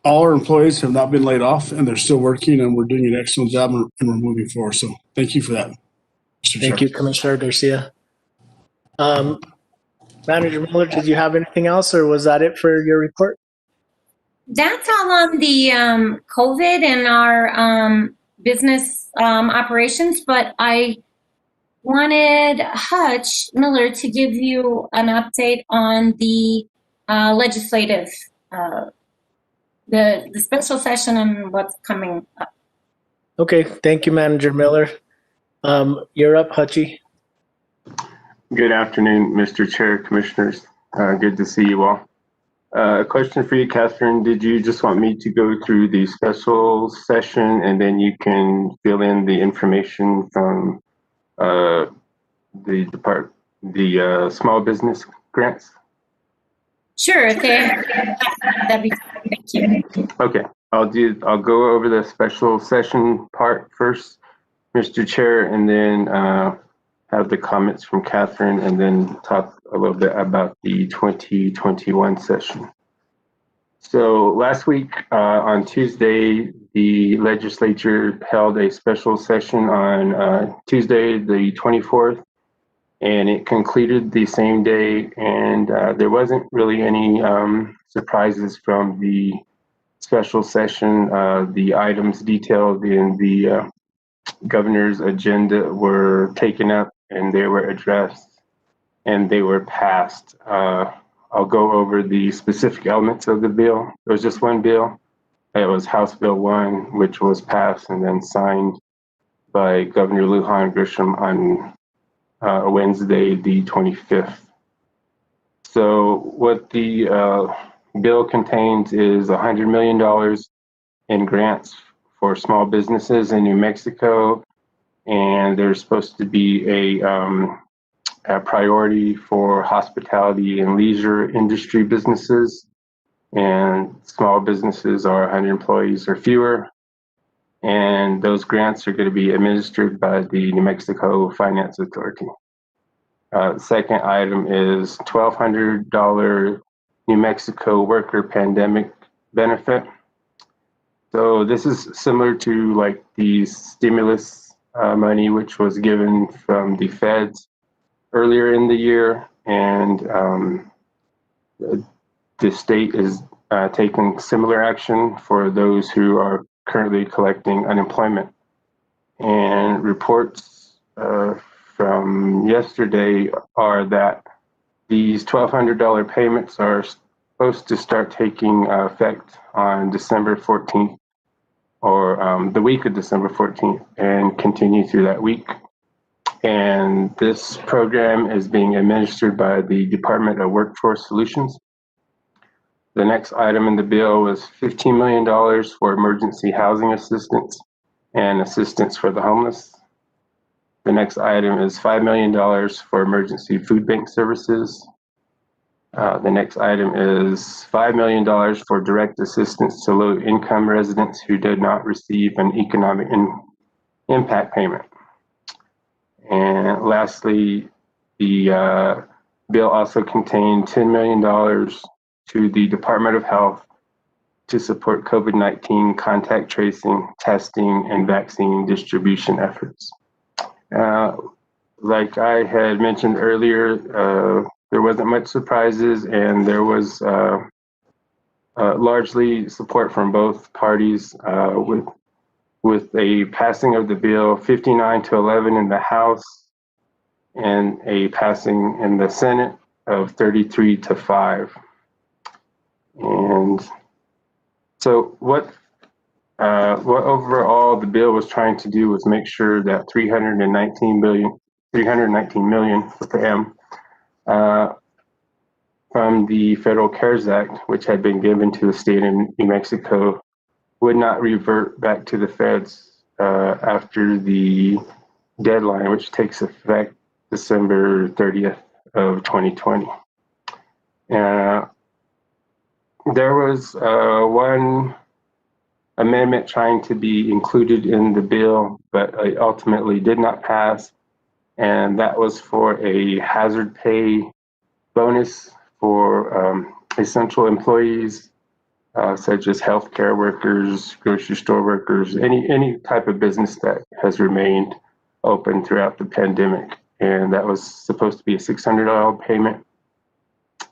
all our employees have not been laid off, and they're still working, and we're doing an excellent job, and we're moving forward. So thank you for that, Mr. Thank Chair. you, Commissioner Garcia. Manager Miller, did you have anything else, or was that it for your report? That's all on the COVID and our business operations, but I wanted Hutch Miller to give you an update on the legislative, the special session and what's coming up. Okay, thank you, Manager Miller. You're up, Hutchie. Good afternoon, Mr. Chair, Commissioners. Good to see you all. A question for you, Catherine. Did you just want me to go through the special session and then you can fill in the information from the small business grants? Sure, that'd be thank you. Okay, I'll go over the special session part first, Mr. Chair, and then have the comments from Catherine, and then talk a little bit about the 2021 session. So last week on Tuesday, the legislature held a special session on Tuesday, the 24th, and it concluded the same day, and there wasn't really any surprises from the special session. The items detailed in the governor's agenda were taken up and they were addressed and they were passed. I'll go over the specific elements of the bill. There was just one bill. It was House Bill 1, which was passed and then signed by Governor Lujan Grisham on Wednesday, the 25th. So what the bill contains is $100 million in grants for small businesses in New Mexico, and there's supposed to be a priority for hospitality and leisure industry businesses, and small businesses are 100 employees or fewer, and those grants are going to be administered by the New Mexico Finance Authority. The second item is $1,200 New Mexico worker pandemic benefit. So this is similar to like the stimulus money, which was given from the feds earlier in the year, and the state is taking similar action for those who are currently collecting unemployment. And reports from yesterday are that these $1,200 payments are supposed to start taking effect on December 14th, or the week of December 14th, and continue through that week. And this program is being administered by the Department of Workforce Solutions. The next item in the bill was $15 million for emergency housing assistance and assistance for the homeless. The next item is $5 million for emergency food bank services. The next item is $5 million for direct assistance to low-income residents who did not receive an economic impact payment. And lastly, the bill also contained $10 million to the Department of Health to support COVID-19 contact tracing, testing, and vaccine distribution efforts. Like I had mentioned earlier, there wasn't much surprises, and there was largely support from both parties with a passing of the bill 59-11 in the House and a passing in the Senate of 33-5. And so what overall the bill was trying to do was make sure that 319 million with the M, from the Federal CARES Act, which had been given to the state of New Mexico, would not revert back to the feds after the deadline, which takes effect December 30th of 2020. There was one amendment trying to be included in the bill, but it ultimately did not pass, and that was for a hazard pay bonus for essential employees, such as healthcare workers, grocery store workers, any type of business that has remained open throughout the pandemic. And that was supposed to be a $600 payment,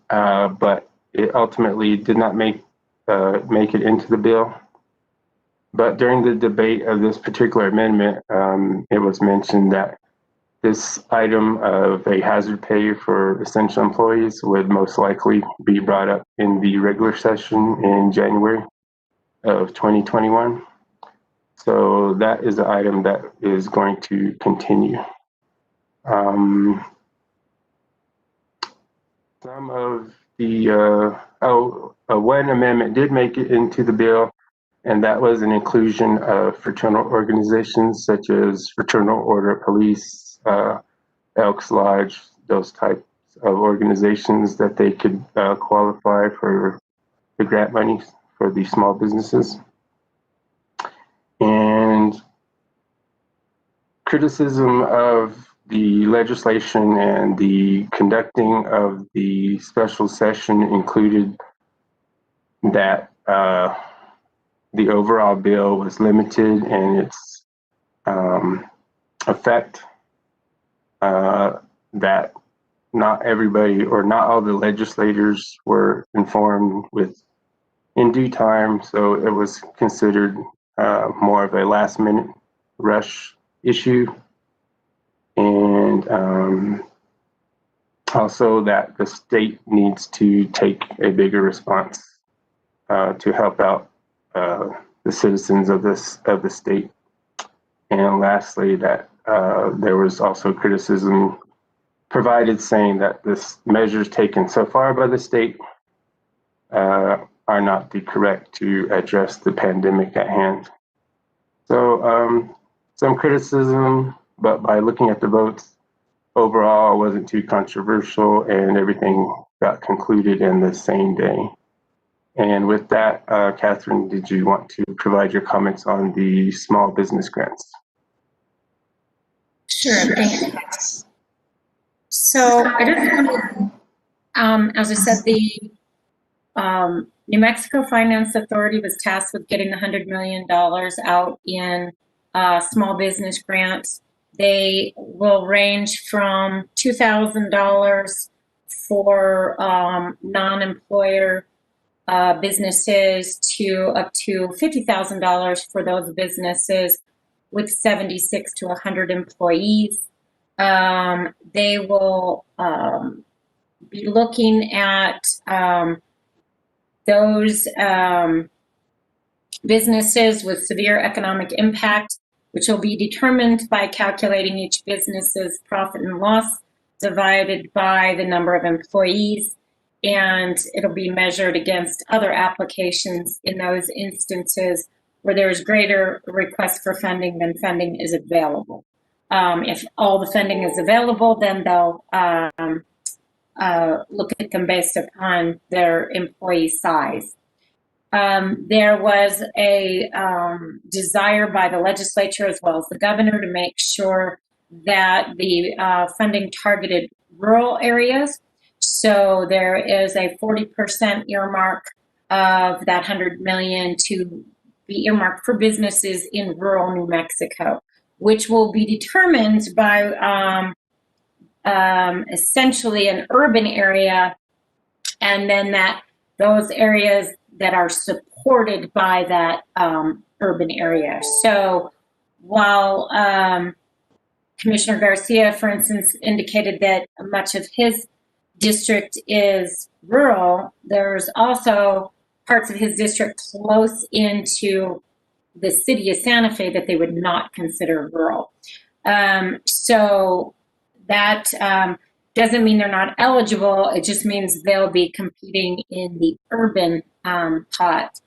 but it ultimately did not make it into the bill. But during the debate of this particular amendment, it was mentioned that this item of a hazard pay for essential employees would most likely be brought up in the regular session in January of 2021. So that is an item that is going to continue. Some of the, one amendment did make it into the bill, and that was an inclusion of fraternal organizations such as Fraternal Order of Police, Elks Lodge, those types of organizations, that they could qualify for the grant money for the small businesses. And criticism of the legislation and the conducting of the special session included that the overall bill was limited in its effect, that not everybody or not all the legislators were informed in due time, so it was considered more of a last minute rush issue. And also that the state needs to take a bigger response to help out the citizens of the state. And lastly, that there was also criticism provided saying that the measures taken so far by the state are not the correct to address the pandemic at hand. So some criticism, but by looking at the votes, overall it wasn't too controversial and everything got concluded in the same day. And with that, Catherine, did you want to provide your comments on the small business grants? Sure, thank you. So I just wanted, as I said, the New Mexico Finance Authority was tasked with getting $100 million out in small business grants. They will range from $2,000 for non-employer businesses to up to $50,000 for those businesses with 76 to 100 employees. They will be looking at those businesses with severe economic impact, which will be determined by calculating each business's profit and loss divided by the number of employees, and it'll be measured against other applications in those instances where there is greater request for funding than funding is available. If all the funding is available, then they'll look at them based upon their employee size. There was a desire by the legislature as well as the governor to make sure that the funding targeted rural areas. So there is a 40% earmark of that $100 million to be earmarked for businesses in rural New Mexico, which will be determined by essentially an urban area, and then that those areas that are supported by that urban area. So while Commissioner Garcia, for instance, indicated that much of his district is rural, there's also parts of his district close into the city of Santa Fe that they would not consider rural. So that doesn't mean they're not eligible. It just means they'll be competing in the urban pot.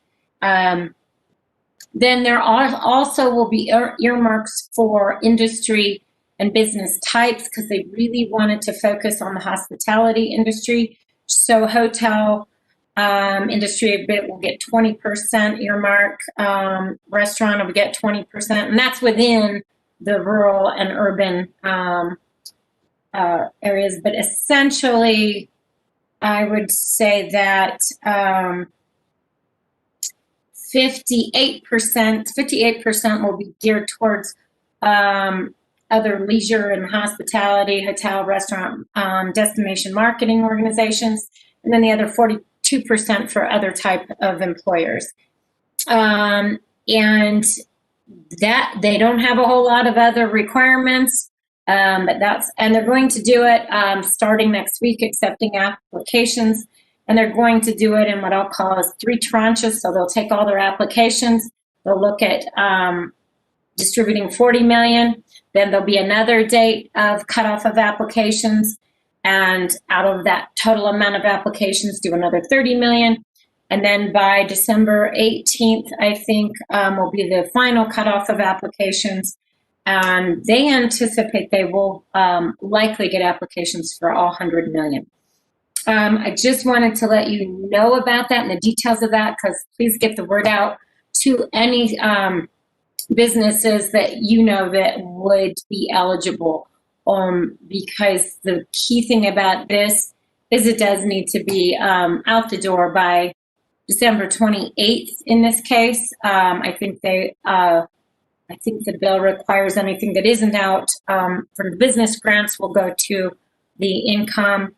Then there also will be earmarks for industry and business types because they really wanted to focus on the hospitality industry. So hotel industry will get 20% earmark. Restaurant will get 20%, and that's within the rural and urban areas. But essentially, I would say that 58% will be geared towards other leisure and hospitality, hotel, restaurant, destination marketing organizations, and then the other 42% for other type of employers. And that they don't have a whole lot of other requirements, but and they're going to do it starting next week, accepting applications. And they're going to do it in what I'll call as 3 tranches. So they'll take all their applications. They'll look at distributing 40 million. Then there'll be another date of cutoff of applications. And out of that total amount of applications, do another 30 million. And then by December 18th, I think, will be the final cutoff of applications. And they anticipate they will likely get applications for all 100 million. I just wanted to let you know about that and the details of that, because please get the word out to any businesses that you know that would be eligible. Because the key thing about this is it does need to be out the door by December 28th in this case. I think the bill requires anything that isn't out for the business grants will go to the income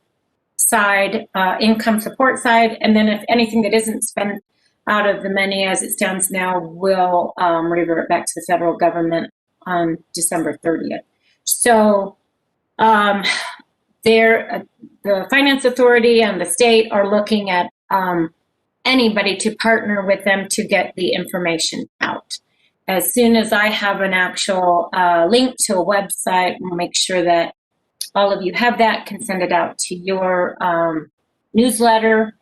side, income support side, and then if anything that isn't spent out of the money as it stands now will revert back to the federal government on December 30th. So the Finance Authority and the state are looking at anybody to partner with them to get the information out. As soon as I have an actual link to a website, we'll make sure that all of you have that, can send it out to your newsletter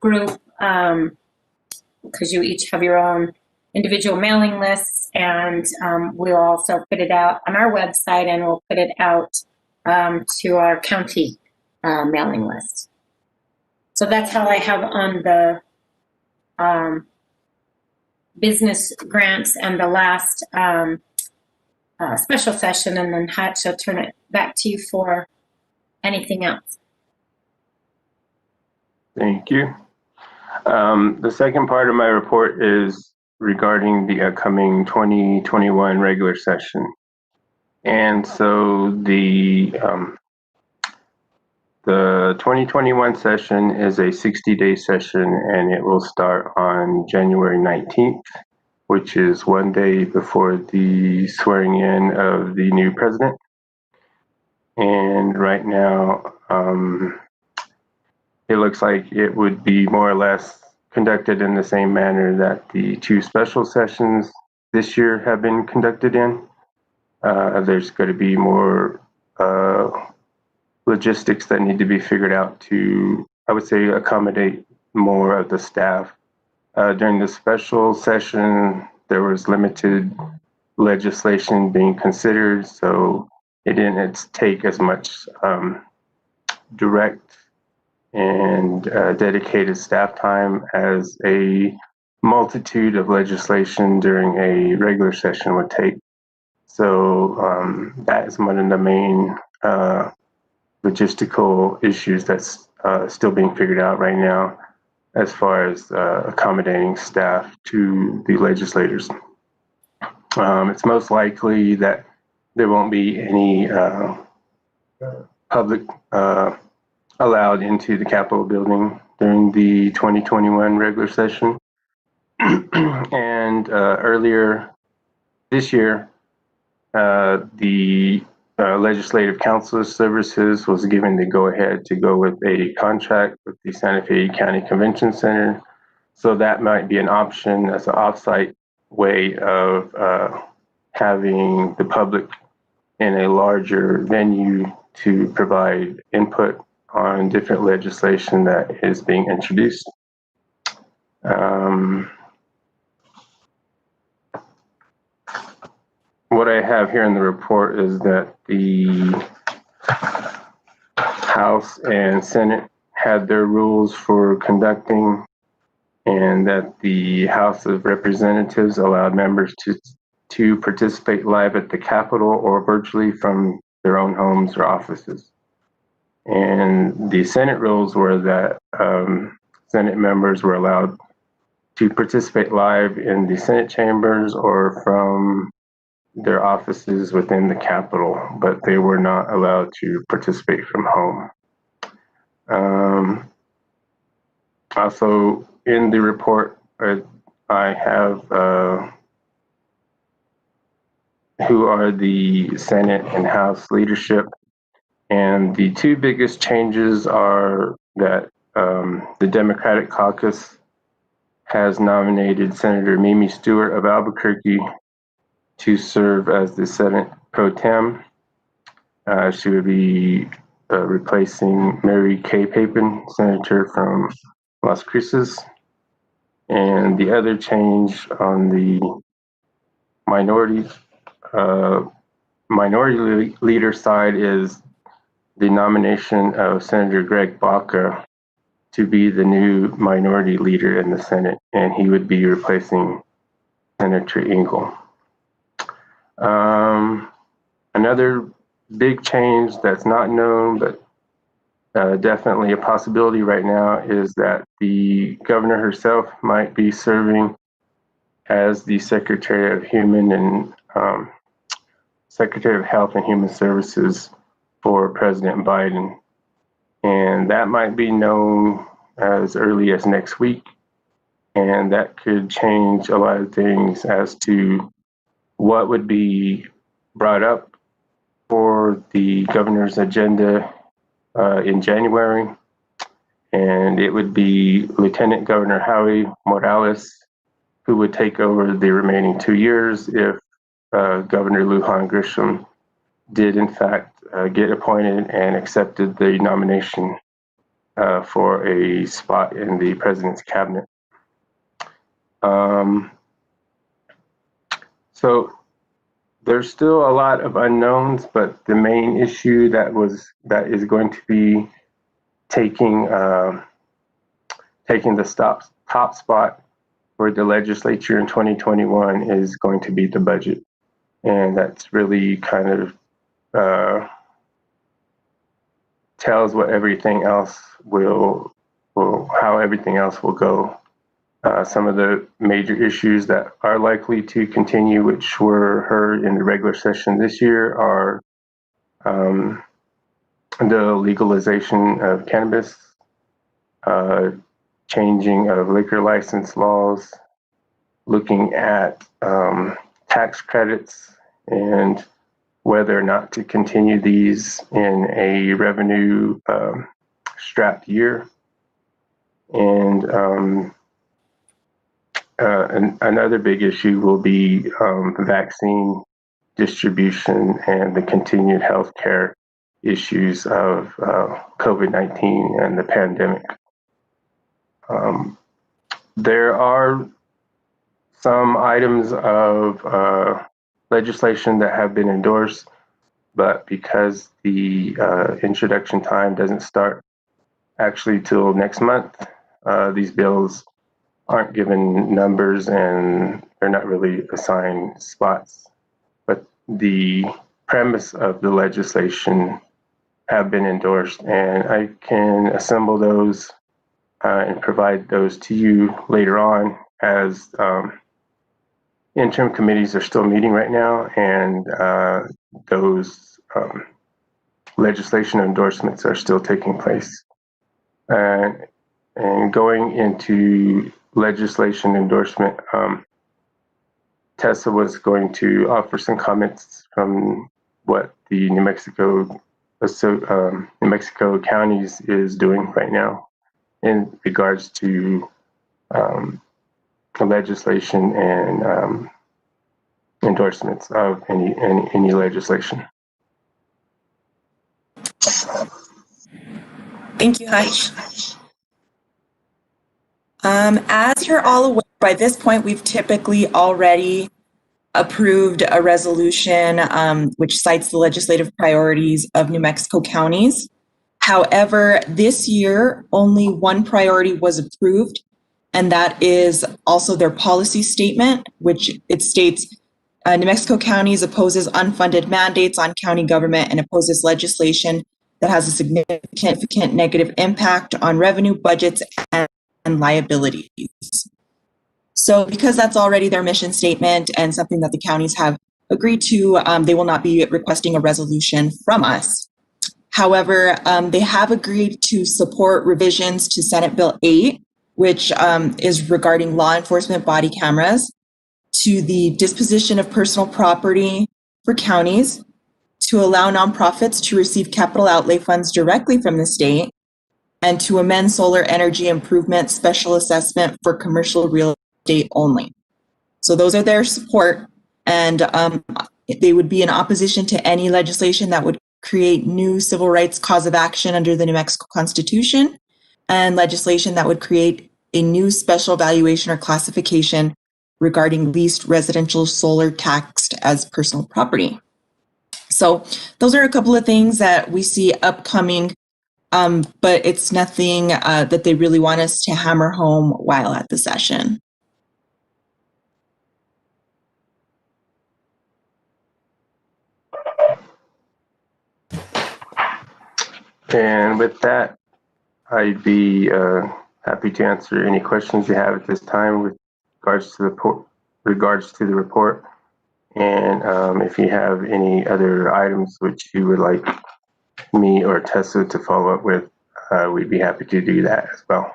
group, because you each have your own individual mailing lists, and we'll also put it out on our website, and we'll put it out to our county mailing list. So that's how I have on the business grants and the last special session, and then Hatch, I'll turn it back to you for anything else. Thank you. The second part of my report is regarding the upcoming 2021 regular session. And so the 2021 session is a 60-day session, and it will start on January 19th, which is one day before the swearing in of the new president. And right now, it looks like it would be more or less conducted in the same manner that the 2 special sessions this year have been conducted in. There's going to be more logistics that need to be figured out to, I would say, accommodate more of the staff. During the special session, there was limited legislation being considered, so it didn't take as much direct and dedicated staff time as a multitude of legislation during a regular session would take. So that is one of the main logistical issues that's still being figured out right now, as far as accommodating staff to the legislators. It's most likely that there won't be any public allowed into the Capitol building during the 2021 regular session. And earlier this year, the Legislative Council of Services was given the go-ahead to go with a contract with the Santa Fe County Convention Center So that might be an option as an offsite way of having the public in a larger venue to provide input on different legislation that is being introduced. What I have here in the report is that the House and Senate had their rules for conducting, and that the House of Representatives allowed members to participate live at the Capitol or virtually from their own homes or offices. And the Senate rules were that Senate members were allowed to participate live in the Senate chambers or from their offices within the Capitol, but they were not allowed to participate from home. Also, in the report, I have who are the Senate and House leadership. And the two biggest changes are that the Democratic caucus has nominated Senator Mimi Stewart of Albuquerque to serve as the Senate pro tem. She would be replacing Mary Kay Papin, senator from Las Cruces. And the other change on the minority leader side is the nomination of Senator Greg Baca to be the new minority leader in the Senate, and he would be replacing Senator Engel. Another big change that's not known, but definitely a possibility right now, is that the governor herself might be serving as the Secretary of Secretary of Health and Human Services for President Biden. And that might be known as early as next week. And that could change a lot of things as to what would be brought up for the governor's agenda in January. And it would be Lieutenant Governor Howie Morales who would take over the remaining 2 years if Governor Lujan Grisham did in fact get appointed and accepted the nomination for a spot in the president's cabinet. So there's still a lot of unknowns, but the main issue that is going to be taking the top spot for the legislature in 2021 is going to be the budget, and that's really kind of tells what everything else how everything else will go. Some of the major issues that are likely to continue, which were heard in the regular session this year, are the legalization of cannabis, changing of liquor license laws, looking at tax credits and whether or not to continue these in a revenue strapped year. And another big issue will be vaccine distribution and the continued healthcare issues of COVID-19 and the pandemic. There are some items of legislation that have been endorsed, but because the introduction time doesn't start actually till next month, these bills aren't given numbers and they're not really assigned spots. But the premise of the legislation have been endorsed, and I can assemble those and provide those to you later on, as interim committees are still meeting right now, and those legislation endorsements are still taking place. And going into legislation endorsement, Tessa was going to offer some comments from what the New Mexico counties is doing right now in regards to legislation and endorsements of any legislation. Thank you, Hutch. As you're all aware, by this point, we've typically already approved a resolution which cites the legislative priorities of New Mexico counties. However, this year, only one priority was approved, and that is also their policy statement, which it states, New Mexico counties opposes unfunded mandates on county government and opposes legislation that has a significant negative impact on revenue, budgets, and liabilities. So because that's already their mission statement and something that the counties have agreed to, they will not be requesting a resolution from us. However, they have agreed to support revisions to Senate Bill 8, which is regarding law enforcement body cameras, to the disposition of personal property for counties, to allow nonprofits to receive capital outlay funds directly from the state, and to amend solar energy improvement special assessment for commercial real estate only. So those are their support, and they would be in opposition to any legislation that would create new civil rights cause of action under the New Mexico Constitution, and legislation that would create a new special valuation or classification regarding leased residential solar taxed as personal property. So those are a couple of things that we see upcoming, but it's nothing that they really want us to hammer home while at the session. And with that, I'd be happy to answer any questions you have at this time with regards to the report. And if you have any other items which you would like me or Tessa to follow up with, we'd be happy to do that as well.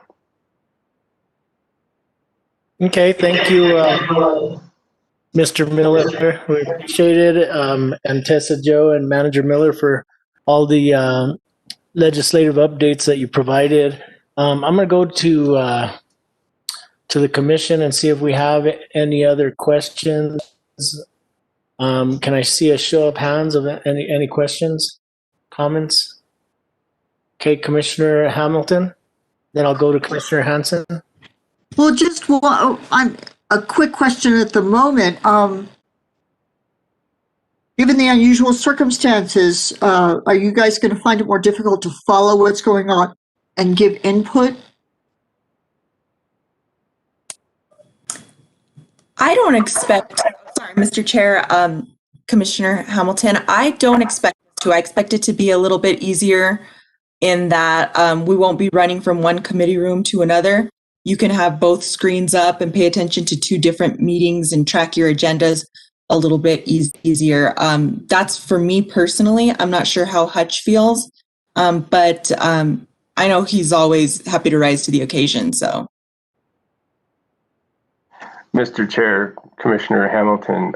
Okay, thank you, Mr. Miller. We appreciate it. And Tessa, Joe, and Manager Miller for all the legislative updates that you provided. I'm going to go to the commission and see if we have any other questions. Can I see a show of hands of any questions, comments? Okay, Commissioner Hamilton. Then I'll go to Commissioner Hansen. Well, just a quick question at the moment. Given the unusual circumstances, are you guys going to find it more difficult to follow what's going on and give input? I don't expect, sorry, Mr. Chair, Commissioner Hamilton, I don't expect to. I expect it to be a little bit easier in that we won't be running from one committee room to another. You can have both screens up and pay attention to two different meetings and track your agendas a little bit easier. That's for me personally. I'm not sure how Hutch feels, but I know he's always happy to rise to the occasion, so. Mr. Chair, Commissioner Hamilton,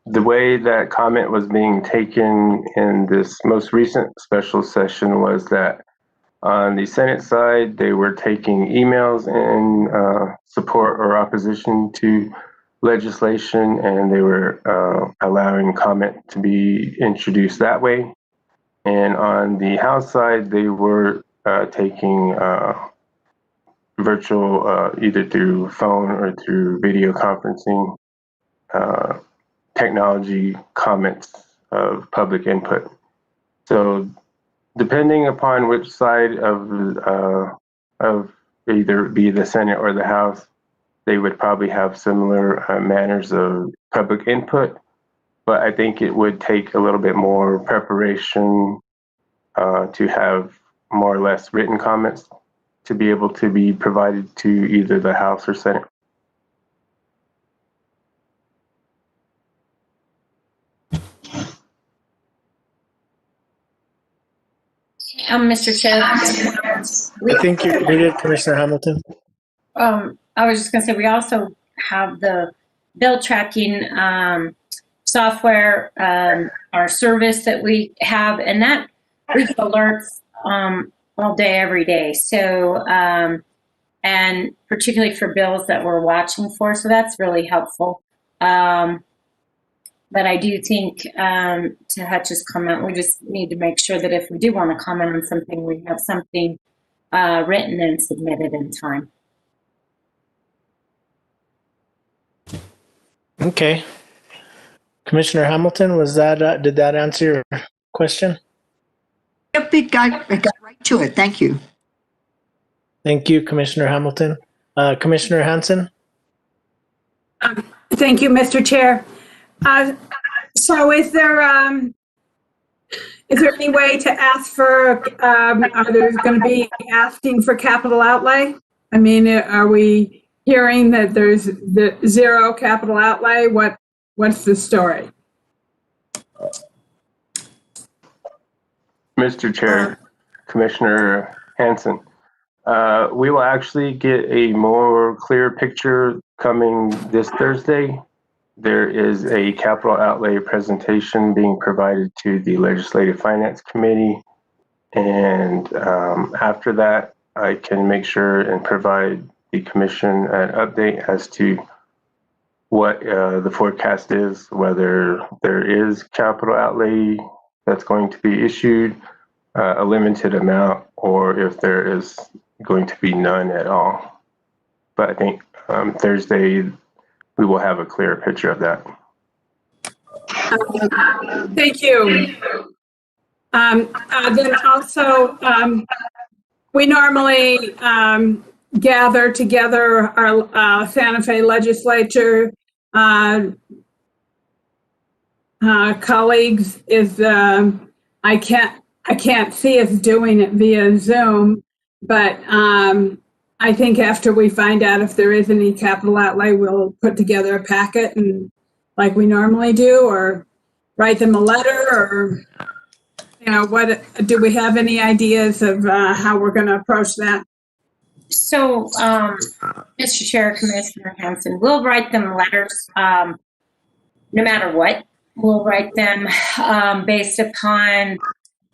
the way that comment was being taken in this most recent special session was that on the Senate side, they were taking emails in support or opposition to legislation, and they were allowing comment to be introduced that way. And on the House side, they were taking virtual, either through phone or through video conferencing technology comments of public input. So depending upon which side of either be the Senate or the House, they would probably have similar manners of public input, but I think it would take a little bit more preparation to have more or less written comments to be able to be provided to either the House or Senate. Mr. Chair. I think you're muted, Commissioner Hamilton. I was just going to say, we also have the bill tracking software, our service that we have, and that reads alerts all day, every day. So and particularly for bills that we're watching for. So that's really helpful. But I do think, to Hutch's comment, we just need to make sure that if we do want to comment on something, we have something written and submitted in time. Okay. Commissioner Hamilton, was that, did that answer your question? Yep, it got right to it. Thank you. Thank you, Commissioner Hamilton. Commissioner Hanson? Thank you, Mr. Chair. So is there any way to ask for, are there going to be asking for capital outlay? I mean, are we hearing that there's the zero capital outlay? What's the story? Mr. Chair, Commissioner Hanson, we will actually get a more clear picture coming this Thursday. There is a capital outlay presentation being provided to the Legislative Finance Committee. And after that, I can make sure and provide the Commission an update as to what the forecast is, whether there is capital outlay that's going to be issued, a limited amount, or if there is going to be none at all. But I think Thursday, we will have a clearer picture of that. Thank you. Then also, we normally gather together our Santa Fe legislature colleagues. I can't see us doing it via Zoom, but I think after we find out if there is any capital outlay, we'll put together a packet and like we normally do, or write them a letter, or what do we have any ideas of how we're going to approach that? So, Mr. Chair, Commissioner Hanson, we'll write them letters no matter what. We'll write them based upon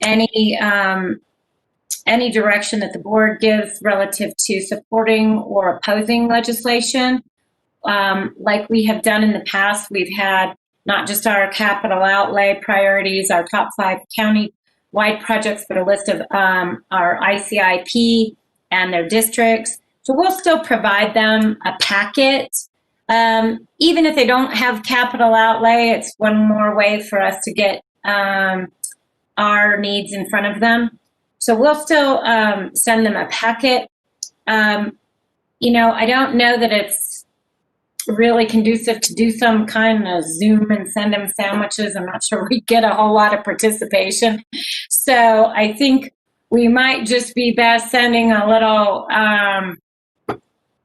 any direction that the board gives relative to supporting or opposing legislation. Like we have done in the past, we've had not just our capital outlay priorities, our top 5 county-wide projects, but a list of our ICIP and their districts. So we'll still provide them a packet. Even if they don't have capital outlay, it's one more way for us to get our needs in front of them. So we'll still send them a packet. I don't know that it's really conducive to do some kind of Zoom and send them sandwiches. I'm not sure we get a whole lot of participation. So I think we might just be best sending a little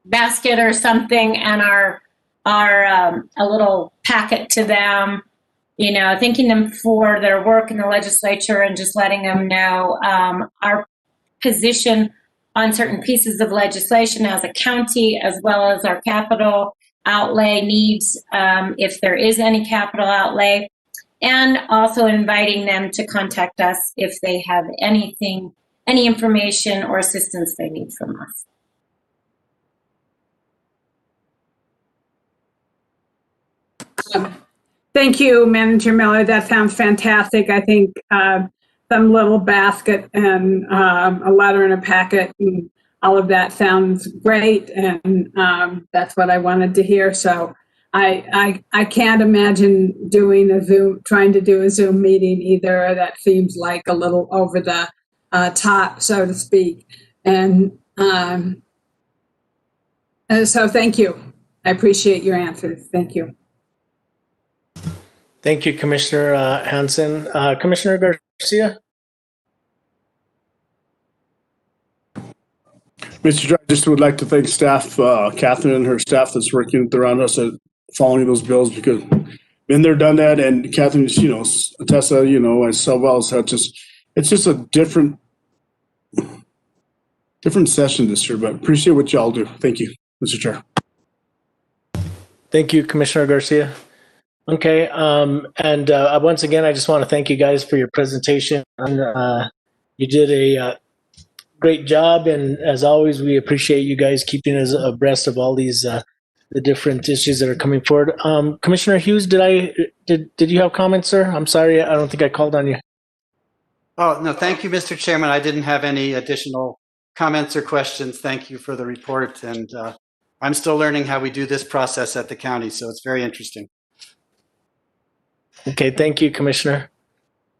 basket or something and our a little packet to them, thanking them for their work in the legislature and just letting them know our position on certain pieces of legislation as a county, as well as our capital outlay needs, if there is any capital outlay, and also inviting them to contact us if they have any information or assistance they need from us. Thank you, Manager Miller. That sounds fantastic. I think some little basket and a letter and a packet and all of that sounds great, and that's what I wanted to hear. So I can't imagine trying to do a Zoom meeting either. That seems like a little over the top, so to speak. And so thank you. I appreciate your answers. Thank you. Thank you, Commissioner Hanson. Commissioner Garcia? Mr. Chair, I just would like to thank staff, Catherine and her staff that's working around us at following those bills, because been there, done that, and Catherine, Tessa, as well as it's just a different session this year, but appreciate what y'all do. Thank you, Mr. Chair. Thank you, Commissioner Garcia. Okay, and once again, I just want to thank you guys for your presentation. You did a great job. And as always, we appreciate you guys keeping us abreast of all these the different issues that are coming forward. Commissioner Hughes, did you have comments, sir? I'm sorry, I don't think I called on you. Oh, no, thank you, Mr. Chairman. I didn't have any additional comments or questions. Thank you for the report. And I'm still learning how we do this process at the county, so it's very interesting. Okay, thank you, Commissioner.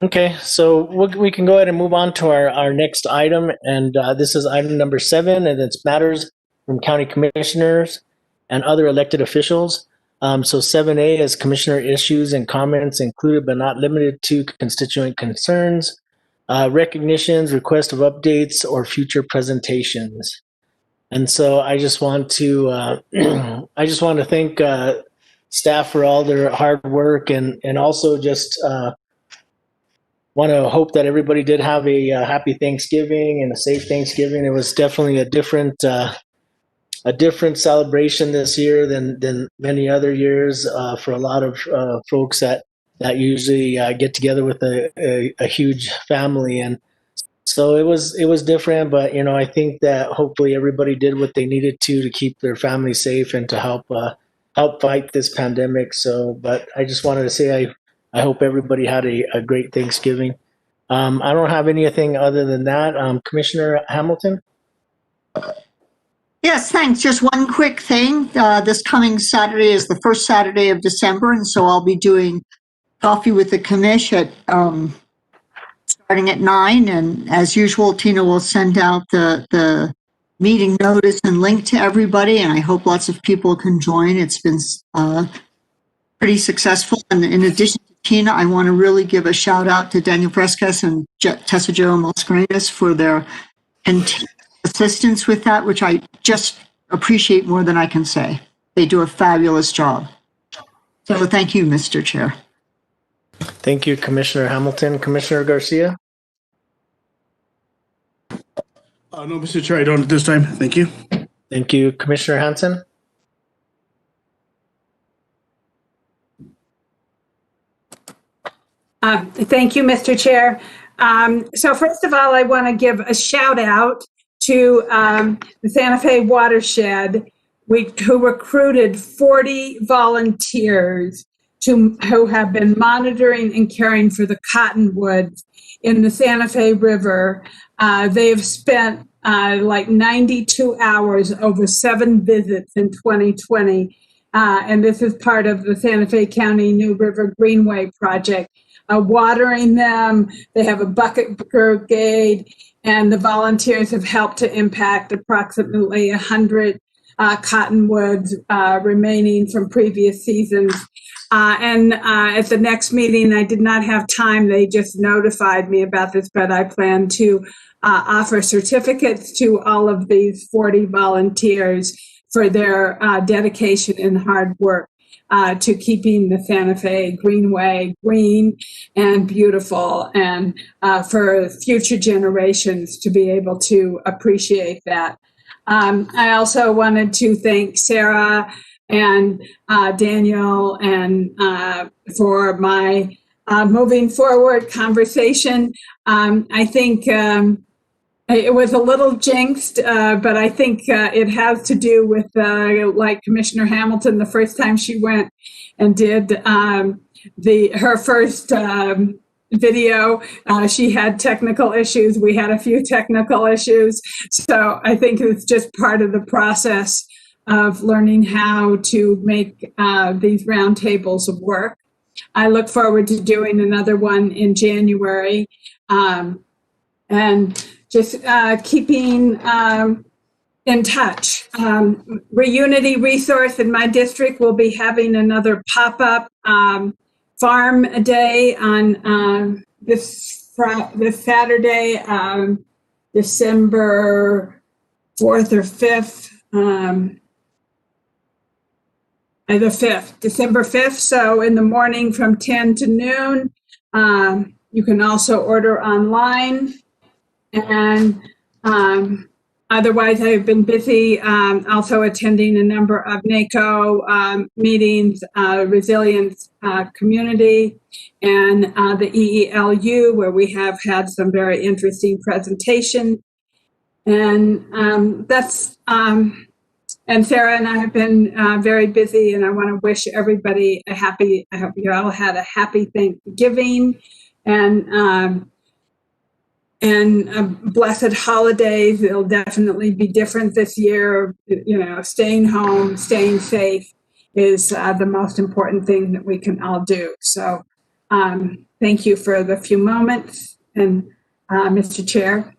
Okay, so we can go ahead and move on to our next item. And this is item number 7, and it's matters from county commissioners and other elected officials. So 7A is commissioner issues and comments included but not limited to constituent concerns, recognitions, request of updates, or future presentations. And so I just want to thank staff for all their hard work, and also just want to hope that everybody did have a happy Thanksgiving and a safe Thanksgiving. It was definitely a different celebration this year than many other years for a lot of folks that usually get together with a huge family. And so it was different, but I think that hopefully everybody did what they needed to keep their family safe and to help fight this pandemic. So, but I just wanted to say I hope everybody had a great Thanksgiving. I don't have anything other than that. Commissioner Hamilton? Yes, thanks. Just one quick thing. This coming Saturday is the first Saturday of December, and so I'll be doing Coffee with the Commish at starting at 9. And as usual, Tina will send out the meeting notice and link to everybody, and I hope lots of people can join. It's been pretty successful. And in addition to Tina, I want to really give a shout out to Daniel Frescas and Tessa Jo Mascarenas for their continued assistance with that, which I just appreciate more than I can say. They do a fabulous job. So thank you, Mr. Chair. Thank you, Commissioner Hamilton. Commissioner Garcia? No, Mr. Chair, I don't at this time. Thank you. Thank you, Commissioner Hanson. Thank you, Mr. Chair. So first of all, I want to give a shout out to the Santa Fe watershed, who recruited 40 volunteers who have been monitoring and caring for the cottonwoods in the Santa Fe River. They have spent like 92 hours over 7 visits in 2020. And this is part of the Santa Fe County New River Greenway project. Watering them, they have a bucket brigade, and the volunteers have helped to impact approximately 100 cottonwoods remaining from previous seasons. And at the next meeting, I did not have time. They just notified me about this, but I plan to offer certificates to all of these 40 volunteers for their dedication and hard work to keeping the Santa Fe Greenway green and beautiful, and for future generations to be able to appreciate that. I also wanted to thank Sarah and Daniel and for my moving forward conversation. I think it was a little jinxed, but I think it has to do with, like Commissioner Hamilton, the first time she went and did her first video, she had technical issues. We had a few technical issues. So I think it's just part of the process of learning how to make these roundtables work. I look forward to doing another one in January. And just keeping in touch. Reunity Resource in my district will be having another pop-up farm day on this Saturday, December 4th or 5th. The 5th, December 5th. So in the morning from 10 to noon. You can also order online. And otherwise, I've been busy also attending a number of NACO meetings, Resilience Community, and the EELU, where we have had some very interesting presentations. And and Sarah and I have been very busy, and I want to wish everybody I hope you all had a happy Thanksgiving and blessed holidays. It'll definitely be different this year. You know, staying home, staying safe is the most important thing that we can all do. So thank you for the few moments. And Mr. Chair.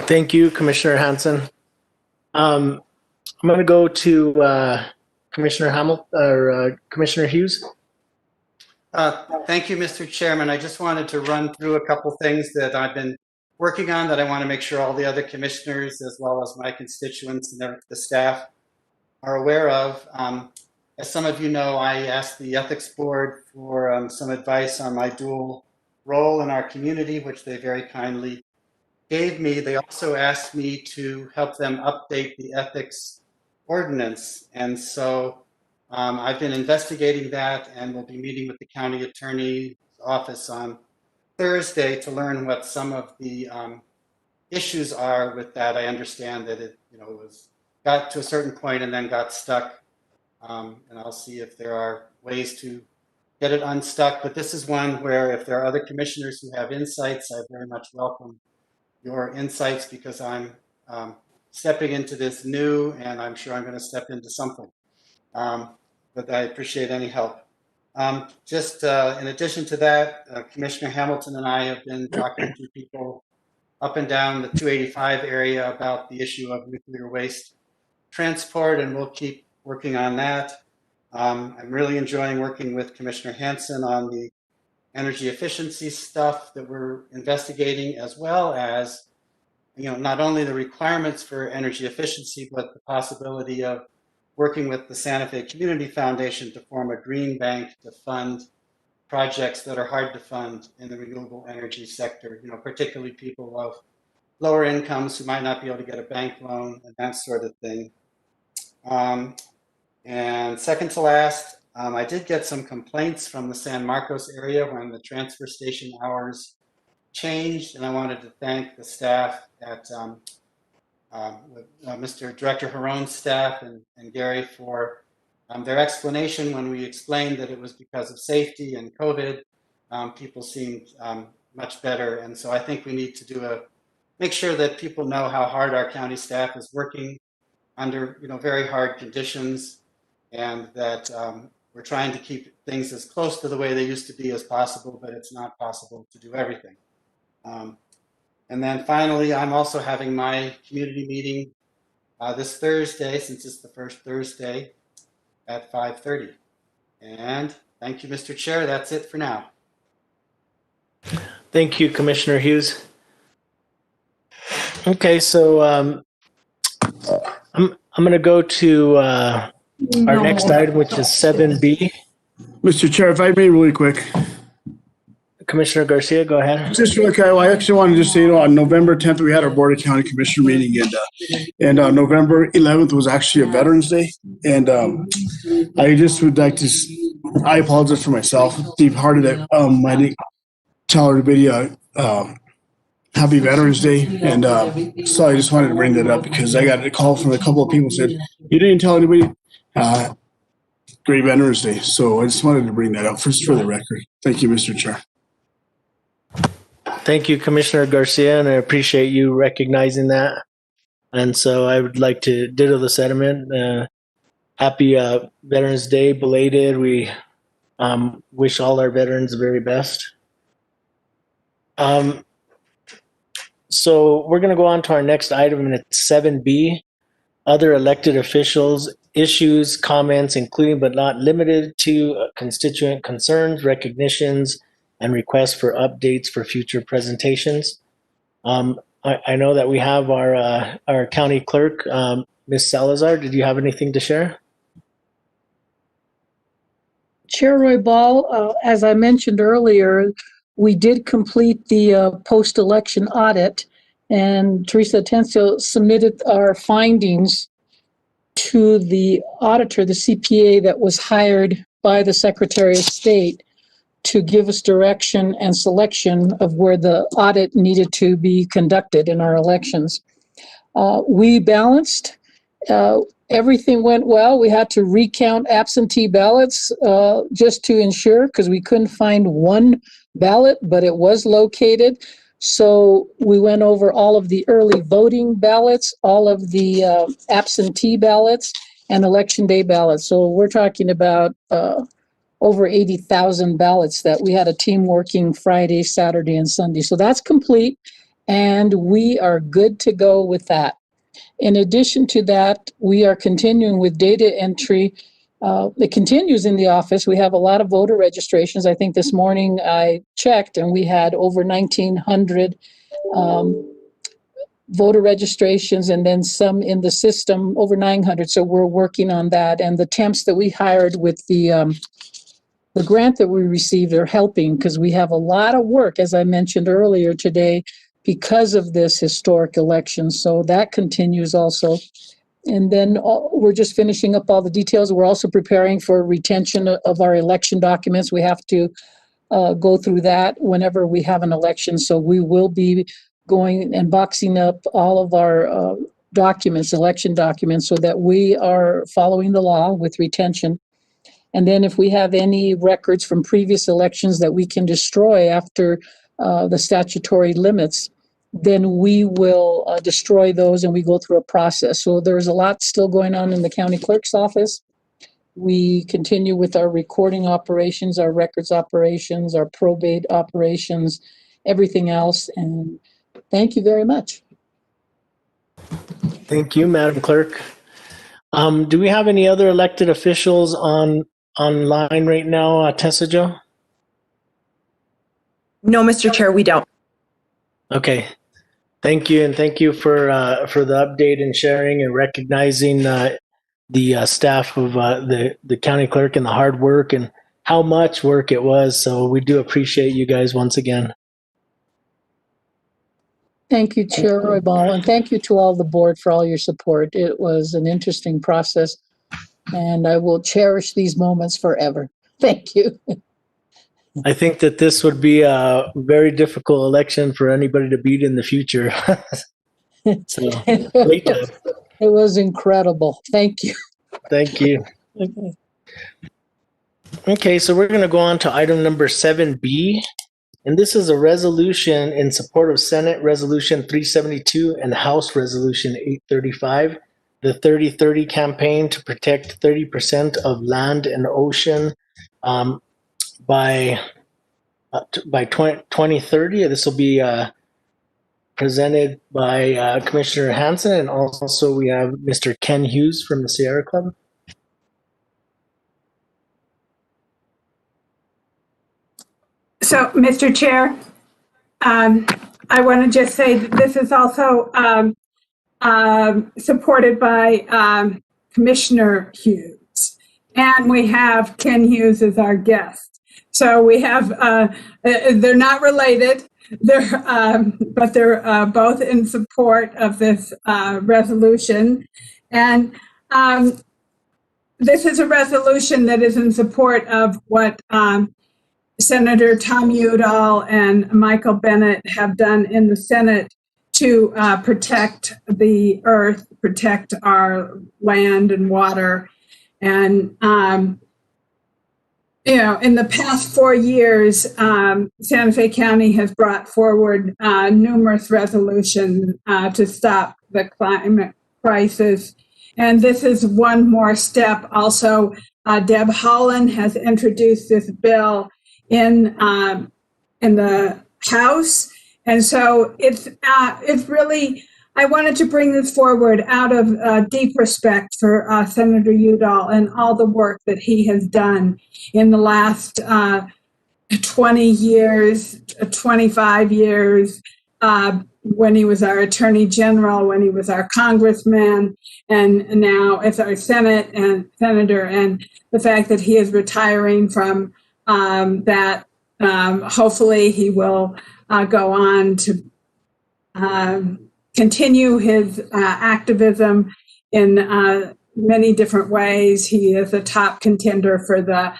Thank you, Commissioner Hanson. I'm going to go to Commissioner Commissioner Hughes. Thank you, Mr. Chairman. I just wanted to run through a couple things that I've been working on that I want to make sure all the other commissioners, as well as my constituents and the staff, are aware of. As some of you know, I asked the Ethics Board for some advice on my dual role in our community, which they very kindly gave me. They also asked me to help them update the ethics ordinance. And so I've been investigating that, and we'll be meeting with the county attorney's office on Thursday to learn what some of the issues are with that. I understand that it, got to a certain point and then got stuck. And I'll see if there are ways to get it unstuck. But this is one where if there are other commissioners who have insights, I very much welcome your insights, because I'm stepping into this new, and I'm sure I'm going to step into something. But I appreciate any help. Just in addition to that, Commissioner Hamilton and I have been talking to people up and down the 285 area about the issue of nuclear waste transport, and we'll keep working on that. I'm really enjoying working with Commissioner Hanson on the energy efficiency stuff that we're investigating, as well as, not only the requirements for energy efficiency, but the possibility of working with the Santa Fe Community Foundation to form a green bank to fund projects that are hard to fund in the renewable energy sector, particularly people of lower incomes who might not be able to get a bank loan and that sort of thing. And second to last, I did get some complaints from the San Marcos area when the transfer station hours changed, and I wanted to thank the staff at Mr. Director Haron's staff and Gary for their explanation. When we explained that it was because of safety and COVID, people seemed much better. And so I think we need to make sure that people know how hard our county staff is working under very hard conditions, and that we're trying to keep things as close to the way they used to be as possible, but it's not possible to do everything. And then finally, I'm also having my community meeting this Thursday, since it's the first Thursday, at 5:30. And thank you, Mr. Chair. That's it for now. Thank you, Commissioner Hughes. Okay, so I'm going to go to our next item, which is 7B. Mr. Chair, if I may really quick. Commissioner Garcia, go ahead. Just really quick, I actually wanted to say, on November 10th, we had our Board of County Commissioner meeting, and November 11th was actually a Veterans Day. And I just would like to, I apologize for myself, deep-hearted that I didn't tell everybody Happy Veterans Day. And so I just wanted to bring that up because I got a call from a couple of people who said, you didn't tell anybody. Great Veterans Day. So I just wanted to bring that up first for the record. Thank you, Mr. Chair. Thank you, Commissioner Garcia, and I appreciate you recognizing that. And so I would like to ditto the sentiment. Happy Veterans Day, belated. We wish all our veterans the very best. So we're going to go on to our next item, and it's 7B, other elected officials, issues, comments, including but not limited to constituent concerns, recognitions, and requests for updates for future presentations. I know that we have our county clerk, Ms. Salazar. Did you have anything to share? Chair Roy Ball, as I mentioned earlier, we did complete the post-election audit, and Teresa Atencio submitted our findings to the auditor, the CPA that was hired by the Secretary of State. to give us direction and selection of where the audit needed to be conducted in our elections. We balanced. Everything went well. We had to recount absentee ballots just to ensure, because we couldn't find one ballot, but it was located. So we went over all of the early voting ballots, all of the absentee ballots, and election day ballots. So we're talking about over 80,000 ballots that we had a team working Friday, Saturday, and Sunday. So that's complete, and we are good to go with that. In addition to that, we are continuing with data entry. It continues in the office. We have a lot of voter registrations. I think this morning I checked and we had over 1,900 voter registrations, and then some in the system, over 900. So we're working on that. And the temps that we hired with the grant that we received are helping, because we have a lot of work, as I mentioned earlier today, because of this historic election. So that continues also. And then we're just finishing up all the details. We're also preparing for retention of our election documents. We have to go through that whenever we have an election. So we will be going and boxing up all of our documents, election documents, so that we are following the law with retention. And then if we have any records from previous elections that we can destroy after the statutory limits, then we will destroy those, and we go through a process. So there's a lot still going on in the county clerk's office. We continue with our recording operations, our records operations, our probate operations, everything else. And thank you very much. Thank you, Madam Clerk. Do we have any other elected officials online right now, Tessa Jo? No, Mr. Chair, we don't. Okay. Thank you, and thank you for the update and sharing and recognizing the staff of the county clerk and the hard work and how much work it was. So we do appreciate you guys once again. Thank you, Chair Roybal, and thank you to all the board for all your support. It was an interesting process, and I will cherish these moments forever. Thank you. I think that this would be a very difficult election for anybody to beat in the future. So, great job. It was incredible. Thank you. Thank you. Okay. Okay, so we're going to go on to item number 7B. And this is a resolution in support of Senate Resolution 372 and House Resolution 835, the 30/30 campaign to protect 30% of land and ocean by 2030. This will be presented by Commissioner Hansen, and also we have Mr. Ken Hughes from the Sierra Club. So, Mr. Chair, I want to just say that this is also supported by Commissioner Hughes, and we have Ken Hughes as our guest. So we have, they're not related, but they're both in support of this resolution. And this is a resolution that is in support of what Senator Tom Udall and Michael Bennett have done in the Senate to protect the earth, protect our land and water. And, you know, in the past 4 years, Santa Fe County has brought forward numerous resolutions to stop the climate crisis. And this is one more step. Also, Deb Haaland has introduced this bill in the House, and so it's really, I wanted to bring this forward out of deep respect for Senator Udall and all the work that he has done in the last 20 years, 25 years, when he was our Attorney General, when he was our Congressman, and now as our Senate and Senator, and the fact that he is retiring from that. Hopefully he will go on to continue his activism in many different ways. He is a top contender for the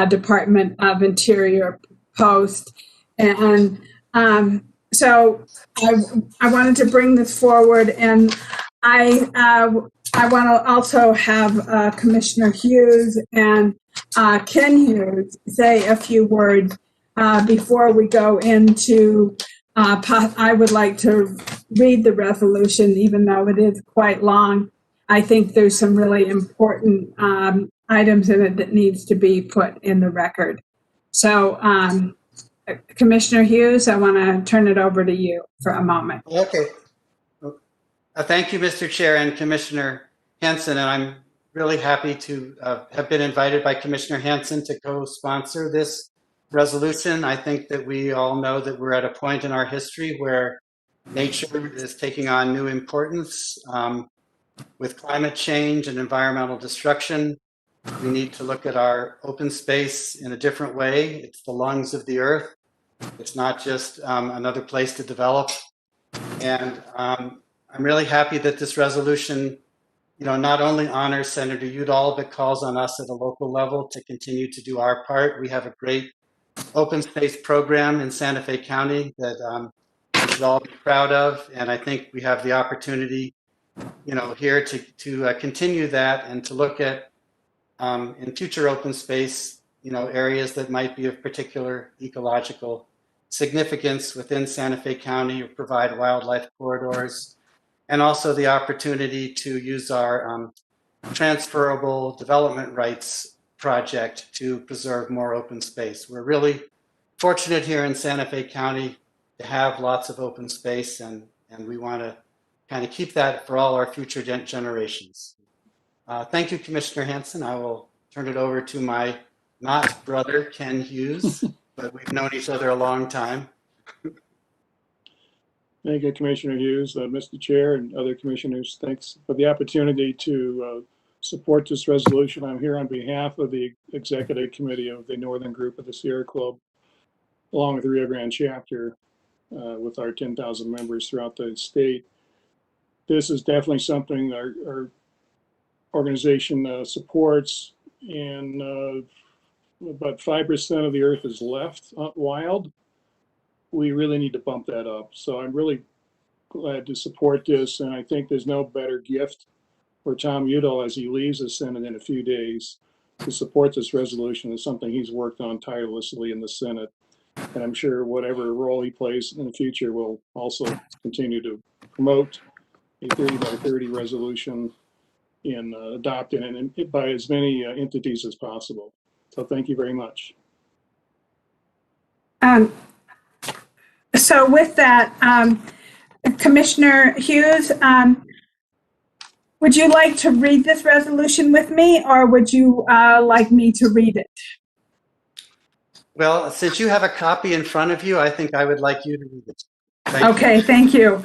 Department of Interior post. And so I wanted to bring this forward, and I want to also have Commissioner Hughes and Ken Hughes say a few words before we go into, I would like to read the resolution, even though it is quite long. I think there's some really important items in it that needs to be put in the record. So, Commissioner Hughes, I want to turn it over to you for a moment. Okay. Thank you, Mr. Chair and Commissioner Hansen, and I'm really happy to have been invited by Commissioner Hansen to co-sponsor this resolution. I think that we all know that we're at a point in our history where nature is taking on new importance. With climate change and environmental destruction, we need to look at our open space in a different way. It's the lungs of the earth. It's not just another place to develop. And I'm really happy that this resolution, not only honors Senator Udall, but calls on us at a local level to continue to do our part. We have a great open space program in Santa Fe County that we should all be proud of. And I think we have the opportunity, here to continue that and to look at in future open space, areas that might be of particular ecological significance within Santa Fe County, or provide wildlife corridors, and also the opportunity to use our transferable development rights project to preserve more open space. We're really fortunate here in Santa Fe County to have lots of open space, and we want to kind of keep that for all our future generations. Thank you, Commissioner Hansen. I will turn it over to my not brother, Ken Hughes, but we've known each other a long time. Thank you, Commissioner Hughes, Mr. Chair, and other commissioners. Thanks for the opportunity to support this resolution. I'm here on behalf of the Executive Committee of the Northern Group of the Sierra Club, along with the Rio Grande chapter, with our 10,000 members throughout the state. This is definitely something our organization supports, and about 5% of the earth is left wild. We really need to bump that up. So I'm really glad to support this, and I think there's no better gift for Tom Udall as he leaves the Senate in a few days to support this resolution. It's something he's worked on tirelessly in the Senate, and I'm sure whatever role he plays in the future will also continue to promote a 30 by 30 resolution in adopting it by as many entities as possible. So thank you very much. So with that, Commissioner Hughes, would you like to read this resolution with me, or would you like me to read it? Well, since you have a copy in front of you, I think I would like you to read it. Thank you.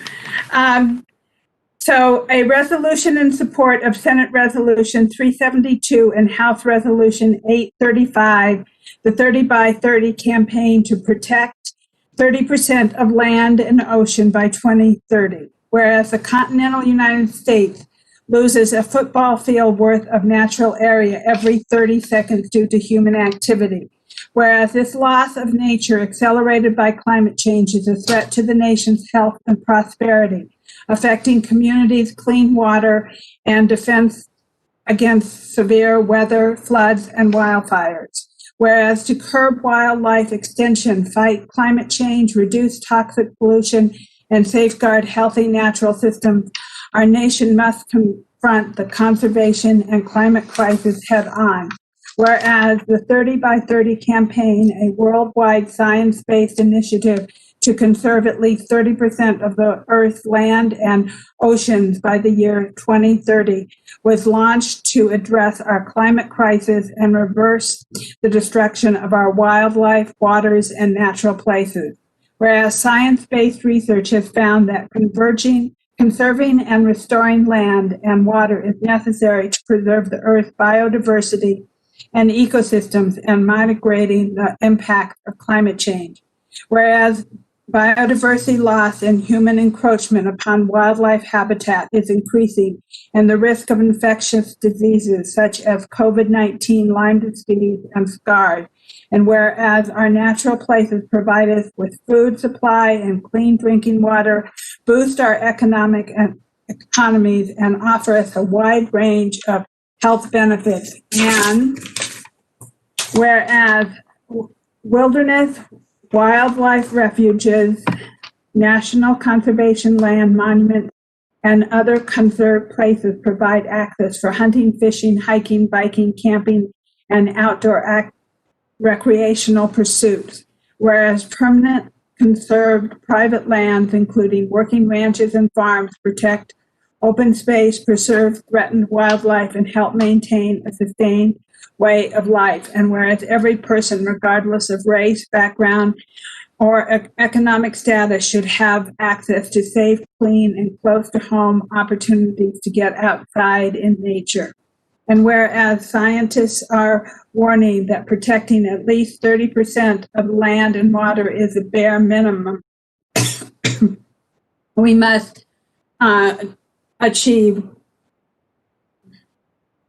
So a resolution in support of Senate Resolution 372 and House Resolution 835, the 30 by 30 campaign to protect 30% of land and ocean by 2030. Whereas the continental United States loses a football field worth of natural area every 30 seconds due to human activity. Whereas this loss of nature accelerated by climate change is a threat to the nation's health and prosperity, affecting communities' clean water and defense against severe weather, floods, and wildfires. Whereas to curb wildlife extinction, fight climate change, reduce toxic pollution, and safeguard healthy natural systems, our nation must confront the conservation and climate crisis head on. Whereas the 30 by 30 campaign, a worldwide science-based initiative to conserve at least 30% of the Earth's land and oceans by the year 2030, was launched to address our climate crisis and reverse the destruction of our wildlife, waters, and natural places. Whereas science-based research has found that conserving and restoring land and water is necessary to preserve the Earth's biodiversity and ecosystems and mitigating the impact of climate change. Whereas biodiversity loss and human encroachment upon wildlife habitat is increasing, and the risk of infectious diseases such as COVID-19, Lyme disease, and SCARS. And whereas our natural places provide us with food supply and clean drinking water, boost our economies, and offer us a wide range of health benefits. And whereas wilderness, wildlife refuges, national conservation land monuments, and other conserved places provide access for hunting, fishing, hiking, biking, camping, and outdoor recreational pursuits, whereas permanent conserved private lands, including working ranches and farms, protect open space, preserve threatened wildlife, and help maintain a sustained way of life. And whereas every person, regardless of race, background, or economic status, should have access to safe, clean, and close to home opportunities to get outside in nature. And whereas scientists are warning that protecting at least 30% of land and water is a bare minimum, we must achieve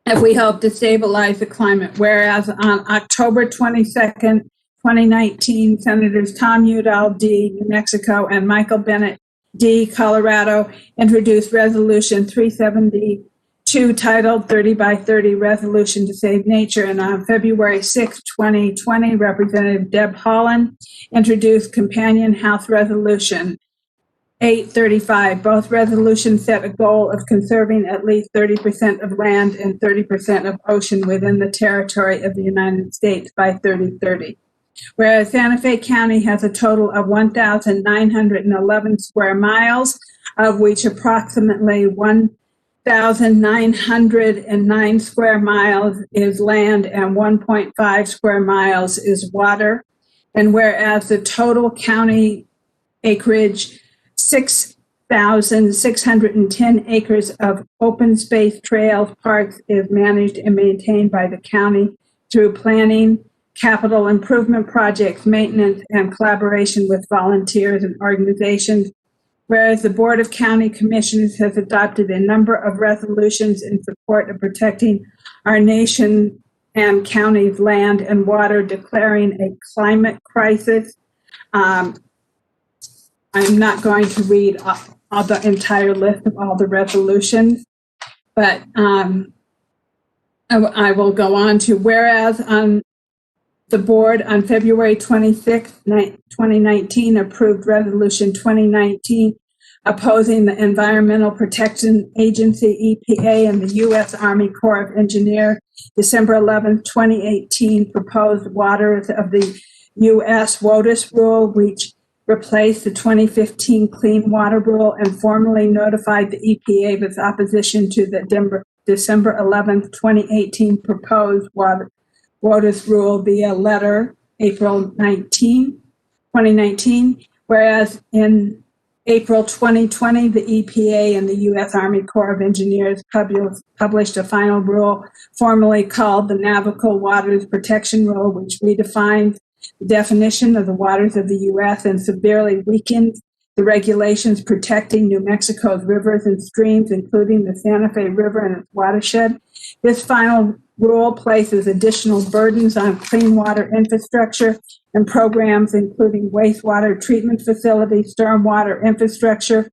if we hope to stabilize the climate. Whereas on October 22nd, 2019, Senators Tom Udall, D., New Mexico, and Michael Bennett, D., Colorado, introduced Resolution 372, titled 30 by 30 Resolution to Save Nature. And on February 6, 2020, Representative Deb Haaland introduced Companion House Resolution 835. Both resolutions set a goal of conserving at least 30% of land and 30% of ocean within the territory of the United States by 2030. Whereas Santa Fe County has a total of 1,911 square miles, of which approximately 1,909 square miles is land and 1.5 square miles is water. And whereas the total county acreage, 6,610 acres of open space, trails, parks is managed and maintained by the county through planning, capital improvement projects, maintenance, and collaboration with volunteers and organizations. Whereas the Board of County Commissioners has adopted a number of resolutions in support of protecting our nation and county's land and water, declaring a climate crisis. I'm not going to read all the entire list of all the resolutions, but I will go on to whereas on the board on February 26, 2019 approved Resolution 2019 opposing the Environmental Protection Agency, EPA, and the U.S. Army Corps of Engineers December 11, 2018 proposed waters of the U.S. WOTUS rule, which replaced the 2015 Clean Water Rule, and formally notified the EPA of its opposition to the December 11, 2018 proposed WOTUS rule via letter April 19, 2019, whereas in April 2020, the EPA and the U.S. Army Corps of Engineers published a final rule formally called the Navigable Waters Protection Rule, which redefines the definition of the waters of the U.S. and severely weakens the regulations protecting New Mexico's rivers and streams, including the Santa Fe River and its watershed. This final rule places additional burdens on clean water infrastructure and programs, including wastewater treatment facilities, stormwater infrastructure,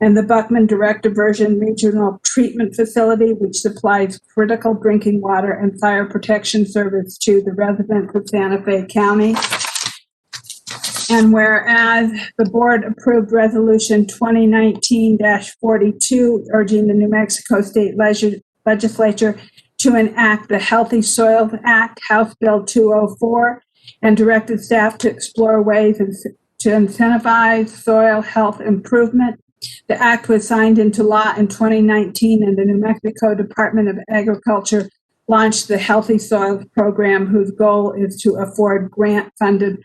and the Buckman Direct Diversion Regional Treatment Facility, which supplies critical drinking water and fire protection service to the residents of Santa Fe County. And whereas the board approved Resolution 2019-42, urging the New Mexico State Legislature to enact the Healthy Soils Act, House Bill 204, and directed staff to explore ways to incentivize soil health improvement. The act was signed into law in 2019, and the New Mexico Department of Agriculture launched the Healthy Soils Program, whose goal is to afford grant-funded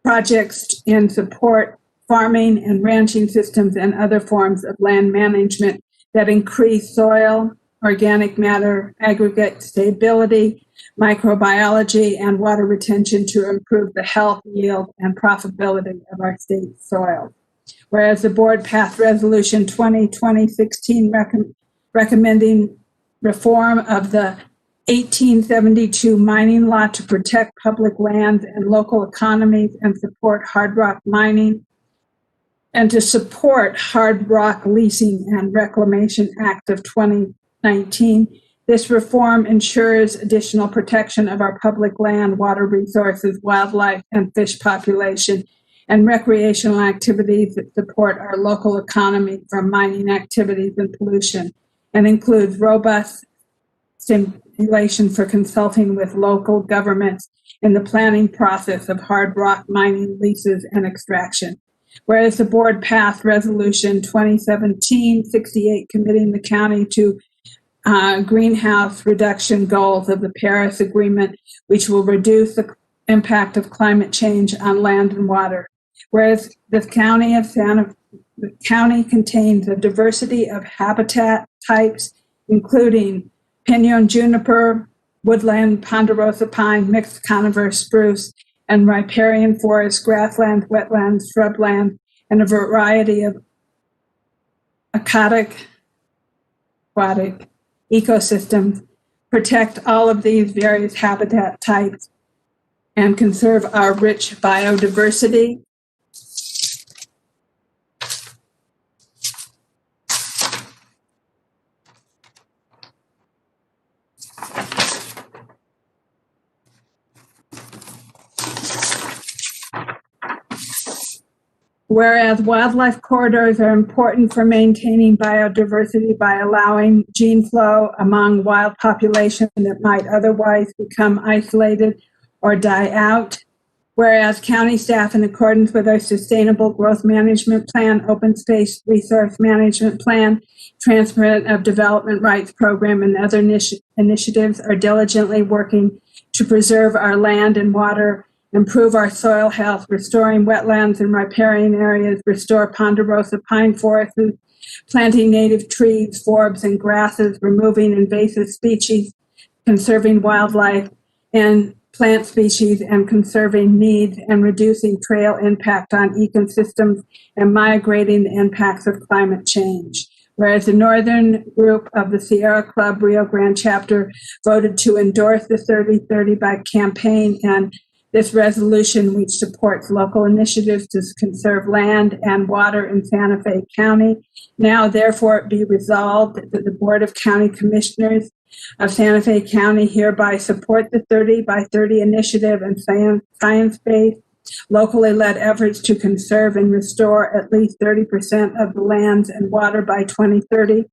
projects in support farming and ranching systems and other forms of land management that increase soil organic matter, aggregate stability, microbiology, and water retention to improve the health, yield, and profitability of our state soil. Whereas the board passed Resolution 2020-16 recommending reform of the 1872 mining law to protect public lands and local economies and support hard rock mining, and to support Hard Rock Leasing and Reclamation Act of 2019. This reform ensures additional protection of our public land, water resources, wildlife, and fish population, and recreational activities that support our local economy from mining activities and pollution, and includes robust stimulation for consulting with local governments in the planning process of hard rock mining leases and extraction. Whereas the board passed Resolution 2017-68 committing the county to greenhouse reduction goals of the Paris Agreement, which will reduce the impact of climate change on land and water. Whereas the county contains a diversity of habitat types, including pinyon juniper, woodland ponderosa pine, mixed conifer spruce, and riparian forest, grasslands, wetlands, shrubland, and a variety of aquatic ecosystems, protect all of these various habitat types, and conserve our rich biodiversity. Whereas wildlife corridors are important for maintaining biodiversity by allowing gene flow among wild populations that might otherwise become isolated or die out. Whereas county staff, in accordance with our Sustainable Growth Management Plan, Open Space Resource Management Plan, Transfer of Development Rights Program, and other initiatives, are diligently working to preserve our land and water, improve our soil health, restoring wetlands and riparian areas, restore ponderosa pine forests, planting native trees, forbs, and grasses, removing invasive species, conserving wildlife and plant species, and conserving needs, and reducing trail impact on ecosystems, and migrating the impacts of climate change. Whereas the northern group of the Sierra Club Rio Grande chapter voted to endorse the 30-30 by campaign, and this resolution, which supports local initiatives to conserve land and water in Santa Fe County, now therefore it be resolved that the Board of County Commissioners of Santa Fe County hereby support the 30 by 30 initiative and science-based, locally led efforts to conserve and restore at least 30% of the lands and water by 2030,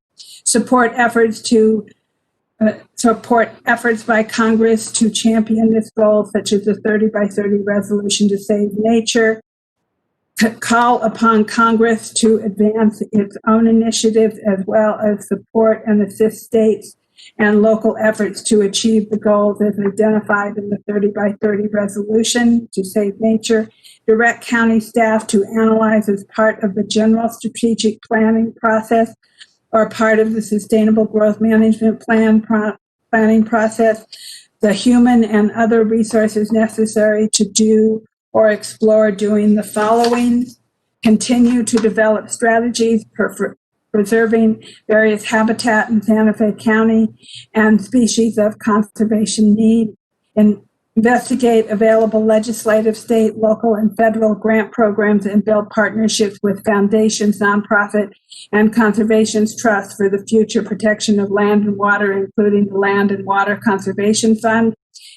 support efforts by Congress to champion this goal, such as the 30 by 30 resolution to save nature, call upon Congress to advance its own initiatives, as well as support and assist states and local efforts to achieve the goals as identified in the 30 by 30 resolution to save nature, direct county staff to analyze as part of the general strategic planning process or part of the Sustainable Growth Management Plan planning process, the human and other resources necessary to do or explore doing the following: continue to develop strategies for preserving various habitat in Santa Fe County and species of conservation need, and investigate available legislative, state, local, and federal grant programs, and build partnerships with foundations, nonprofit, and conservations trusts for the future protection of land and water, including the Land and Water Conservation Fund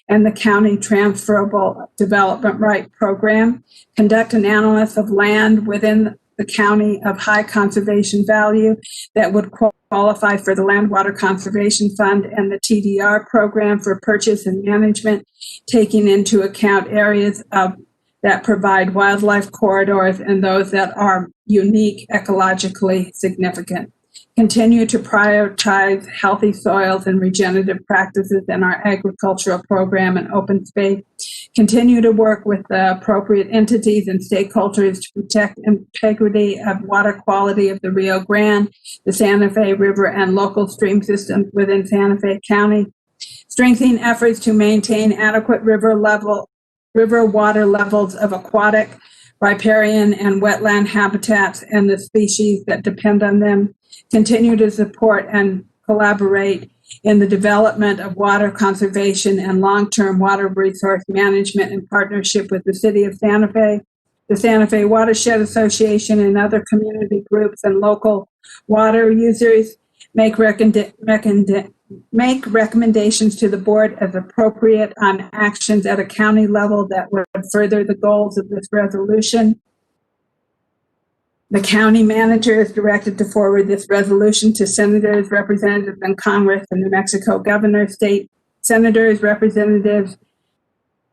and the County Transferable Development Right Program. Conduct an analysis of land within the county of high conservation value that would qualify for the Land Water Conservation Fund and the TDR program for purchase and management, taking into account areas that provide wildlife corridors and those that are unique, ecologically significant. continue to prioritize healthy soils and regenerative practices in our agricultural program and open space, continue to work with the appropriate entities and stakeholders to protect integrity of water quality of the Rio Grande, the Santa Fe River, and local stream systems within Santa Fe County, strengthening efforts to maintain adequate river water levels of aquatic, riparian, and wetland habitats and the species that depend on them, continue to support and collaborate in the development of water conservation and long-term water resource management in partnership with the City of Santa Fe, the Santa Fe Watershed Association, and other community groups and local water users, make recommendations to the board as appropriate on actions at a county level that would further the goals of this resolution. The county manager is directed to forward this resolution to senators, representatives in Congress, the New Mexico governor, state senators, representatives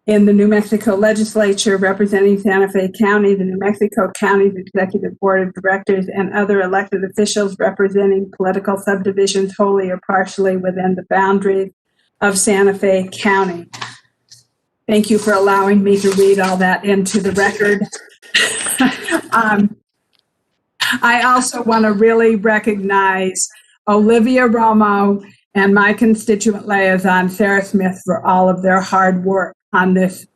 in the New Mexico legislature representing Santa Fe County, the New Mexico County's Executive Board of Directors, and other elected officials representing political subdivisions wholly or partially within the boundaries of Santa Fe County. Thank you for allowing me to read all that into the record. I also want to really recognize Olivia Romo and my constituent liaison, Sarah Smith, for all of their hard work on this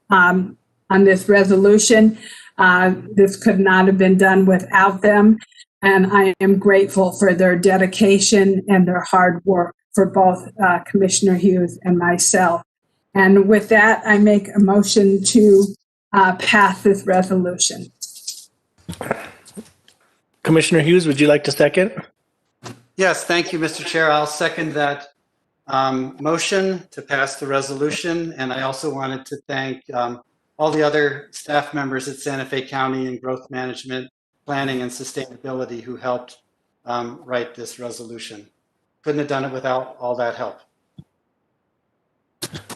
resolution. This could not have been done without them, and I am grateful for their dedication and their hard work for both Commissioner Hughes and myself. And with that, I make a motion to pass this resolution. Commissioner Hughes, would you like to second? Yes, thank you, Mr. Chair. I'll second that motion to pass the resolution. And I also wanted to thank all the other staff members at Santa Fe County in Growth Management, Planning, and Sustainability who helped write this resolution. Couldn't have done it without all that help.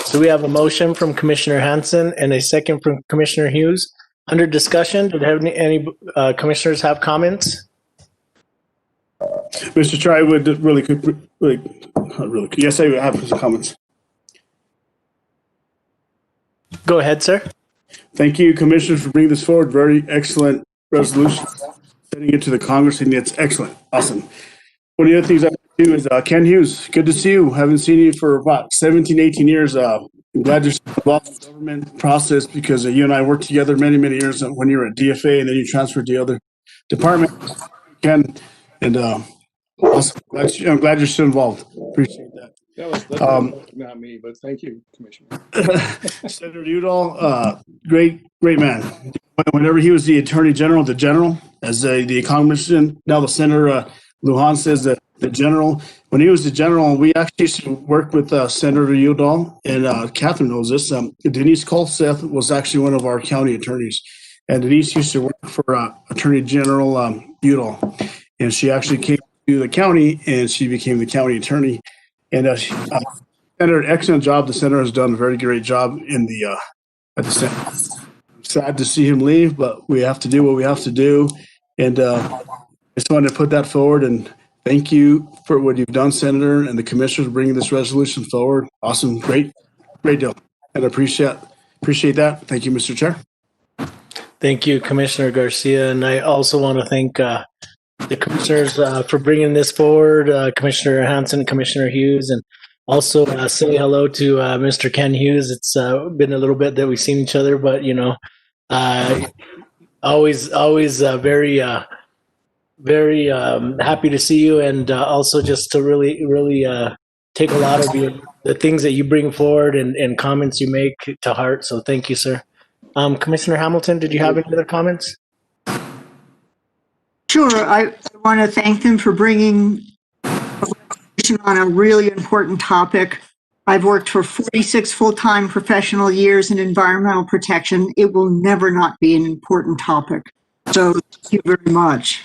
So we have a motion from Commissioner Hansen and a second from Commissioner Hughes. Under discussion, did any commissioners have comments? Mr. Chair, I would really quick, yes, I have some comments. Go ahead, sir. Thank you, Commissioners, for bringing this forward. Very excellent resolution. Sending it to the Congress, and it's excellent. Awesome. One of the other things I do is Ken Hughes. Good to see you. Haven't seen you for about 17, 18 years. I'm glad you're involved in the government process because you and I worked together many, many years when you were at DFA and then you transferred to the other department. Ken, and awesome. I'm glad you're still involved. Appreciate that. That's not me, but thank you, Commissioner. Senator Udall, great man. Whenever he was the Attorney General, as the Congressman, now the Senator Lujan says that the General. When he was the General, we actually used to work with Senator Udall, and Catherine knows this. Denise Colseth was actually one of our county attorneys, and Denise used to work for Attorney General Udall, and she actually came to the county and she became the county attorney. And she did an excellent job. The senator has done a very great job in the at the Senate. I'm sad to see him leave, but we have to do what we have to do. And I just wanted to put that forward and thank you for what you've done, Senator, and the commissioners bringing this resolution forward. Awesome, great deal, and I appreciate that. Thank you, Mr. Chair. Thank you, Commissioner Garcia, and I also want to thank the commissioners for bringing this forward, Commissioner Hansen, Commissioner Hughes, and also say hello to Mr. Ken Hughes. It's been a little bit that we've seen each other, but always very happy to see you, and also just to really take a lot of the things that you bring forward and comments you make to heart. So thank you, sir. Commissioner Hamilton, did you have any other comments? Sure. I want to thank them for bringing a resolution on a really important topic. I've worked for 46 full-time professional years in environmental protection. It will never not be an important topic. So thank you very much.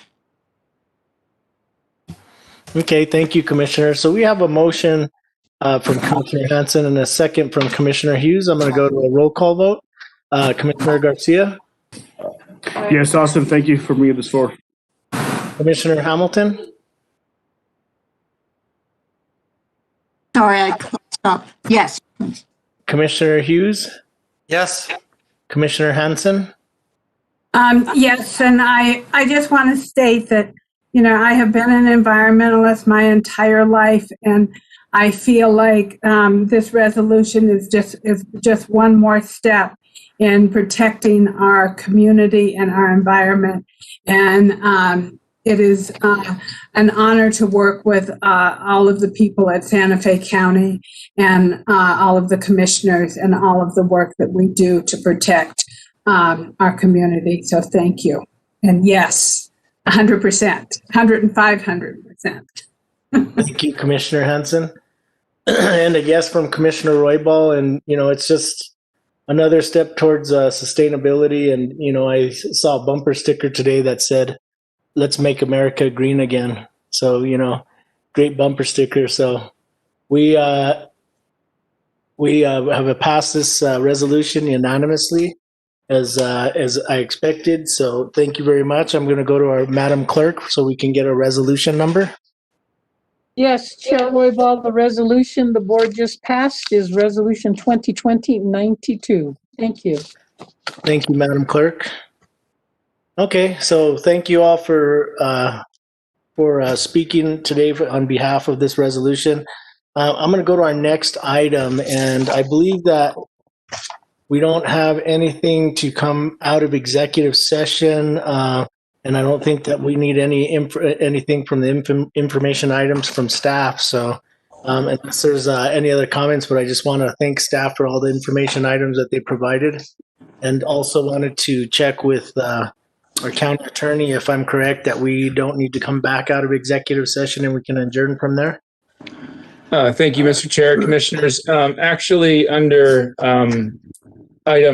Okay, thank you, Commissioner. So we have a motion from Commissioner Hansen and a second from Commissioner Hughes. I'm going to go to a roll call vote. Commissioner Garcia? Yes, awesome. Thank you for bringing this forward. Commissioner Hamilton? Sorry, I stopped. Yes. Commissioner Hughes, Yes. Commissioner Hanson. Yes, and I just want to state that, I have been an environmentalist my entire life, and I feel like this resolution is just one more step in protecting our community and our environment. And it is an honor to work with all of the people at Santa Fe County and all of the commissioners and all of the work that we do to protect our community. So thank you. And yes, 100%, 105%. Thank you, Commissioner Hanson. And a yes from Commissioner Roybal. And, it's just another step towards sustainability. And, I saw a bumper sticker today that said, "Let's make America green again." So, great bumper sticker. So we have passed this resolution unanimously as I expected. So thank you very much. I'm going to go to our Madam Clerk so we can get a resolution number. Yes, Chair Roybal, the resolution the board just passed is Resolution 2020-92. Thank you. Thank you, Madam Clerk. Okay, so thank you all for speaking today on behalf of this resolution. I'm going to go to our next item, and I believe that we don't have anything to come out of executive session, and I don't think that we need anything from the information items from staff. So unless there's any other comments, but I just want to thank staff for all the information items that they provided, and also wanted to check with our county attorney if I'm correct that we don't need to come back out of executive session and we can adjourn from there. Thank you, Mr. Chair, Commissioners. Actually, under item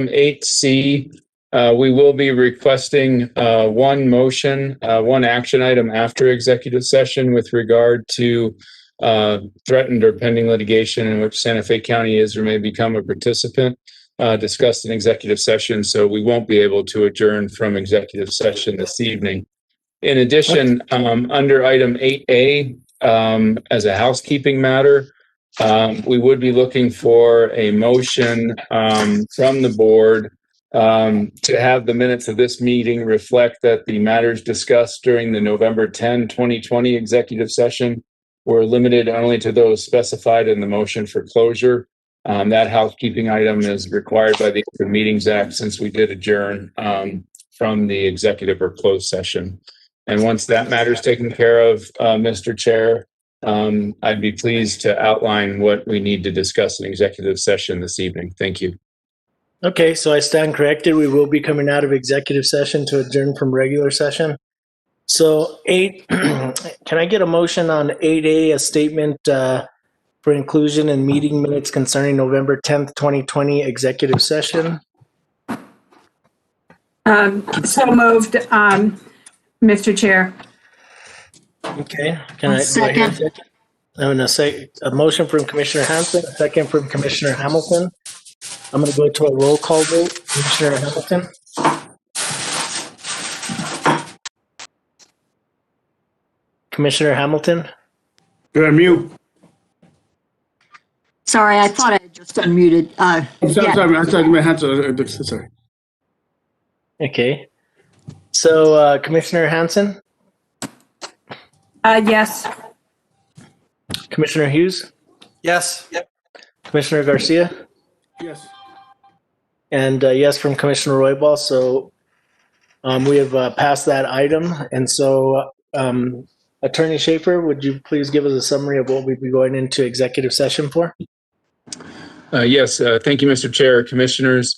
8C, we will be requesting one motion, one action item after executive session with regard to threatened or pending litigation in which Santa Fe County is or may become a participant, discussed in executive session. So we won't be able to adjourn from executive session this evening. In addition, under item 8A, as a housekeeping matter, we would be looking for a motion from the board to have the minutes of this meeting reflect that the matters discussed during the November 10, 2020 executive session were limited only to those specified in the motion for closure. That housekeeping item is required by the Open Meetings Act since we did adjourn from the executive or closed session. And once that matter is taken care of, Mr. Chair, I'd be pleased to outline what we need to discuss in executive session this evening. Thank you. Okay, so I stand corrected. We will be coming out of executive session to adjourn from regular session. So 8, can I get a motion on 8A, a statement for inclusion in meeting minutes concerning November 10th, 2020 executive session? So moved, Mr. Chair. Okay, can I do I hear a second? I'm going to say a motion from Commissioner Hanson, a second from Commissioner Hamilton. I'm going to go to a roll call vote. Commissioner Hamilton. Commissioner Hamilton. You're on mute. Sorry, I thought I had just unmuted. Sorry, my hands are, sorry. Okay. So Commissioner Hanson. Yes. Commissioner Hughes. Yes. Yep. Commissioner Garcia. Yes. And yes from Commissioner Roybal. So we have passed that item. And so Attorney Schaefer, would you please give us a summary of what we'd be going into executive session for? Yes, thank you, Mr. Chair, Commissioners.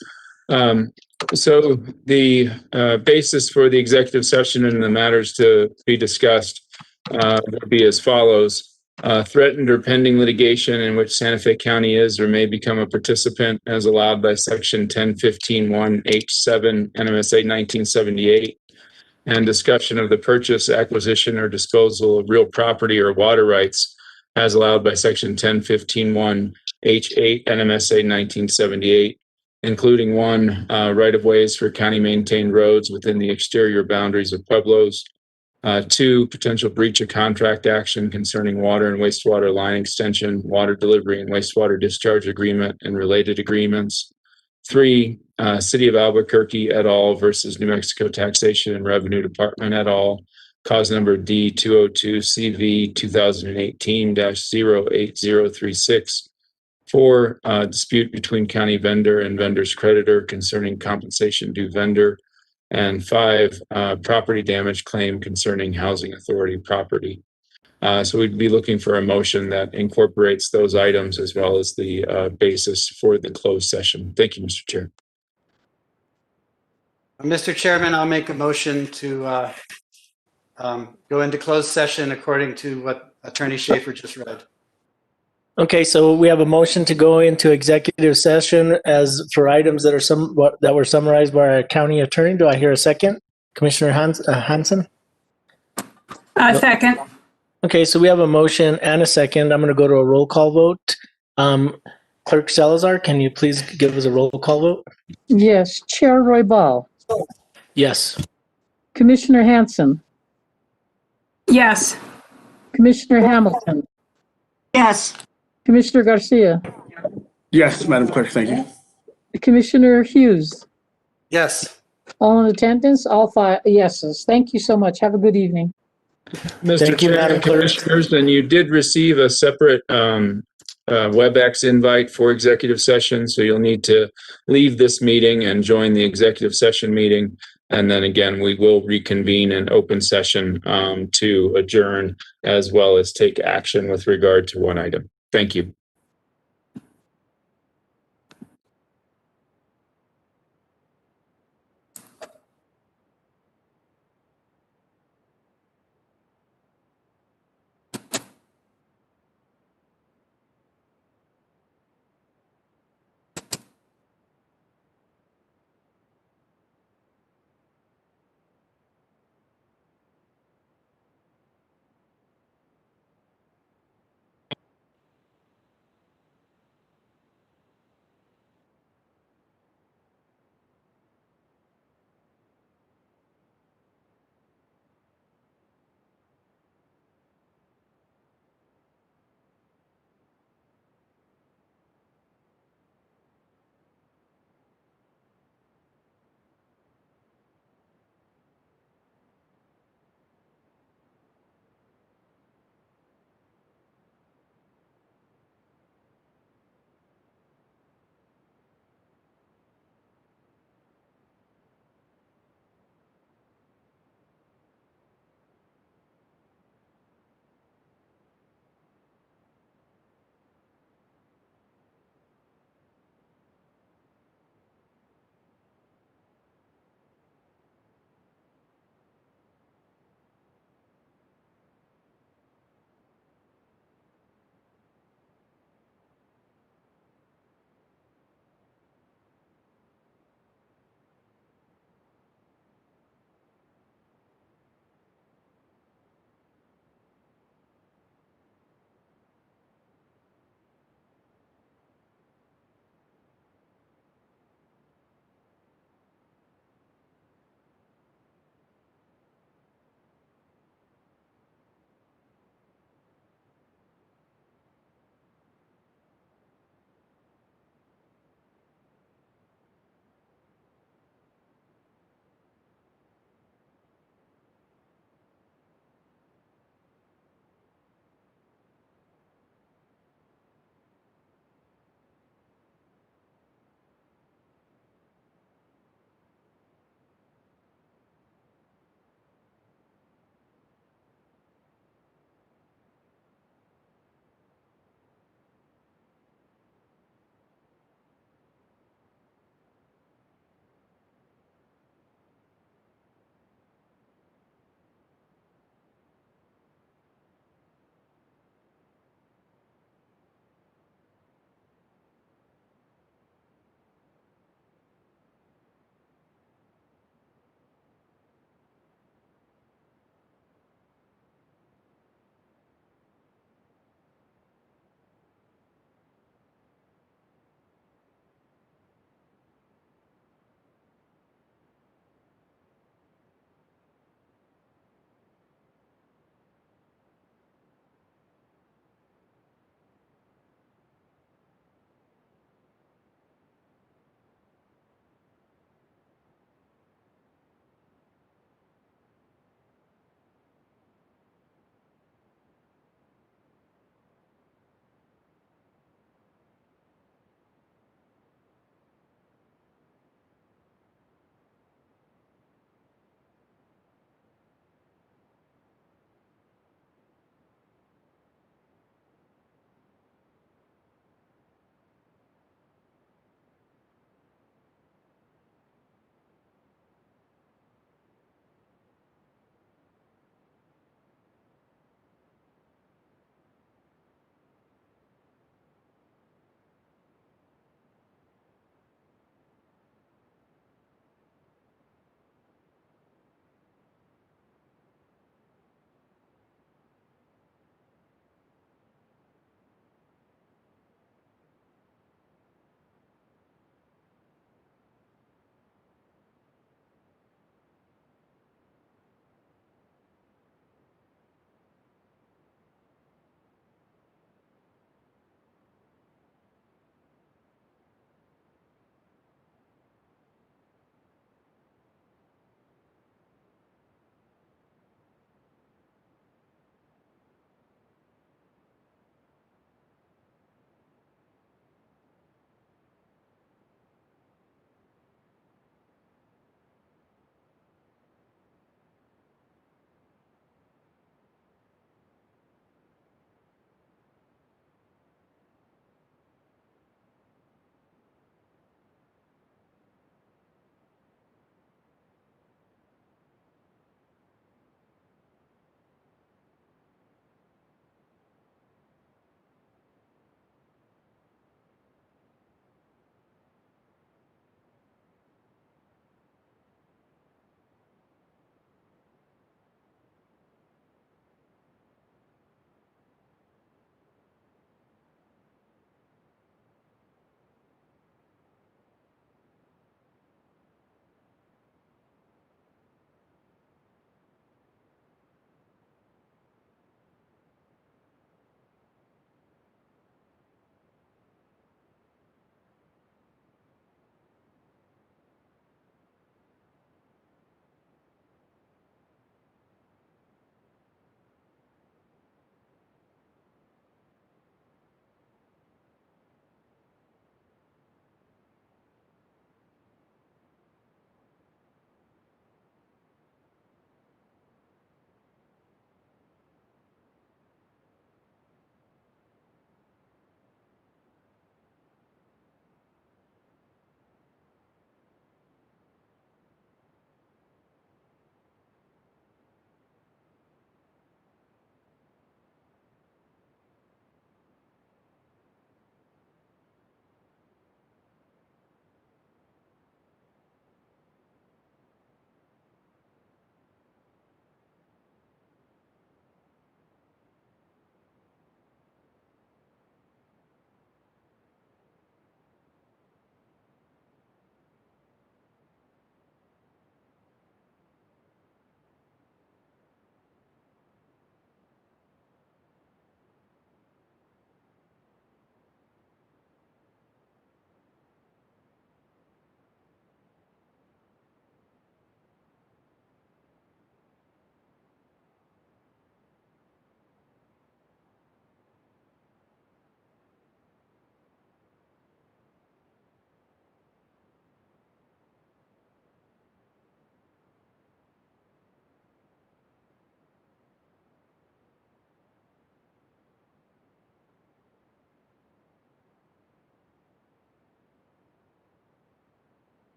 So the basis for the executive session and the matters to be discussed would be as follows. Threatened or pending litigation in which Santa Fe County is or may become a participant as allowed by Section 1015(1)H7 NMSA 1978, and discussion of the purchase, acquisition, or disposal of real property or water rights as allowed by Section 1015(1)H8 NMSA 1978, including 1, right-of-ways for county-maintained roads within the exterior boundaries of pueblos, 2, potential breach of contract action concerning water and wastewater line extension, water delivery and wastewater discharge agreement and related agreements. 3, City of Albuquerque et al. Versus New Mexico Taxation and Revenue Department et al. Cause number D202 CV 2018-08036. 4, dispute between county vendor and vendor's creditor concerning compensation due vendor. And 5, property damage claim concerning housing authority property. So we'd be looking for a motion that incorporates those items as well as the basis for the closed session. Thank you, Mr. Chair. Mr. Chairman, I'll make a motion to go into closed session according to what Attorney Schaefer just read. Okay, so we have a motion to go into executive session as for items that are that were summarized by our county attorney. Do I hear a second? Commissioner Hanson? Second. Okay, so we have a motion and a second. I'm going to go to a roll call vote. Clerk Salazar, can you please give us a roll call vote? Yes, Chair Roybal, Yes. Commissioner Hanson, Yes. Commissioner Hamilton, Yes. Commissioner Garcia, Yes, Madam Clerk, thank you. Commissioner Hughes. Yes. All in attendance, all 5 yeses. Thank you so much. Have a good evening. Mr. Thank you, Chair, Madam Clerk. Commissioners, and you did receive a separate WebEx invite for executive session, so you'll need to leave this meeting and join the executive session meeting. And then again, we will reconvene an open session to adjourn as well as take action with regard to one item. Thank you.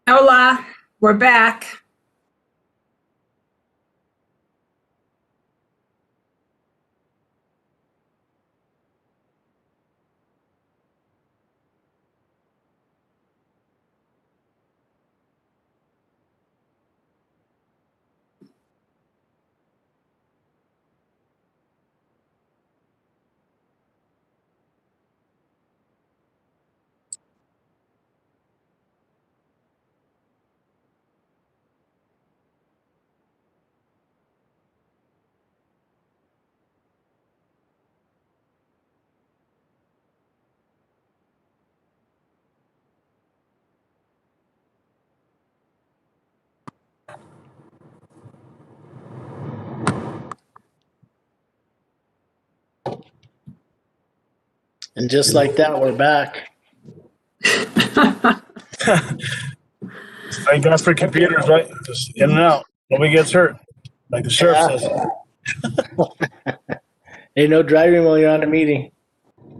Hola, we're back. And just like that, we're back. Thank God for computers, right? Just in and out. Nobody gets hurt. Like the sheriff says. Ain't no driving while you're on a meeting.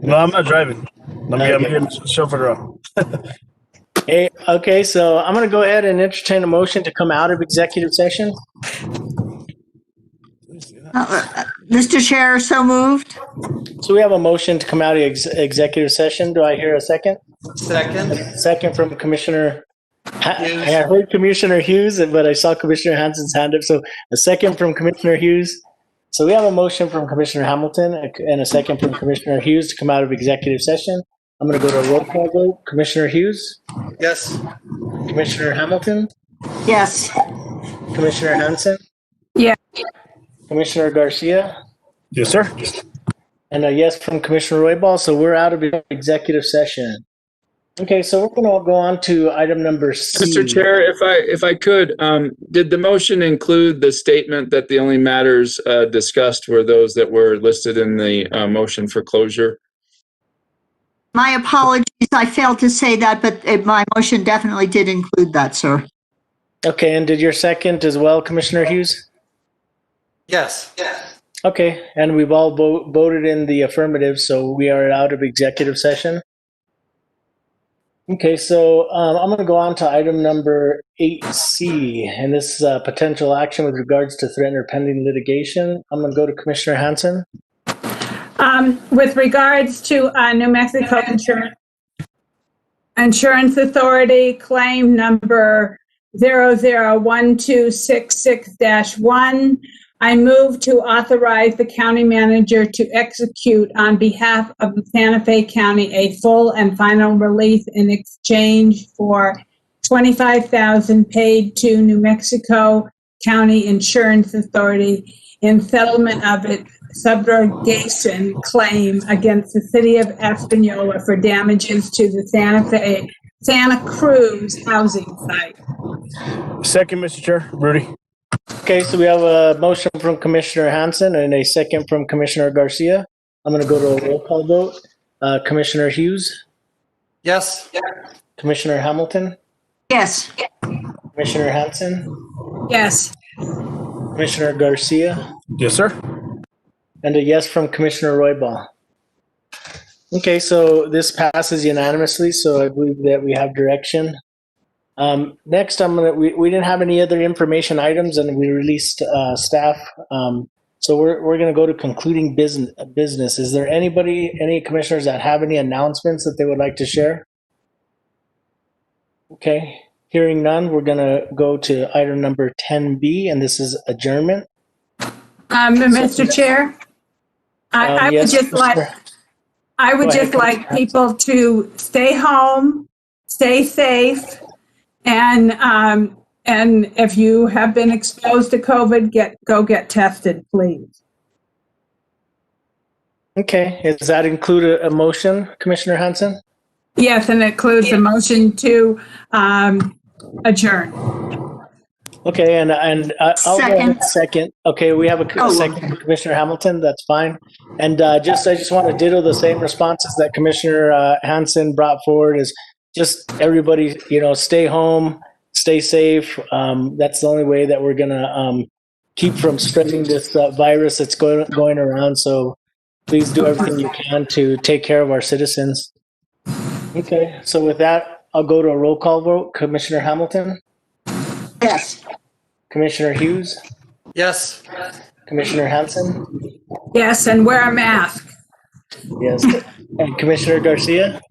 No, I'm not driving. I'm getting chauffeured around. Hey, okay, so I'm going to go ahead and entertain a motion to come out of executive session. Mr. Chair, so moved. So we have a motion to come out of executive session. Do I hear a second? Second. Second from Commissioner. I heard Commissioner Hughes, but I saw Commissioner Hansen's hand up. So a second from Commissioner Hughes. So we have a motion from Commissioner Hamilton and a second from Commissioner Hughes to come out of executive session. I'm going to go to a roll call vote. Commissioner Hughes? Yes. Commissioner Hamilton? Yes. Commissioner Hansen? Yeah. Commissioner Garcia? Yes, sir. And a yes from Commissioner Roybal. So we're out of executive session. Okay, so we're going to go on to item number C. Mr. Chair, if I could, did the motion include the statement that the only matters discussed were those that were listed in the motion for closure? My apologies. I failed to say that, but my motion definitely did include that, sir. Okay, and did your second as well, Commissioner Hughes? Yes. Okay, and we've all voted in the affirmative, so we are out of executive session. Okay, so I'm going to go on to item number 8C, and this is potential action with regards to threatened or pending litigation. I'm going to go to Commissioner Hansen. With regards to New Mexico Insurance Authority claim number 001266-1, I move to authorize the county manager to execute on behalf of Santa Fe County a full and final release in exchange for $25,000 paid to New Mexico County Insurance Authority in settlement of its subrogation claim against the city of Espanola for damages to the Santa Cruz housing site. Second, Mr. Chair. Rudy. Okay, so we have a motion from Commissioner Hansen and a second from Commissioner Garcia. I'm going to go to a roll call vote. Commissioner Hughes? Yes. Commissioner Hamilton? Yes. Commissioner Hansen? Yes. Commissioner Garcia? Yes, sir. And a yes from Commissioner Roybal. Okay, so this passes unanimously, so I believe that we have direction. Next, we didn't have any other information items, and we released staff. So we're going to go to concluding business. Is there any commissioners that have any announcements that they would like to share? Okay, hearing none, we're going to go to item number 10B, and this is adjournment. Mr. Chair, I would yes, just like people to stay home, stay safe, and if you have been exposed to COVID, go get tested, please. Okay, does that include a motion, Commissioner Hansen? Yes, and it includes a motion to adjourn. Okay, and I'll go ahead second. Okay, we have a second from Commissioner Hamilton. That's fine. And I just want to ditto the same responses that Commissioner Hansen brought forward. Is just everybody, stay home, stay safe. That's the only way that we're gonna keep from spreading this virus that's going around. So please do everything you can to take care of our citizens. Okay, so with that, I'll go to a roll call vote. Commissioner Hamilton, Yes. Commissioner Hughes, Yes. Commissioner Hanson, Yes, and wear a mask. yes, and Commissioner Garcia.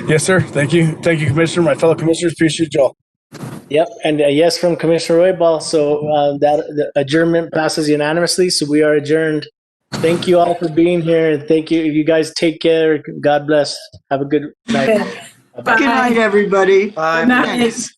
Yes, sir. Thank you. Thank you, Commissioner. My fellow commissioners, appreciate y'all. Yep, and a yes from Commissioner Roybal. So that the adjournment passes unanimously. So we are adjourned. Thank you all for being here. And thank you. You guys take care. God bless. Have a good night. Good night, everybody. Bye. Nice.